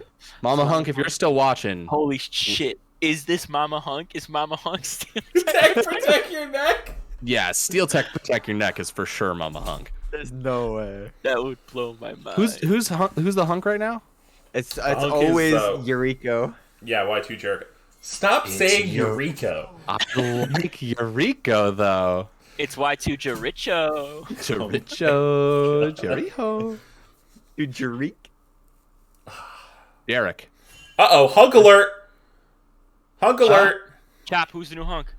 Mama Hunk, if you're still watching, Holy shit! Is this Mama Hunk? Is Mama Hunk still? Tech Protect Your Neck? yeah, Steel Tech Protect Your Neck is for sure Mama Hunk. There's no way. That would blow my mind. Who's the hunk right now? It's Hunk is, always Yeah, Yuriko. Y2 Jericho. Stop saying Eureka. I like Yuriko though. It's Y2 Jericho. Jericho, Jericho, Dude, Yurik. Derek. Uh-oh, Hunk Alert. Hunk Alert. Chop, who's the new Hunk?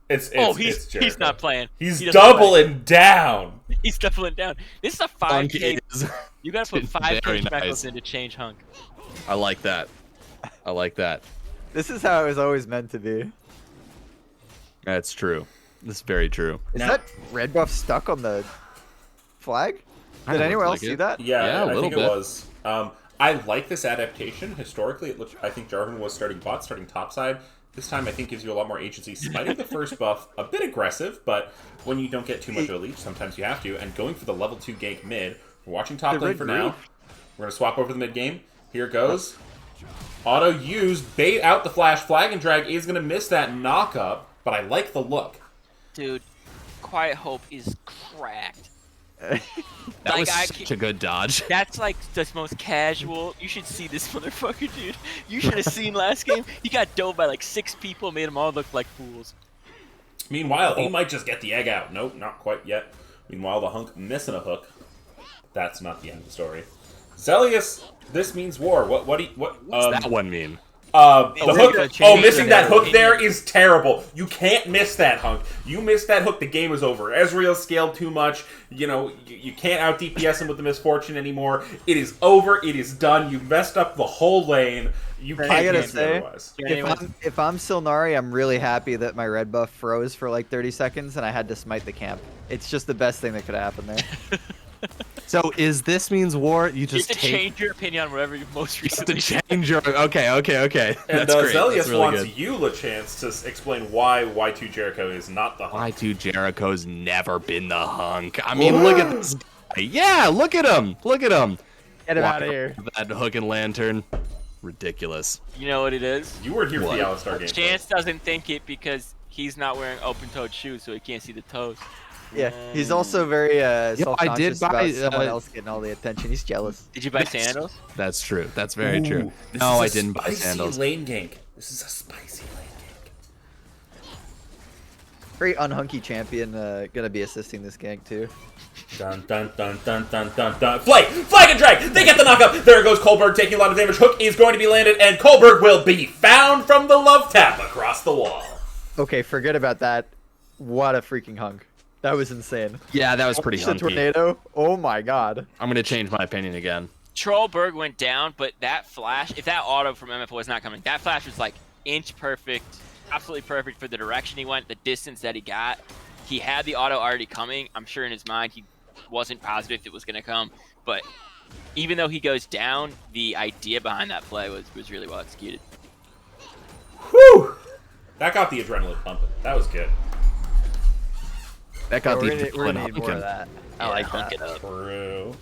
It's Oh, it's he's Jericho. not playing. He's He doesn't play. doubling down. He's doubling down. This is a Hunk 5K. is. You gotta put 5K Very speckles nice. in to change Hunk. I like that. I like that. This is how it was always meant to be. That's true. This is very true. Is Now- that red buff stuck on the flag? Kinda Did anyone looks else like see it. that? Yeah, Yeah, a I little think bit. it was. I like this adaptation. Historically, it looked. I think Jarvan was starting bot, starting topside. This time, I think gives you a lot more agency. Spiting the first buff, a bit aggressive, but when you don't get too much of a leech, sometimes you have to. And going for the level 2 gank mid. We're watching top The lane red for grief. now. We're gonna swap over the mid game. Here it goes. Auto use, bait out the flash. Flag and drag is gonna miss that knock up, but I like the look. Dude, Quiet Hope is cracked. That Like, was I such a good dodge. That's like the most casual. You should see this motherfucker, dude. You should have seen last game. He got dove by like 6 people, made them all look like fools. Meanwhile, he might just get the egg out. Nope, not quite yet. Meanwhile, the Hunk missing a hook. That's not the end of the story. Zelius, this means war. What What's that one mean? the Oh, hook. yeah, Oh, change missing the that hook narrative. there is terrible. You can't miss that, Hunk. You miss that hook, the game is over. Ezreal scaled too much. You know, you can't out DPS him with the misfortune anymore. It is over. It is done. You messed up the whole lane. You can't I gotta do say, otherwise. if I'm Silnari, I'm really happy that my red buff froze for like 30 seconds and I had to smite the camp. It's just the best thing that could happen there. So is this means war? You You just have to take change your opinion on whatever you most you have to recently. change your. Okay. And That's great. Zelius That's really wants good. you a chance to explain why Y2 Jericho is not the Hunk. Y2 Jericho's never been the hunk. I mean, look at this guy. Yeah, look at him. Look at him. Get him Walk out of here. around with that hook and lantern. Ridiculous. You know what it is? You weren't here for What? the Alistar game. Chance doesn't think it because he's not wearing open-toed shoes, so he can't see the toes. Yeah, he's also very I self-conscious did buy, about someone uh, else getting all the attention. He's jealous. Did you buy sandals? That's true. That's very true. Ooh, this No, I is a didn't buy spicy sandals. lane gank. This is a spicy lane Very unhunky champion, gonna be assisting this gank too. gank. Dun dun dun dun dun dun dun. Flag and drag. They get the knockup. There goes Kolberg taking a lot of damage. Hook is going to be landed, and Kolberg will be found from the love tap across the wall. Okay, forget about that. What a freaking hunk. That was insane. Yeah, that was pretty The hunky. tornado. Oh my god. I'm gonna change my opinion again. Trollberg went down, but that flash, if that auto from MF was not coming, that flash was like inch perfect, absolutely perfect for the direction he went, the distance that he got. He had the auto already coming. I'm sure in his mind he wasn't positive it was going to come, but even though he goes down, the idea behind that play was really well executed. Whew. That got the adrenaline pumping. That was good. That got we're the gonna need more of adrenaline that. I Yeah, like hunk that. it up. True.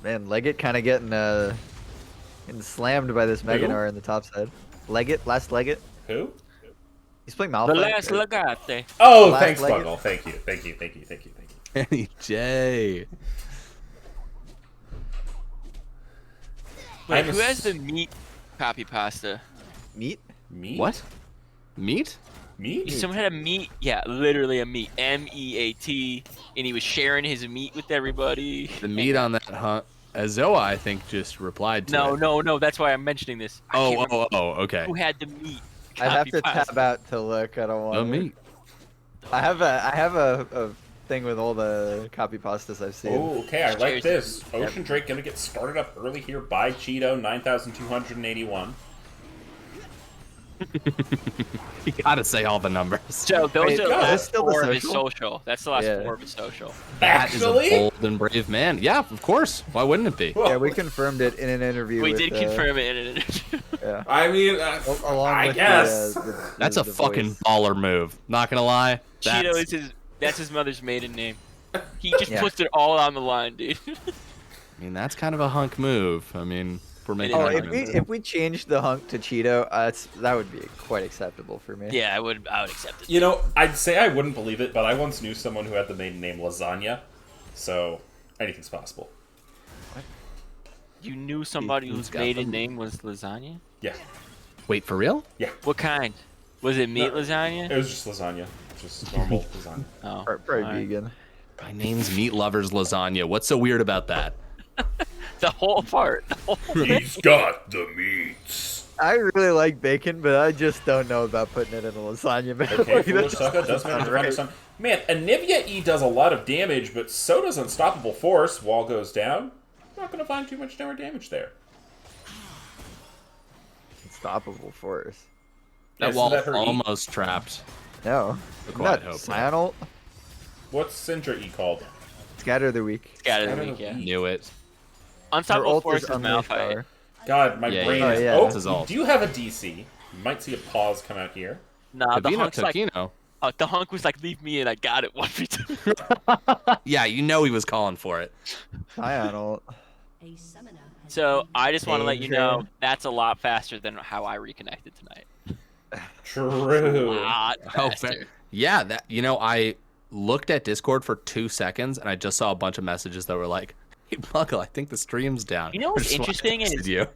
Man, Leggett kind of getting slammed by this Meganar in the top side. Leggett, last Leggett. Who? He's playing The Malphite. last Legate. Oh, Last thanks, Leggett. Buggle. Thank you. Thank you. Thank you. Thank you. Thank you. Kenny J. Wait, I'm who has the ass- meat copy pasta? Meat? Me? What? Meat? Me? Someone had a meat, yeah, literally a meat, MEAT, and he was sharing his meat with everybody. The meat on that hunt. Zoa, I think, just replied to No, it. no, that's why I'm mentioning this. I can't remember Okay. who had the meat. I have copy to pasta. tab out to look. I don't want. No meat. I have a thing with all the copy pastas I've seen. Oh, okay. I like Cheers. this. Ocean Drake gonna get started up early here by Cheeto, 9,281. You gotta say all the numbers. So those Wait, are the God, last that's still the four of his social? social. That's the last Yeah. 4 of his social. That is a Actually? bold and brave man. Yeah, of course. Why wouldn't it be? Yeah, we confirmed it in an interview. We with, did confirm it in an interview. Yeah. I mean, Along I with guess. That's a the fucking voice. baller move. Not gonna lie. Cheeto That's- is that's his mother's maiden name. He just Yeah. puts it all on the line, dude. I mean, that's kind of a hunk move. I mean, if we're making Oh, Yeah, if arguments. we changed the hunk to Cheeto, that would be quite acceptable for me. Yeah, I would accept it. you know, I'd say I wouldn't believe it, but I once knew someone who had the maiden name Lasagna, so anything's possible. You knew somebody Who's whose got maiden them? name was lasagna? Yeah, Wait, for real? What kind? Was it meat No. lasagna? it was just lasagna. Just normal lasagna. Oh, Probably alright. vegan. My name's Meat Lovers Lasagna. What's so weird about that? The whole part. He's got the meats. I really like bacon, but I just don't know about putting it in a lasagna. Man. Okay, Like, Foolish that Sucka does doesn't manage to sound find right. some. Man, Anivia E does a lot of damage, but so does Unstoppable Force. Wall goes down. Not going to find too much more damage there. Unstoppable force. That Yeah, so wall that her E- almost trapped. No. The Isn't quiet that hope. Cyanol? What's Syndra E called? Scatter the weak. Scatter the Scatter weak, the yeah. weak. Knew it. Her Unstoppable ult Force is is unleash Malphite. power. God, my Yeah, brain yeah. is... Oh, yeah. Oh, That's his we ult. do have a DC. You might see a pause come out here. Nah, the Kavino Hunk's like, Tokino. the Hunk was like, leave me in, I got it, 1v2. Yeah, you know he was calling for it. Cyanol. So I just want to let you know, Danger. that's a lot faster than how I reconnected tonight. True. Lot Oh, faster. yeah, that I looked at Discord for 2 seconds and I just saw a bunch of messages that were like, "Hey, Buckle, I think the stream's down." You know what's Which is why I interesting texted is- you.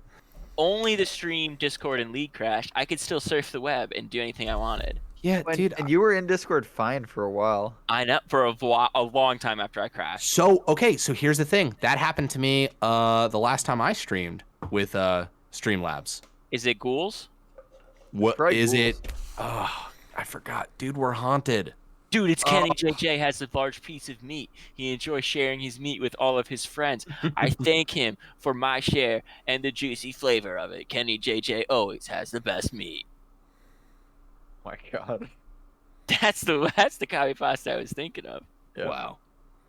Only the stream, Discord, and League crashed. I could still surf the web and do anything I wanted. Yeah, dude. And you were in Discord fine for a while. I know for a long time after I crashed. So okay, so here's the thing. That happened to me the last time I streamed with Streamlabs. Is it ghouls? What Probably is ghouls. it? Oh, I forgot. Dude, we're haunted. Dude, it's Kenny JJ has a large piece of meat. He enjoys sharing his meat with all of his friends. I thank him for my share and the juicy flavor of it. Kenny JJ always has the best meat. My God. That's the copy pasta I was thinking of. Yeah. Wow.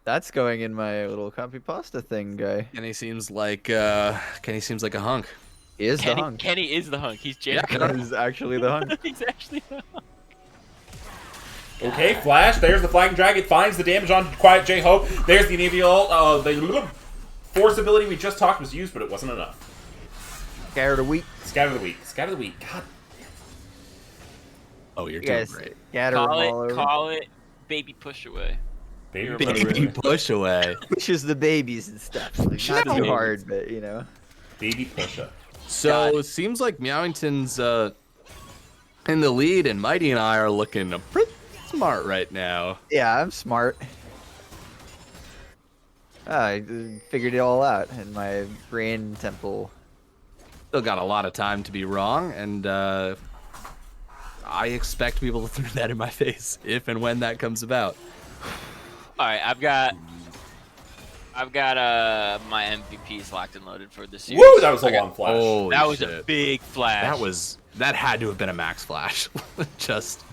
That's going in my little copy pasta thing, guy. Kenny seems like a hunk. He is the Kenny, hunk. Kenny is the hunk. He's Yeah. Jericho. He's actually the hunk. He's actually the hunk. Okay, Flash. There's the Flying Dragon. Finds the damage on Quiet J-Hope. There's the Anivia ult. The Force ability we just talked was used, but it wasn't enough. Scatter the weak. Scatter the weak. Scatter the weak. God. Oh, you're You doing guys great. scatter them all Call over. it, call it, baby push away. Baby, Baby push away. Pushes the babies and stuff. Like, not the too babies. hard, but you know. Baby Pusha. So it seems like Meowington's in the lead, and Mighty and I are looking pretty smart right now. Yeah, I'm smart. I figured it all out in my brain temple. Still got a lot of time to be wrong, and I expect people to throw that in my face if and when that comes about. All right, I've got my MVPs locked and loaded for the series. Woo! That was a I got- long flash. Holy That was a shit. big flash. That had to have been a max flash. Just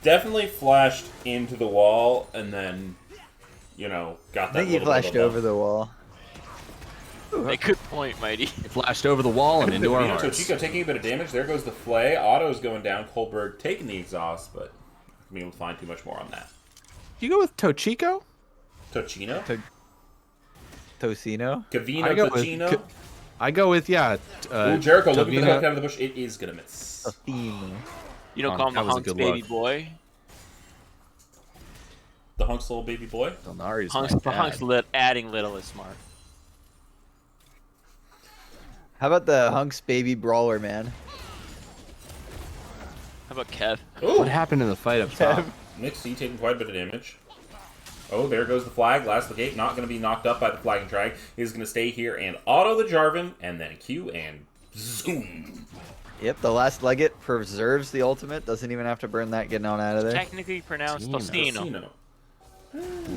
Definitely flashed into the wall, and then, got I that think he little bit flashed of a- over the wall. a good point, Mighty. flashed over the wall and into our Vino hearts. Tochico taking a bit of damage. There goes the Flay. Otto's going down. Kohlberg taking the exhaust, but not be able to find too much more on that. You go with Tochico? Tochino? Tocino? Cavino I go with Tochino? I go with Ooh, Jericho looking for the Tavino- hook out of the bush. It is going to miss. Tocino. You don't Oh, call him that a was a Hunk's good baby look. boy. The Hunk's little baby boy. Delnari's Hunk's, my Hunk's dad. adding little is smart. How about the Hunks baby brawler, man? How about Kev? Ooh! What happened in the fight up top? Mixie taking quite a bit of damage. Oh, there goes the flag. Last of the gate. Not going to be knocked up by the flag and drag. Is going to stay here and auto the Jarvan, and then Q and zoom. Yep, the last Legate preserves the ultimate. Doesn't even have to burn that getting on out of there. Technically pronounced Tocino. Tocino. Casino.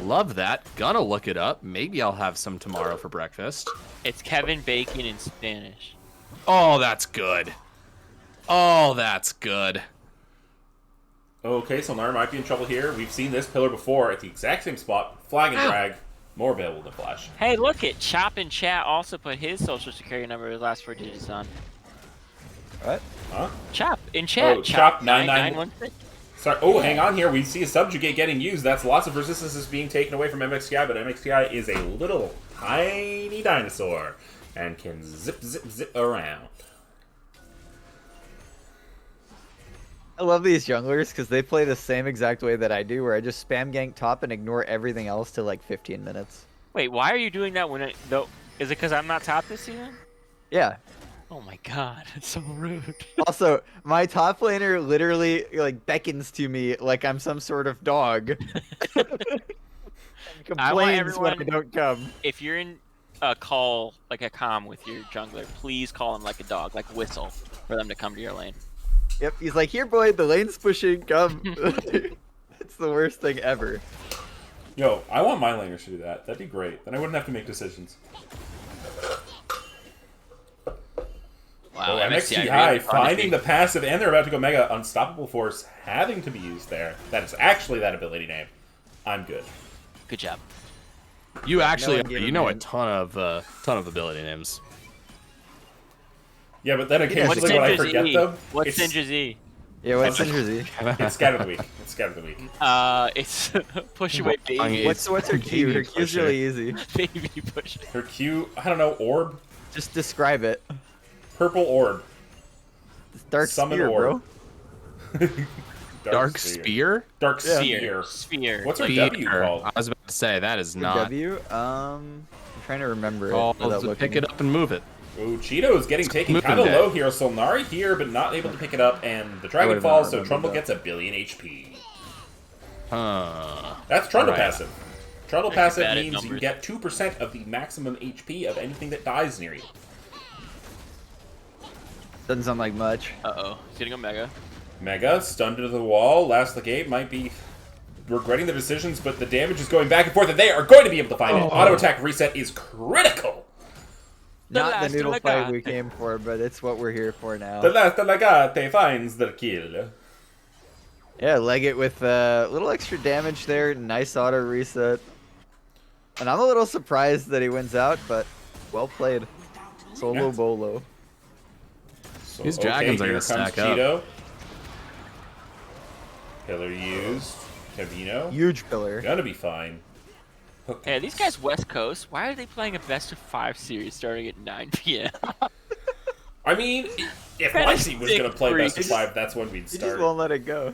Love that. Gonna look it up. Maybe I'll have some tomorrow for breakfast. It's Kevin Bacon in Spanish. Oh, that's good. Oh, that's good. Okay, so Nar might be in trouble here. We've seen this pillar before at the exact same spot. Flag and drag. More available than Flash. Hey, look it. Chop in chat also put his social security number, his last 4 digits on. What? Huh? Chop in chat. Oh, Chop 9916. Sorry. Oh, hang on here. We see a subjugate getting used. That's lots of resistances being taken away from MXTI, but MXTI is a little tiny dinosaur and can zip, zip, zip around. I love these junglers because they play the same exact way that I do, where I just spam gank top and ignore everything else till like 15 minutes. Wait, why are you doing that when though? Is it because I'm not top this season? Yeah. Oh my god, it's so rude. Also, my top laner literally like beckons to me like I'm some sort of dog. And I want complains when I everyone- don't come. If you're in a call, like a comm with your jungler, please call him like a dog, like whistle. for them to come to your lane. Yep, he's like, here, boy, the lane's pushing, come. It's the worst thing ever. Yo, I want my laners to do that. That'd be great. Then I wouldn't have to make decisions. Wow, MXT High finding the passive, and they're about to go Mega. Unstoppable Force having to be used there. That is actually that ability name. I'm good. Good job. You actually, one gave you him know a name. ton of ability names. Yeah, but then What's occasionally when I Syndra's forget E? them, What's it's, Syndra's E? Yeah, what's Syndrzy? it's Scatter the Week. It's Scatter the Week. It's push away baby. It's What's her Q? Her Baby Q's pusher. really easy. Baby push. Her Q, I don't know, Orb? Just describe it. Purple Orb. It's Dark Summon Spear, orb. bro. Dark Spear? Dark Yeah. Sphere. Sphere. What's her Spear. W called? I was about to say that is For not. W? I'm trying to remember it. Oh, without to pick looking. it up and move it. Ooh, Cheeto is getting taken Moving kind of day. low here. Solnari here, but not able to pick it up, and the Dragon would've not falls, so remembered Trundle that. gets a billion HP. Huh. That's Trundle Alright. passive. Trundle Very passive bad at means you numbers. get 2% of the maximum HP of anything that dies near you. Doesn't sound like much. Uh-oh. He's getting a Mega. Mega, stunned into the wall. Last the gate might be regretting the decisions, but the damage is going back and forth, and they are going to be able to find it. Auto attack reset is critical. Not last the noodle one I fight got. we came for, but it's what we're here for now. The last Legate finds the kill. Yeah, leg it with a little extra damage there. Nice auto reset. And I'm a little surprised that he wins out, but well played. Solo Yeah. Bolo. So, These dragons are here gonna comes stack up. Cheeto. Pillar used. Tavino. Huge pillar. Gonna be fine. Hook. Hey, are these guys West Coast? Why are they playing a best of 5 series starting at 9 p.m.? I mean, if Kinda Lexi was sick gonna play best of freaks. 5, that's when we'd He just start. won't let it go.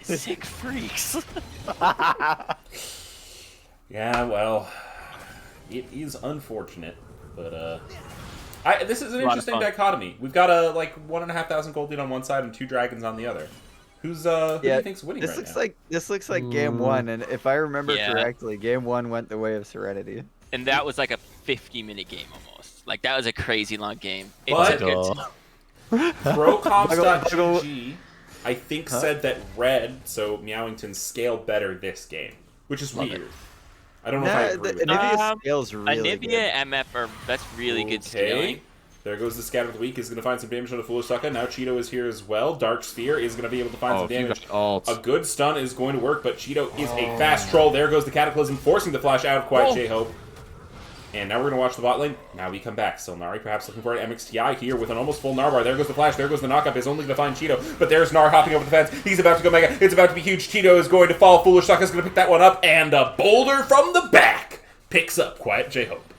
Sick freaks. Yeah, well, it is unfortunate, but this is an A lot of interesting fun. dichotomy. We've got a like 1,500 gold lead on one side and 2 dragons on the other. Who do Yeah, you think's winning This right looks now? like game one, and if I remember Yeah. correctly, game one went the way of Serenity. And that was like a 50-minute game almost. Like, that was a crazy long game. It But- took it. Procomps.gg, I think, said that red, so Meowington, scaled better this game, which is weird. I don't know if I Nah, agree the with that. Anivia scales really Anivia, good. MF, that's really good Okay. scaling. There goes the Scatter of the Week. Is going to find some damage on the Foolish Sucker. Now Cheeto is here as well. Dark Sphere is going to be able to find Oh, some if you damage. got ults. A good stun is going to work, but Cheeto is a fast troll. There goes the Cataclysm, forcing the flash out of Quiet J-Hope. And now we're going to watch the bot lane. Now we come back. Solnari perhaps looking for an MXTI here with an almost full Narvar. There goes the flash. There goes the knockup. Is only going to find Cheeto. But there's Nar hopping over the fence. He's about to go Mega. It's about to be huge. Cheeto is going to fall. Foolish Sucker is going to pick that one up. And a boulder from the back picks up Quiet J-Hope.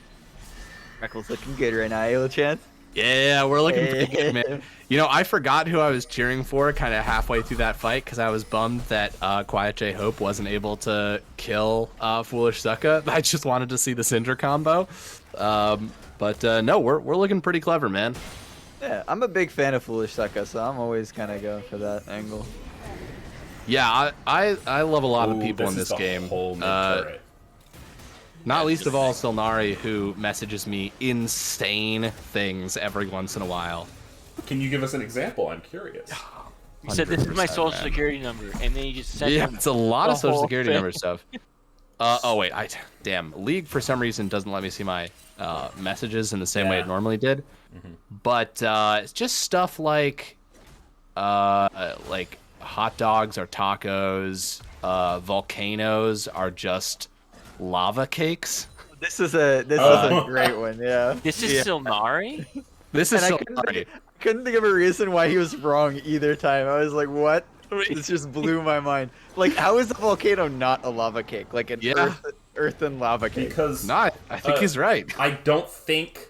Freckles looking good right now. Ayla chance. Yeah, we're looking pretty good, man. You know, I forgot who I was cheering for kind of halfway through that fight because I was bummed that Quiet J-Hope wasn't able to kill Foolish Sucka. I just wanted to see the Syndra combo. No, we're looking pretty clever, man. Yeah, I'm a big fan of Foolish Sucka, so I'm always kind of going for that angle. Yeah, I love a lot of Ooh, people in is this the game. whole mid-turret. Not least of all Solnari, who messages me insane things every once in a while. Can you give us an example? I'm curious. You said, this is my 100%, social man. security number, and then you just said Yeah, them it's a lot of the social whole security thing. number stuff. Oh wait, damn. League for some reason doesn't let me see my messages in the same way Yeah. it normally did. But it's just stuff like hot dogs are tacos, volcanoes are just lava cakes. This is a Oh. great one. Yeah. This is Silnari? This is And I Solnari. couldn't think of a reason why he was wrong either time. I was like, what? This just blew my mind. Like, how is a volcano not a lava cake? Like an Yeah. earthen lava cake. Because No, I think he's right. I don't think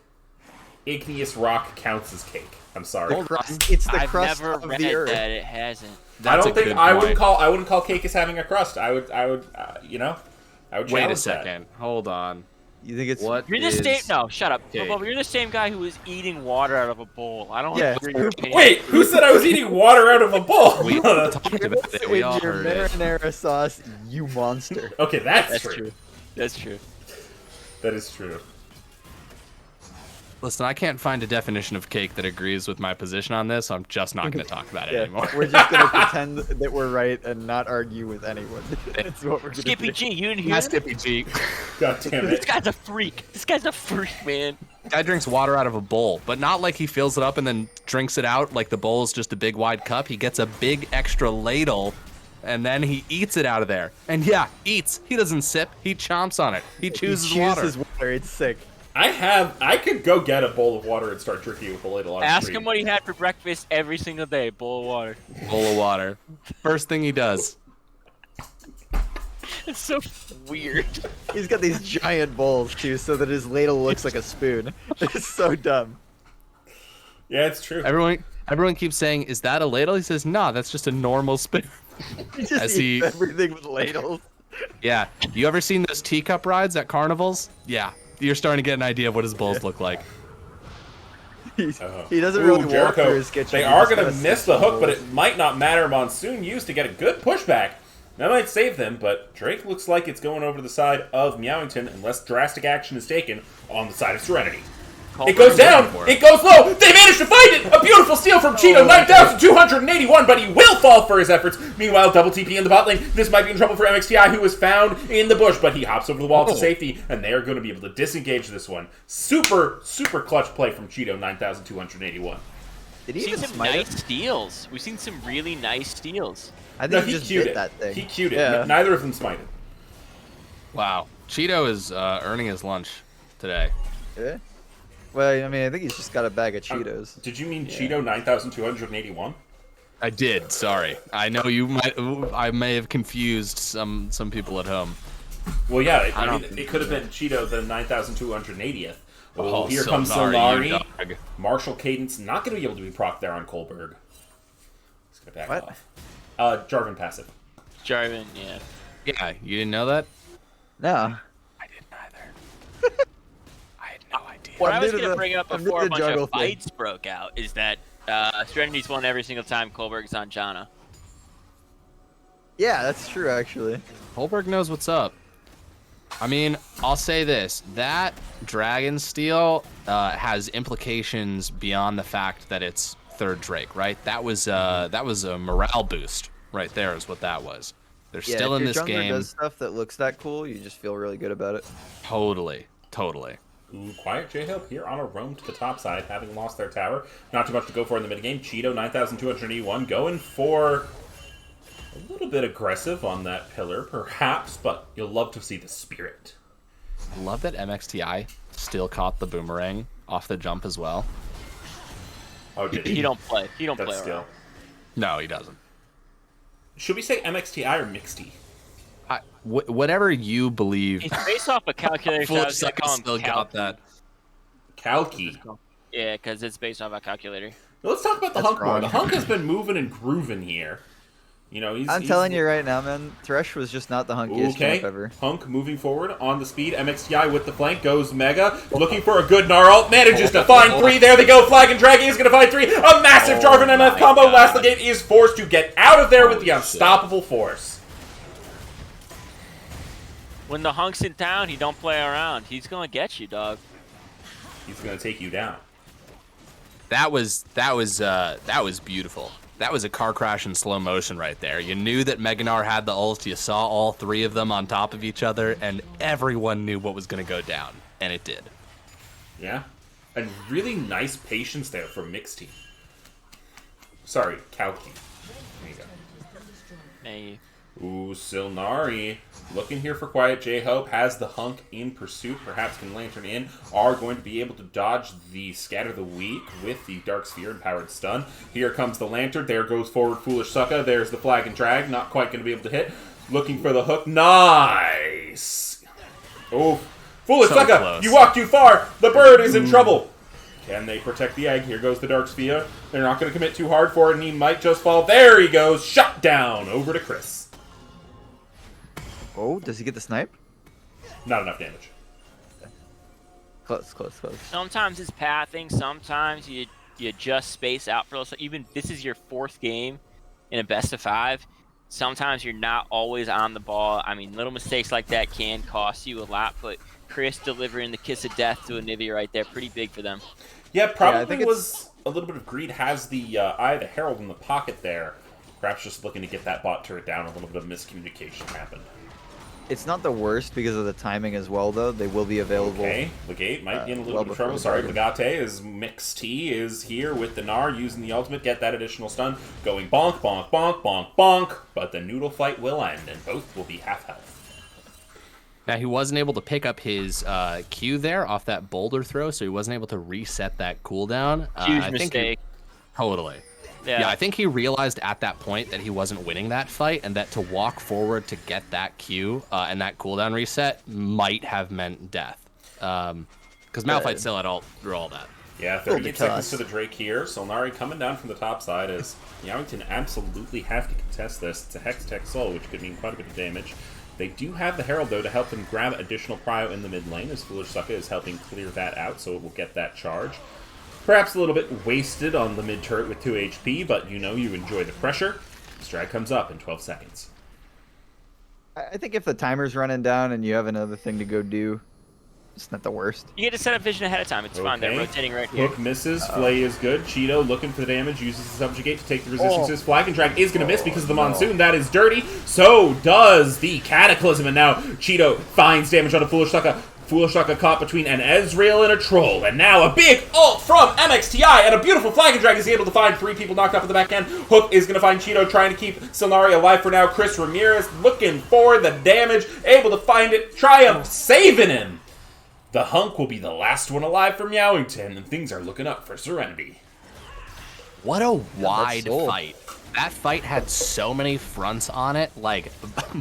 igneous rock counts as cake. I'm sorry. Hold on. It's the I've crust never of read the earth. that. It hasn't. I That's don't a think good I point. wouldn't call cake as having a crust. I would I would Wait a challenge that. second. Hold on. You think it's What You're the is- same. No, shut up. cake? Bubba, you're the same guy who was eating water out of a bowl. I don't Yeah. agree with your opinion. Wait, who said I was eating water out of a bowl? We talked about It's it. We in all your heard it. marinara sauce, you monster. Okay, that's That's true. true. That's true. That is true. Listen, I can't find a definition of cake that agrees with my position on this, so I'm just not going to talk about it Yeah, anymore. we're just gonna pretend that we're right and not argue with anyone. That's what we're gonna Skippy do. G, you didn't hear Yeah, him? Skippy G. God damn This it. guy's a freak. This guy's a freak, man. Guy drinks water out of a bowl, but not like he fills it up and then drinks it out like the bowl is just a big wide cup. He gets a big extra ladle, and then he eats it out of there. And yeah, eats. He doesn't sip. He chomps on it. He chews his water. His water. It's sick. I could go get a bowl of water and start drinking it with a ladle on Ask stream. him what he had for breakfast every single day. Bowl of water. Bowl of water. First thing he does. It's so weird. He's got these giant bowls too, so that his ladle looks like a spoon. It's so dumb. Yeah, it's true. Everyone keeps saying, "Is that a ladle?" He says, "Nah, that's just a normal spoon." He just As eats he- everything with ladles. Yeah. You ever seen those teacup rides at carnivals? Yeah. You're starting to get an idea of what his bowls look like. He doesn't really walk Jericho, through his kitchen. they he are just going to kinda miss sits the in hook, but bowls. it might not matter. Monsoon used to get a good pushback. That might save them, but Drake looks like it's going over to the side of Meowington unless drastic action is taken on the side of Serenity. It goes down! It goes low! They managed to find it! A beautiful steal from Cheeto, 9,281, but he will fall for his efforts. Meanwhile, double TP in the bot lane. This might be in trouble for MXTI, who was found in the bush, but he hops over the wall to safety, and they are going to be able to disengage this one. Super, super clutch play from Cheeto, 9,281. Did We've he seen even some smite nice it? steals. We've seen some really nice steals. I No, think he he just queued did it. that thing. He queued it. Yeah. Neither of them smited. Wow. Cheeto is earning his lunch today. Yeah. Well, I mean, I think he's just got a bag of Cheetos. Did you mean Cheeto 9,281? I did. Sorry. I know you might. I may have confused some people at home. Well, yeah, I I don't mean, think it could have been Cheeto the 9,280th. Oh, Here comes Solnari, you Solnari. dog. Marshall Cadence not going to be able to be proc there on Kolberg. He's going to back What? off. Jarvan passive. Jarvan, yeah. Yeah, you didn't know that? No. I didn't either. I had no idea. What I'm I was new to going to the- bring up I'm new before to a the bunch jungle of thing. fights broke out is that Serenity's won every single time Kolberg's on Janna. Yeah, that's true, actually. Holberg knows what's up. I mean, I'll say this: that Dragon Steel has implications beyond the fact that it's third Drake, right? That was a morale boost right there, is what that was. They're Yeah, still if in your this jungler game. does stuff that looks that cool, you just feel really good about it. Totally. Ooh, quiet J-Hope here on a roam to the top side, having lost their tower. Not too much to go for in the minigame. Cheeto, 9,281, going for a little bit aggressive on that pillar, perhaps, but you'll love to see the spirit. I love that MXTI still caught the boomerang off the jump as well. Oh, did He he? don't play. He don't That's play still. around. No, he doesn't. Should we say MXTI or Mixty? Whatever you believe. He's based off a calculator, so I Flip was gonna Sucker call him still got Kalki. that. Kalki. Yeah, because it's based off a calculator. Now, let's talk about the That's Hunk more. wrong. The Hunk has been moving and grooving here. You know, he's. I'm he's- telling you right now, man, Thresh was just not the hunkiest Okay, champ ever. Hunk moving forward on the speed. MXTI with the flank goes Mega, looking for a good Gnarl. Manages to find three. There they go. Flag and Dragon is going to find three. A massive Jarvan MF combo. Last Gate is forced to get out of there with the unstoppable force. When the Hunk's in town, he don't play around. He's gonna get you, dog. He's going to take you down. That was beautiful. That was a car crash in slow motion right there. You knew that Meganar had the ult. You saw all three of them on top of each other, and everyone knew what was going to go down, and it did. Yeah, and really nice patience there from Mixed Team. Sorry, Kalki. There you go. Hey, Ooh, Silnari. Looking here for Quiet J-Hope. Has the Hunk in pursuit. Perhaps can Lantern in. Are going to be able to dodge the Scatter the Weak with the Dark Sphere and Powered Stun. Here comes the Lantern. There goes forward Foolish Sucka. There's the Flag and Drag. Not quite going to be able to hit. Looking for the hook. Nice! Oh, Foolish So Sucka! close. You walk too far! The bird is in trouble! Can they protect the egg? Here goes the Dark Sphere. They're not going to commit too hard for it, and he might just fall. There he goes! Shut down! Over to Chris. Oh, does he get the snipe? Not enough damage. Close, close, close. sometimes it's pathing. Sometimes you just space out for those. Even this is your fourth game in a best of 5. sometimes you're not always on the ball. I mean, little mistakes like that can cost you a lot, but Chris delivering the kiss of death to Anivia right there, pretty big for them. Yeah, I probably think was a little bit of greed. Has the Eye of the Herald in the pocket there. Perhaps just looking to get that bot turret down. A little bit of miscommunication happened. It's not the worst because of the timing as well, though. They will be available. Okay, Legate might be in a little well bit of before trouble. the Sorry, dragon. Legate is Mixed T is here with the Gnar using the ultimate, get that additional stun, going bonk, bonk, bonk, bonk, bonk. But the noodle fight will end, and both will be half health. Now, he wasn't able to pick up his Q there off that boulder throw, so he wasn't able to reset that cooldown. Huge I think mistake. Totally. Yeah. Yeah, I think he realized at that point that he wasn't winning that fight, and that to walk forward to get that Q and that cooldown reset might have meant death. Because Malphite still had all through all that. Yeah, Will 38 be seconds toss. to the Drake here. Solnari coming down from the top side as Meowington absolutely have to contest this. It's a Hex Tech Soul, which could mean quite a bit of damage. They do have the Herald, though, to help them grab additional prio in the mid lane, as Foolish Sucka is helping clear that out, so it will get that charge. Perhaps a little bit wasted on the mid turret with 2 HP, but you know you enjoy the pressure. Strike comes up in 12 seconds. I think if the timer's running down and you have another thing to go do, it's not the worst. You get to set up vision ahead of time. It's fine. They're Okay. rotating right here. Hook misses. Flay is good. Cheeto looking for the damage. Uses the subjugate to take the resistances. Flag and Drag is going to miss because of the Monsoon. That is dirty. So does the Cataclysm. And now Cheeto finds damage on a Foolish Sucka. Foolish Sucka caught between an Ezreal and a Troll. And now a big ult from MXTI. And a beautiful Flag and Drag is able to find 3 people knocked off at the back end. Hook is going to find Cheeto, trying to keep Solnari alive for now. Chris Ramirez looking for the damage. Able to find it. Triumph saving him. The Hunk will be the last one alive for Meowington, and things are looking up for Serenity. What a wide sold. fight. That fight had so many fronts on it. Like,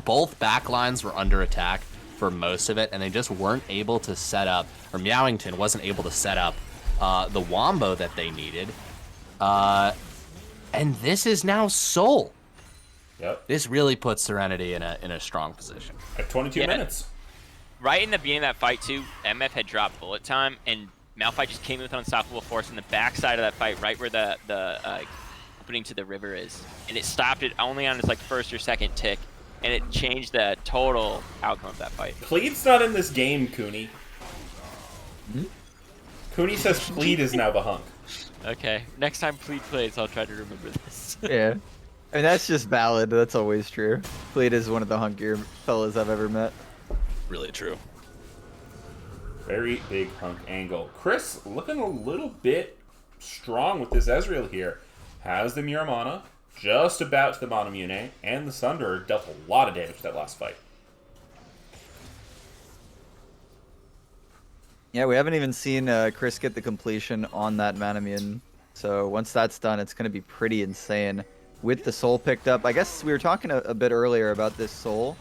both backlines were under attack for most of it, and they just weren't able to set up, or Meowington wasn't able to set up the Wombo that they needed. And this is now Soul. Yep. This really puts Serenity in a strong position. At 22 Yeah. minutes. Right in the beginning of that fight, too, MF had dropped bullet time, and Malphite just came in with unstoppable force in the backside of that fight, right where the opening to the river is. And it stopped it only on its like first or second tick, and it changed the total outcome of that fight. Plead's not in this game, Cooney. Cooney says Plead is now the Hunk. Okay, next time Plead plays, I'll try to remember this. Yeah. I mean, that's just valid. That's always true. Fleet is one of the hunkier fellas I've ever met. Really true. Very big Hunk angle. Chris looking a little bit strong with this Ezreal here. Has the Muramana, just about to the Monomune, and the Sunder dealt a lot of damage that last fight. Yeah, we haven't even seen Chris get the completion on that Manamune. So once that's done, it's going to be pretty insane. With the Soul picked up, I guess we were talking a bit earlier about this Soul.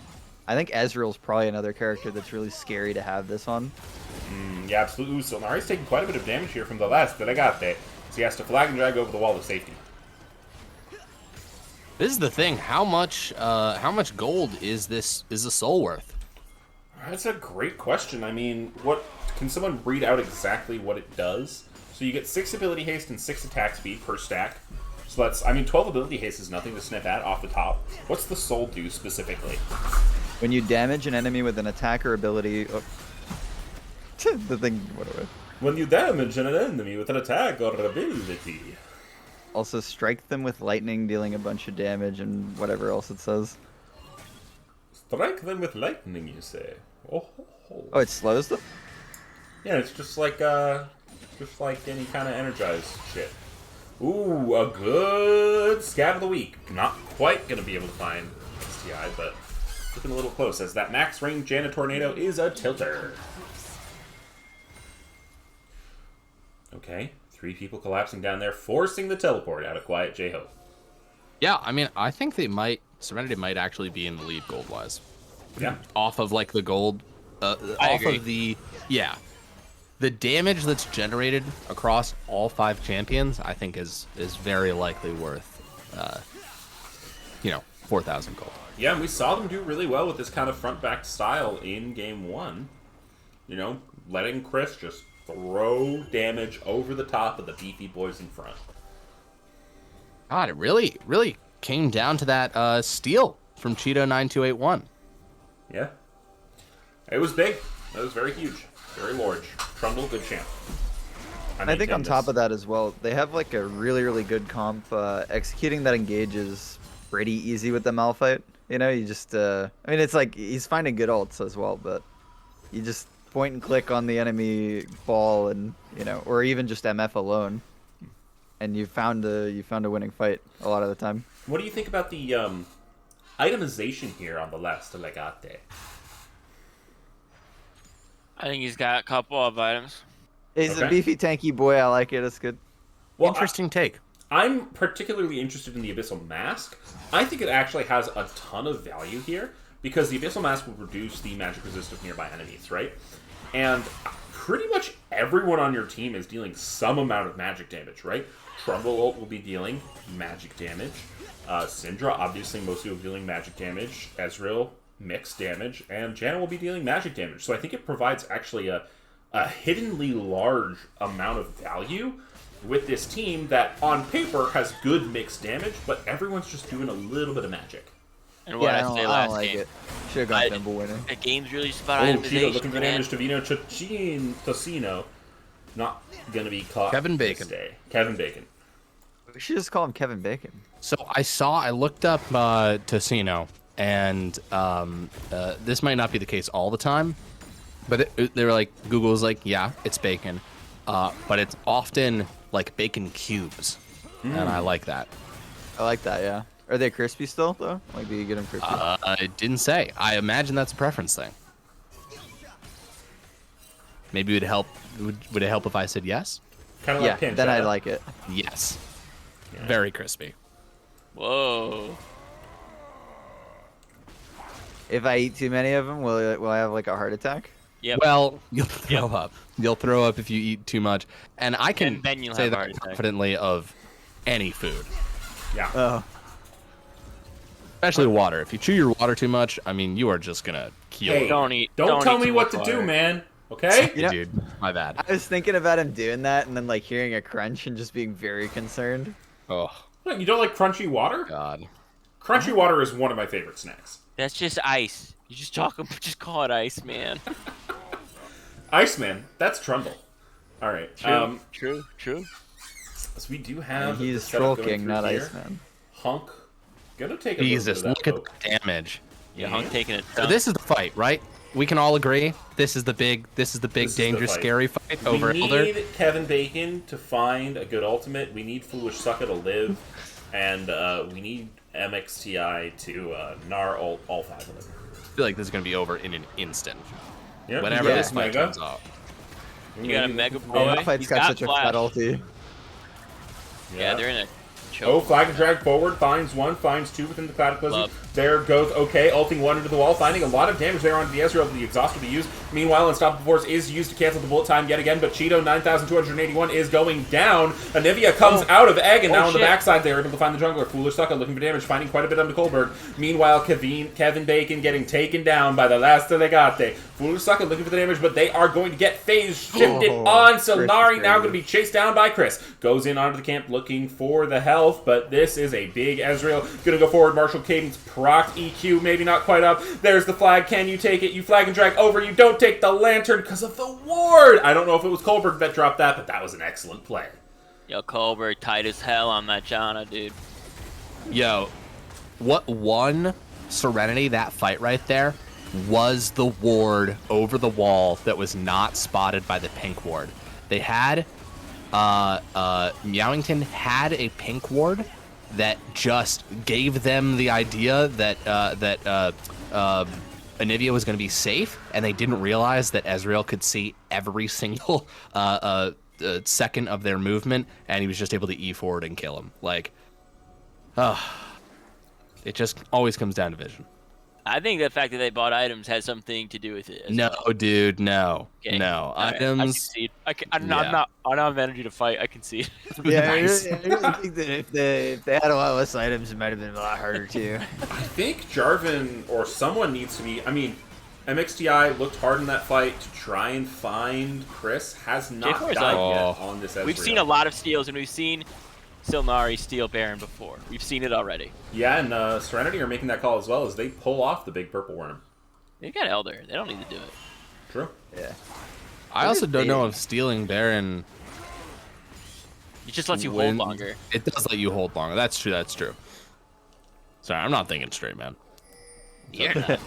I think Ezreal's probably another character that's really scary to have this on. Yeah, absolutely. So Nari's taking quite a bit of damage here from the last Delegate. So he has to Flag and Drag over the wall of safety. This is the thing. How much gold is the Soul worth? That's a great question. I mean, what can someone read out exactly what it does? So you get 6 ability haste and 6 attack speed per stack. So that's, I mean, 12 ability haste is nothing to sniff at off the top. What's the Soul do specifically? When you damage an enemy with an attacker ability... Oh. The thing went away. When you damage an enemy with an attack or ability. Also strike them with lightning, dealing a bunch of damage and whatever else it says. Strike them with lightning, you say. Oh, Oh, it slows them? yeah, it's just like any kind of energized shit. Ooh, a good Scab of the Week. Not quite gonna be able to find STI, but looking a little close as that max range Janet Tornado is a tilter. Okay, 3 people collapsing down there, forcing the teleport out of Quiet J-Hope. Yeah, I mean, I think Serenity might actually be in the lead gold-wise. Yeah. Off of like the gold, off agree. of the the damage that's generated across all 5 champions, I think is very likely worth 4,000 gold. Yeah, and we saw them do really well with this kind of front-back style in Game 1. You know, letting Chris just throw damage over the top of the beefy boys in front. God, it really came down to that steal from Cheeto9281. Yeah. It was big. That was very huge. Very large. Trundle, good champ. I think on top of that as well, they have like a really, really good comp. Executing that engage is pretty easy with the Malphite. You know, you just, I mean, it's like he's finding good ults as well, but you just point and click on the enemy ball and, you know, or even just MF alone. And you found a winning fight a lot of the time. What do you think about the itemization here on the Last Legate? I think he's got a couple of items. He's Okay. a beefy, tanky boy. I like it. It's good. Well, Interesting take. I'm particularly interested in the Abyssal Mask. I think it actually has a ton of value here because the Abyssal Mask will reduce the magic resist of nearby enemies, right? And pretty much everyone on your team is dealing some amount of magic damage, right? Trundle ult will be dealing magic damage. Syndra, obviously, most people dealing magic damage. Ezreal, mixed damage. And Janna will be dealing magic damage. So I think it provides actually a hiddenly large amount of value with this team that on paper has good mixed damage, but everyone's just doing a little bit of magic. And what Yeah, I say I don't last like game. it. Should have gone Thimble winner. The game's really just about Oh, Cheeto itemization. looking for man. damage to Vino Tocino. Not going to be caught Kevin this Bacon. day. Kevin Bacon. We should just call him Kevin Bacon. So I looked up Tocino, and this might not be the case all the time, but they were like, Google's like, yeah, it's bacon, but it's often like bacon cubes, and I like that. I like that. Yeah. Are they crispy still though? Like, do you get them crispy? It didn't say. I imagine that's a preference thing. Maybe it would help. Would it help if I said yes? Kind of yeah. like Pinch. Then I like it. Yes. Yeah. Very crispy. Whoa. If I eat too many of them, will I have like a heart attack? Yep. Well, you'll throw up. You'll throw up if you eat too much, and I can And then you'll say have a that heart attack. confidently of any food. Yeah. Oh. Especially water. If you chew your water too much, I mean, you are just gonna kill Hey, it. don't tell eat me too what much to do, water. man. Okay? You know- Dude, my bad. I was thinking about him doing that and then like hearing a crunch and just being very concerned. Oh What, you don't like crunchy water? God. Crunchy water is one of my favorite snacks. That's just ice. You just just call it ice, man. Iceman, that's Trundle. All right. True. So we do And have. the he's setup Troll going King, through not here. Iceman. Hunk, gonna take a Jesus, little look bit at of that the damage. Yeah, Hunk taking it. So this is the fight, right? We can all agree this is the big, This is the dangerous, fight. scary fight We over need Elder. Kevin Bacon to find a good ultimate. We need Foolish Sucka to live, and we need MXTI to gnar all 5 of them. I feel like this is gonna be over in an instant. Yep, Whenever Yeah. this fight Mega. comes up. You got a Mega Oh, Boy. that fight's He's got such a flash. fat ulti. Yeah, they're in a Oh, choke. flag and drag forward, finds 1, finds 2 within the Cataclysm. Love. There goes OK, ulting 1 into the wall, finding a lot of damage there onto the Ezreal, but the exhaust will be used. Meanwhile, Unstoppable Force is used to cancel the bullet time yet again, but Cheeto 9,281 is going down. Anivia comes out of Egg, and now on the shit. backside they're able to find the jungler. Foolish Sucka looking for damage, finding quite a bit onto Colberg. Meanwhile, Kevin Bacon getting taken down by the Last Legate. Foolish Sucka looking for the damage, but they are going to get phase shifted Oh, on Chris is Solari, now crazy. going to be chased down by Chris. Goes in onto the camp looking for the health, but this is a big Ezreal. Gonna go forward, Martial Cadence, proc EQ, maybe not quite up. There's the flag, can you take it? You flag and drag over, you don't take the lantern because of the ward! I don't know if it was Colberg that dropped that, but that was an excellent play. Yo, Colbert, tight as hell on that Janna, dude. Yo, what won Serenity that fight right there was the ward over the wall that was not spotted by the pink ward. They had Meowington had a pink ward that just gave them the idea that Anivia was going to be safe, and they didn't realize that Ezreal could see every single second of their movement, and he was just able to E forward and kill him. Like, it just always comes down to vision. I think the fact that they bought items has something to do with it. as No, well. dude, no, Okay. no. All right, I Items. concede. I don't Yeah. have energy to fight. I concede. Yeah, Nice. I really think that if they had a lot less items, it might have been a lot harder too. I think Jarvan or someone needs to be. I mean, MXTI looked hard in that fight to try and find Chris. Has not J4 is died like- yet on this Ezreal. We've seen a lot of steals, and we've seen Silmari steal Baron before. We've seen it already. Yeah, and Serenity are making that call as well as they pull off the big purple worm. They got Elder. They don't need to do it. True. Yeah. I also don't know if stealing Baron. It just lets you When- hold longer. It does let you hold longer. That's true. That's true. Sorry, I'm not thinking straight, man. You're not.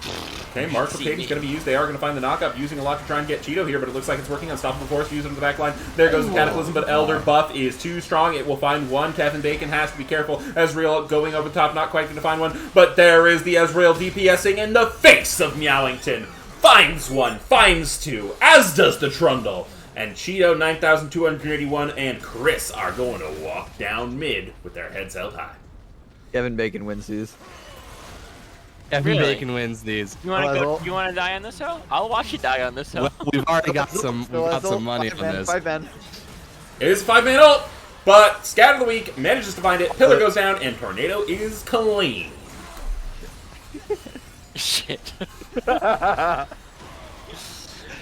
Okay, Marshall See Caden's me. going to be used. They are going to find the knockup, using a lot to try and get Cheeto here, but it looks like it's working. Unstoppable Force using the back line. There goes the Cataclysm, but Elder buff is too strong. It will find one. Kevin Bacon has to be careful. Ezreal going over the top, not quite going to find one, but there is the Ezreal DPSing in the face of Meowington. Finds one, finds two, as does the Trundle. And Cheeto, 9,281, and Chris are going to walk down mid with their heads held high. Kevin Bacon wins these. Evan Really? Bacon wins these. You want to Well, go? You want to die on this hill? I'll watch you die on this hill. Well, we've already got some. We've got some money on this. 5-man. It is a 5-man ult, but Scat of the Week manages to find it. Pillar goes down, and Tornado is clean. Shit.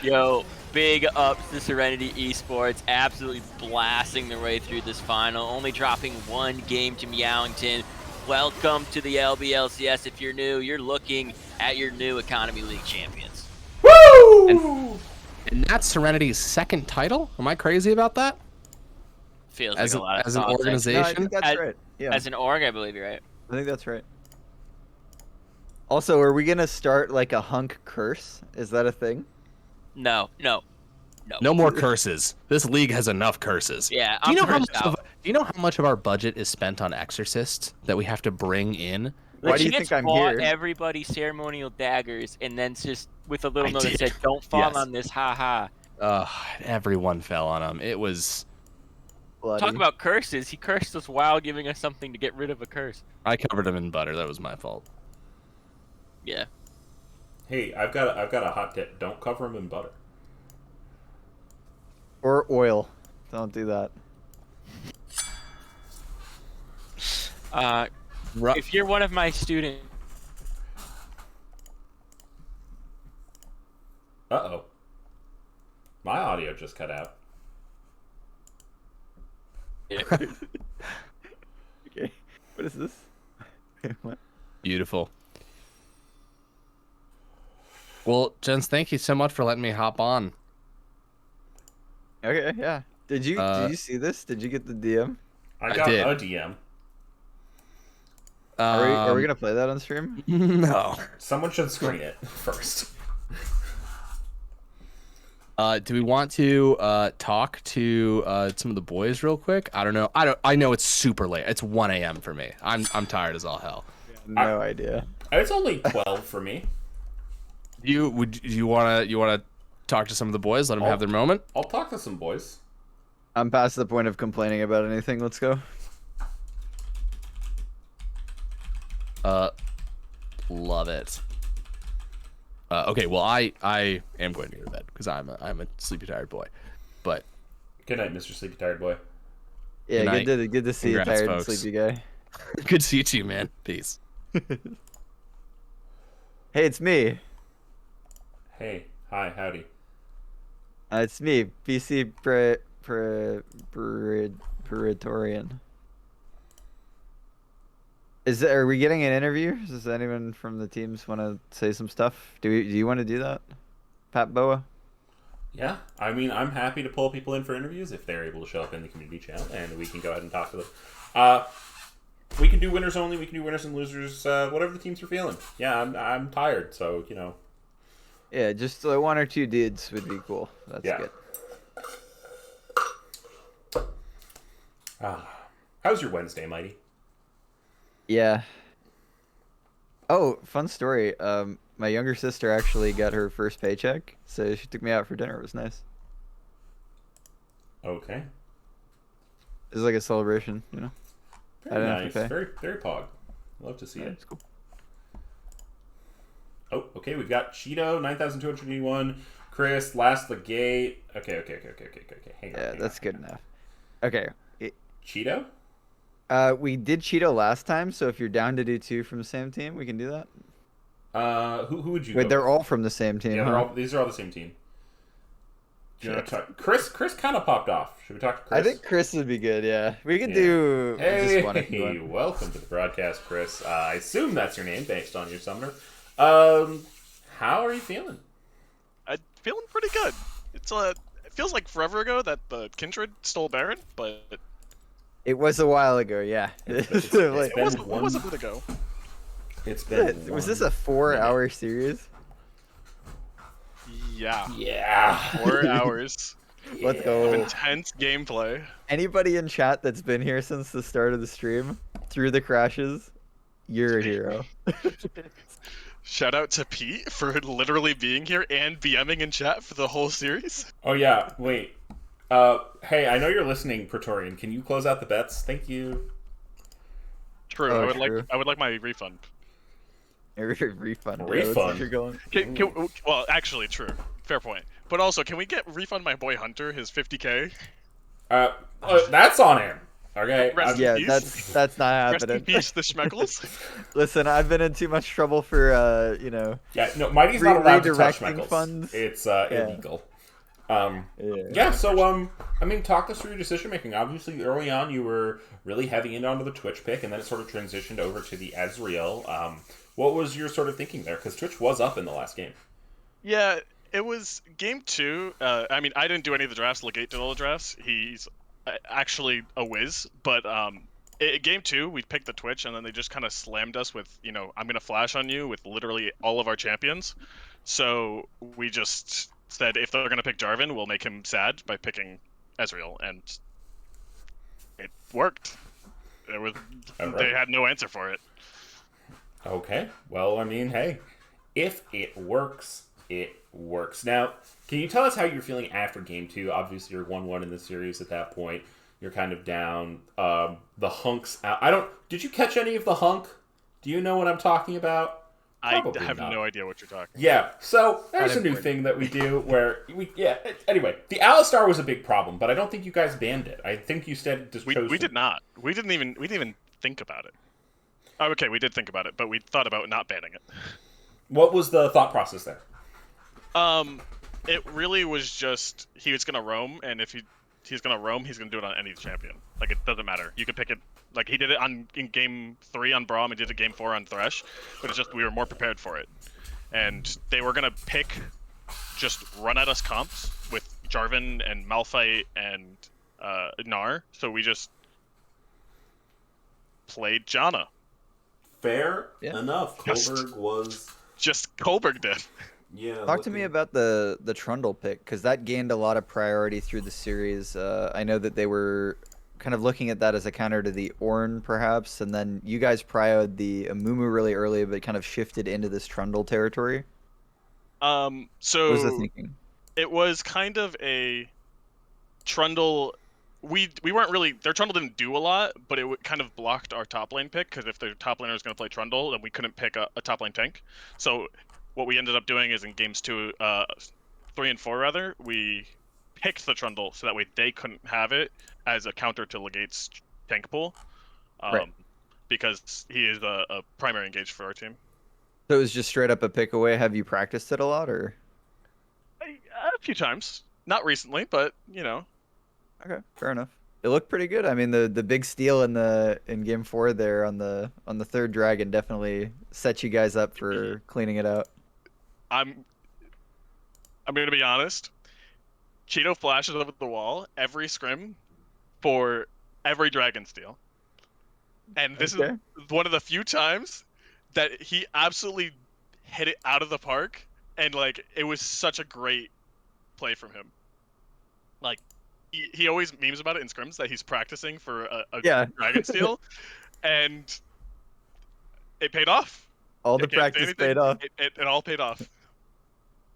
Yo, big ups to Serenity Esports, absolutely blasting their way through this final, only dropping one game to Meowington. Welcome to the LBLCS. If you're new, you're looking at your new Economy League champions. Woo! And that's Serenity's second title. Am I crazy about that? Feels As like a lot of as an thoughts. No, I organization. think that's As- right. Yeah, As an org, I believe you're right. I think that's right. Also, are we gonna start like a hunk curse? Is that a thing? No. No more curses. This league has enough curses. Yeah, Do you I'm know how much cursed of, out. do you know how much of our budget is spent on exorcists that we have to bring in? Why do you Chance think I'm bought here? everybody ceremonial daggers and then just with a little I note that did. said, "Don't fall Yes. on this, ha." Everyone fell on him. It was. Bloody. Talk about curses. He cursed us while giving us something to get rid of a curse. I covered him in butter. That was my fault. Yeah. Hey, I've got a hot tip. Don't cover them in butter. Or oil. Don't do that. If you're one of my students, Uh-oh. My audio just cut out. Okay. What is this? What? Beautiful. Well, gents, thank you so much for letting me hop on. Okay, yeah. Did you see this? Did you get the DM? I got did. a DM. Are we gonna play that on stream? No. Someone should screen it first. Do we want to talk to some of the boys real quick? I don't know. I know it's super late. It's 1 a.m. for me. I'm tired as all hell. No idea. It's only 12 for me. You wanna talk to some of the boys? Let them have their moment. I'll talk to some boys. I'm past the point of complaining about anything. Let's go. Love it. Okay, well I am going to go to bed because I'm a sleepy tired boy. But Good night, Mr. Sleepy Tired Boy. Yeah, night. good to see you, Congrats, tired and folks. sleepy guy. good to see you too, man. Peace. Hey, it's me. Hey, hi, howdy. It's me, BC Praetorian. Are we getting an interview? Does anyone from the teams want to say some stuff? Do you want to do that, Pat Boa? Yeah, I mean, I'm happy to pull people in for interviews if they're able to show up in the community channel, and we can go ahead and talk to them. We can do winners only. We can do winners and losers. Whatever the teams are feeling. Yeah, I'm tired, so you know. Yeah, just one or two dudes would be cool. That's Yeah. good. How's your Wednesday, Mighty? Yeah. Oh, fun story. My younger sister actually got her first paycheck, so she took me out for dinner. It was nice. Okay. It was like a celebration, you know. I Very didn't have nice. to pay. Very, very pog. Love to see Yeah, it. it's cool. Oh, okay. We've got Cheeto, 9,281. Chris, Last the Gate. Okay. Hang on. Yeah, that's good enough. Okay. Cheeto? We did Cheeto last time, so if you're down to do two from the same team, we can do that. Who would you Wait, go they're with? all from the same team, Yeah, huh? these are all the same team. Chris kind of popped off. Should we talk to Chris? I think Chris would be good. Yeah, we can do just one if you Hey, want. welcome to the broadcast, Chris. I assume that's your name based on your summoner. How are you feeling? I'm feeling pretty good. It feels like forever ago that the Kindred stole Baron, but It was a while ago. Yeah. Like, it been was a bit ago. It's been. was this a 4-hour series? Yeah. Yeah. 4 hours Let's of go. intense gameplay. Anybody in chat that's been here since the start of the stream, through the crashes, you're a hero. Shout out to Pete for literally being here and BMing in chat for the whole series. Oh yeah. Wait. Hey, I know you're listening, Praetorian. Can you close out the bets? Thank you. True. Oh, I would like my refund. Refund. Yeah, that's Refund? what you're going. Well, actually, true. Fair point. But also, can we refund my boy Hunter his 50k? That's on him. Okay. Rest in Yeah, peace. that's not Rest in happening. peace, the Schmeckles. Listen, I've been in too much trouble for Yeah. No, Mighty's not allowed to touch redirecting Schmeckles. funds. It's illegal. Yeah. Yeah, so I mean, talk us through your decision making. Obviously, early on, you were really heavy in onto the Twitch pick, and then it sort of transitioned over to the Ezreal. What was your sort of thinking there? Because Twitch was up in the last game. Yeah, it was game 2. I mean, I didn't do any of the drafts. Legate did all the drafts. He's actually a whiz. But game 2, we picked the Twitch, and then they just kind of slammed us with, I'm going to flash on you with literally all of our champions. So we just said if they're going to pick Jarvan, we'll make him sad by picking Ezreal. And it worked. Alright. They had no answer for it. Okay. Well, I mean, hey, if it works, it works. Now, can you tell us how you're feeling after game 2? Obviously, you're 1-1 in the series at that point. You're kind of down. The Hunk's out. Did you catch any of the Hunk? Do you know what I'm talking about? Probably I have not. no idea what you're talking about. Yeah, so there's a new thing that we do where anyway, the Alistar was a big problem, but I don't think you guys banned it. I think you said just chose We did not. We didn't even think about it. Oh, okay, we did think about it, but we thought about not banning it. What was the thought process there? It really was just he was gonna roam, and if he's gonna roam, he's gonna do it on any champion. Like, it doesn't matter. You could pick it. Like, he did it in game 3 on Braum, and did it game 4 on Thresh, but it's just we were more prepared for it. And they were gonna just run at us comps with Jarvan and Malphite and Gnar, so we just played Janna. Fair Yeah. enough. Kolberg was Just Kolberg did. Talk to me about the Trundle pick, because that gained a lot of priority through the series. I know that they were kind of looking at that as a counter to the Ornn, perhaps, and then you guys prioed the Amumu really early, but kind of shifted into this Trundle territory. So What was the thinking? it was kind of a Trundle. We weren't really, their Trundle didn't do a lot, but it kind of blocked our top lane pick, because if their top laner was going to play Trundle, then we couldn't pick a top lane tank. So what we ended up doing is in games 3 and 4 rather, we picked the Trundle so that way they couldn't have it as a counter to Legate's tank pool, Right. because he is a primary engage for our team. So it was just straight up a pick away. Have you practiced it a lot, or? A few times, not recently, but Okay, fair enough. It looked pretty good. I mean, the big steal in game 4 there on the third dragon definitely set you guys up for cleaning it out. I'm going to be honest. Cheeto flashes over the wall every scrim for every dragon steal. And this Okay. is one of the few times that he absolutely hit it out of the park, and like it was such a great play from him. Like he always memes about it in scrims that he's practicing for a Yeah. dragon steal, and it paid off. All the I can't say practice anything. paid off. It all paid off.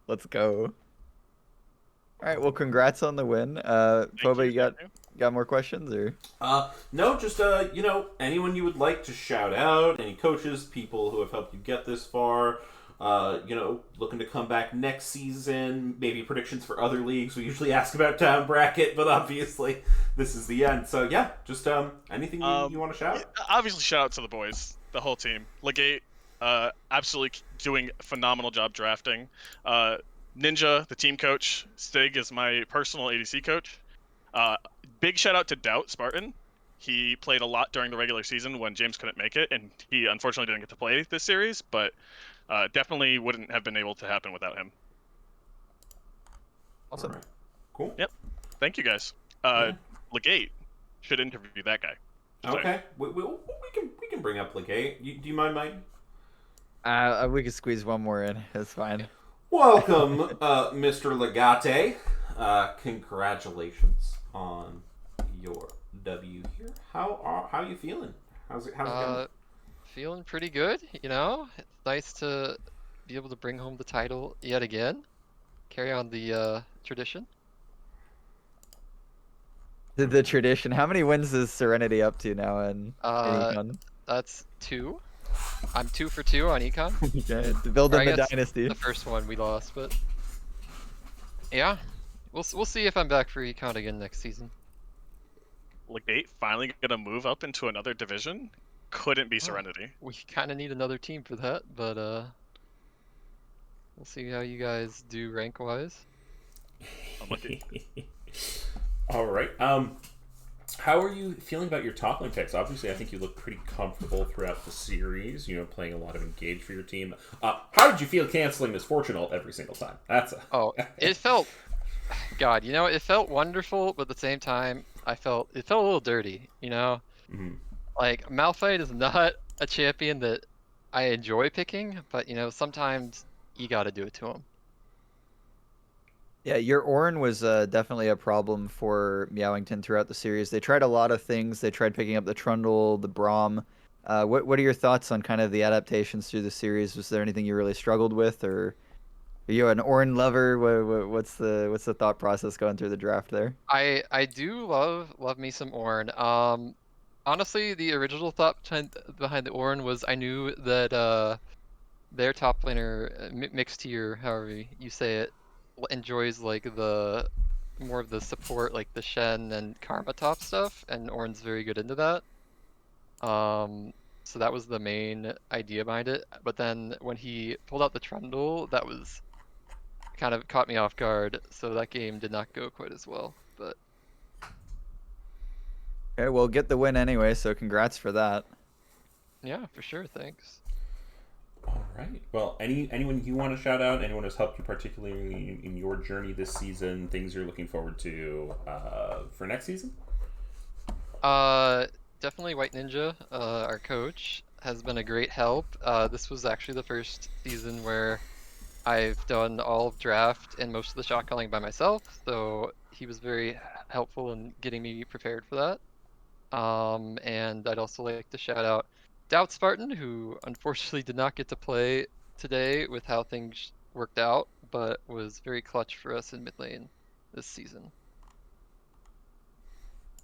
Let's go. All right, well, congrats on the win. Boba, you got more questions, or? No, just anyone you would like to shout out, any coaches, people who have helped you get this far, looking to come back next season, maybe predictions for other leagues. We usually ask about town bracket, but obviously this is the end. So yeah, just anything you want to shout? Obviously, shout out to the boys, the whole team. Legate, absolutely doing a phenomenal job drafting. Ninja, the team coach. Stig is my personal ADC coach. Big shout out to Doubt Spartan. He played a lot during the regular season when James couldn't make it, and he unfortunately didn't get to play this series, but definitely wouldn't have been able to happen without him. Awesome. Alright. Cool. Yep. Thank you guys. Legate should interview that guy. Sorry. Okay. We can bring up Legate. Do you mind, Mike? We could squeeze one more in. That's fine. Welcome, Mr. Legate. Congratulations on your W here. How are you feeling? How's it going? Feeling pretty good, you know. It's nice to be able to bring home the title yet again. Carry on the tradition. The tradition. How many wins is Serenity up to now in Econ? That's 2. I'm 2 for 2 on Econ. Okay, building Or I the guess dynasty. The first one we lost, but yeah, we'll see if I'm back for Econ again next season. Legate finally gonna move up into another division. Couldn't be Serenity. We kind of need another team for that, but we'll see how you guys do rank wise. I'm lucky. All right. How are you feeling about your top lane picks? Obviously, I think you look pretty comfortable throughout the series. You know, playing a lot of engage for your team. How did you feel canceling Misfortune ult every single time? Oh, it felt, God, you know, it felt wonderful, but at the same time, it felt a little dirty. You know, like Malphite is not a champion that I enjoy picking, but you know, sometimes you got to do it to him. Yeah, your Ornn was definitely a problem for Meowington throughout the series. They tried a lot of things. They tried picking up the Trundle, the Braum. What are your thoughts on kind of the adaptations through the series? Was there anything you really struggled with, or are you an Ornn lover? What's the thought process going through the draft there? I do love me some Ornn. Honestly, the original thought behind the Ornn was I knew that their top laner, mixed tier, however you say it, enjoys like the more of the support, like the Shen and Karma top stuff, and Ornn's very good into that. So that was the main idea behind it. But then when he pulled out the Trundle, that was kind of caught me off guard. So that game did not go quite as well. But Okay, well, get the win anyway, so congrats for that. yeah, for sure. Thanks. All right. Well, anyone you want to shout out? Anyone who's helped you particularly in your journey this season? Things you're looking forward to for next season? Definitely White Ninja, our coach, has been a great help. This was actually the first season where I've done all of draft and most of the shot calling by myself, so he was very helpful in getting me prepared for that. And I'd also like to shout out Doubt Spartan, who unfortunately did not get to play today with how things worked out, but was very clutch for us in mid lane this season.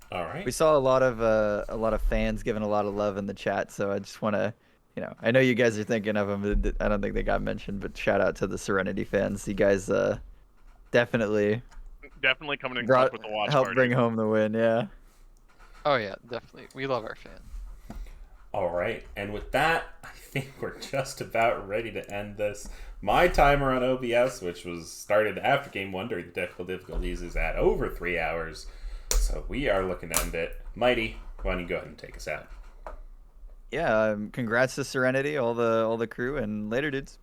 All right. We saw a lot of fans giving a lot of love in the chat, so I just want to, I know you guys are thinking of them. But I don't think they got mentioned, but shout out to the Serenity fans. You guys definitely Definitely coming in clutch with the watch help party. bring home the win. Yeah. Oh yeah, definitely. We love our fans. All right, and with that, I think we're just about ready to end this. My timer on OBS, which was started after Game 1 during the technical difficulties, is at over 3 hours. So we are looking to end it. Mighty, why don't you go ahead and take us out? Yeah. Congrats to Serenity, all the crew, and later, dudes.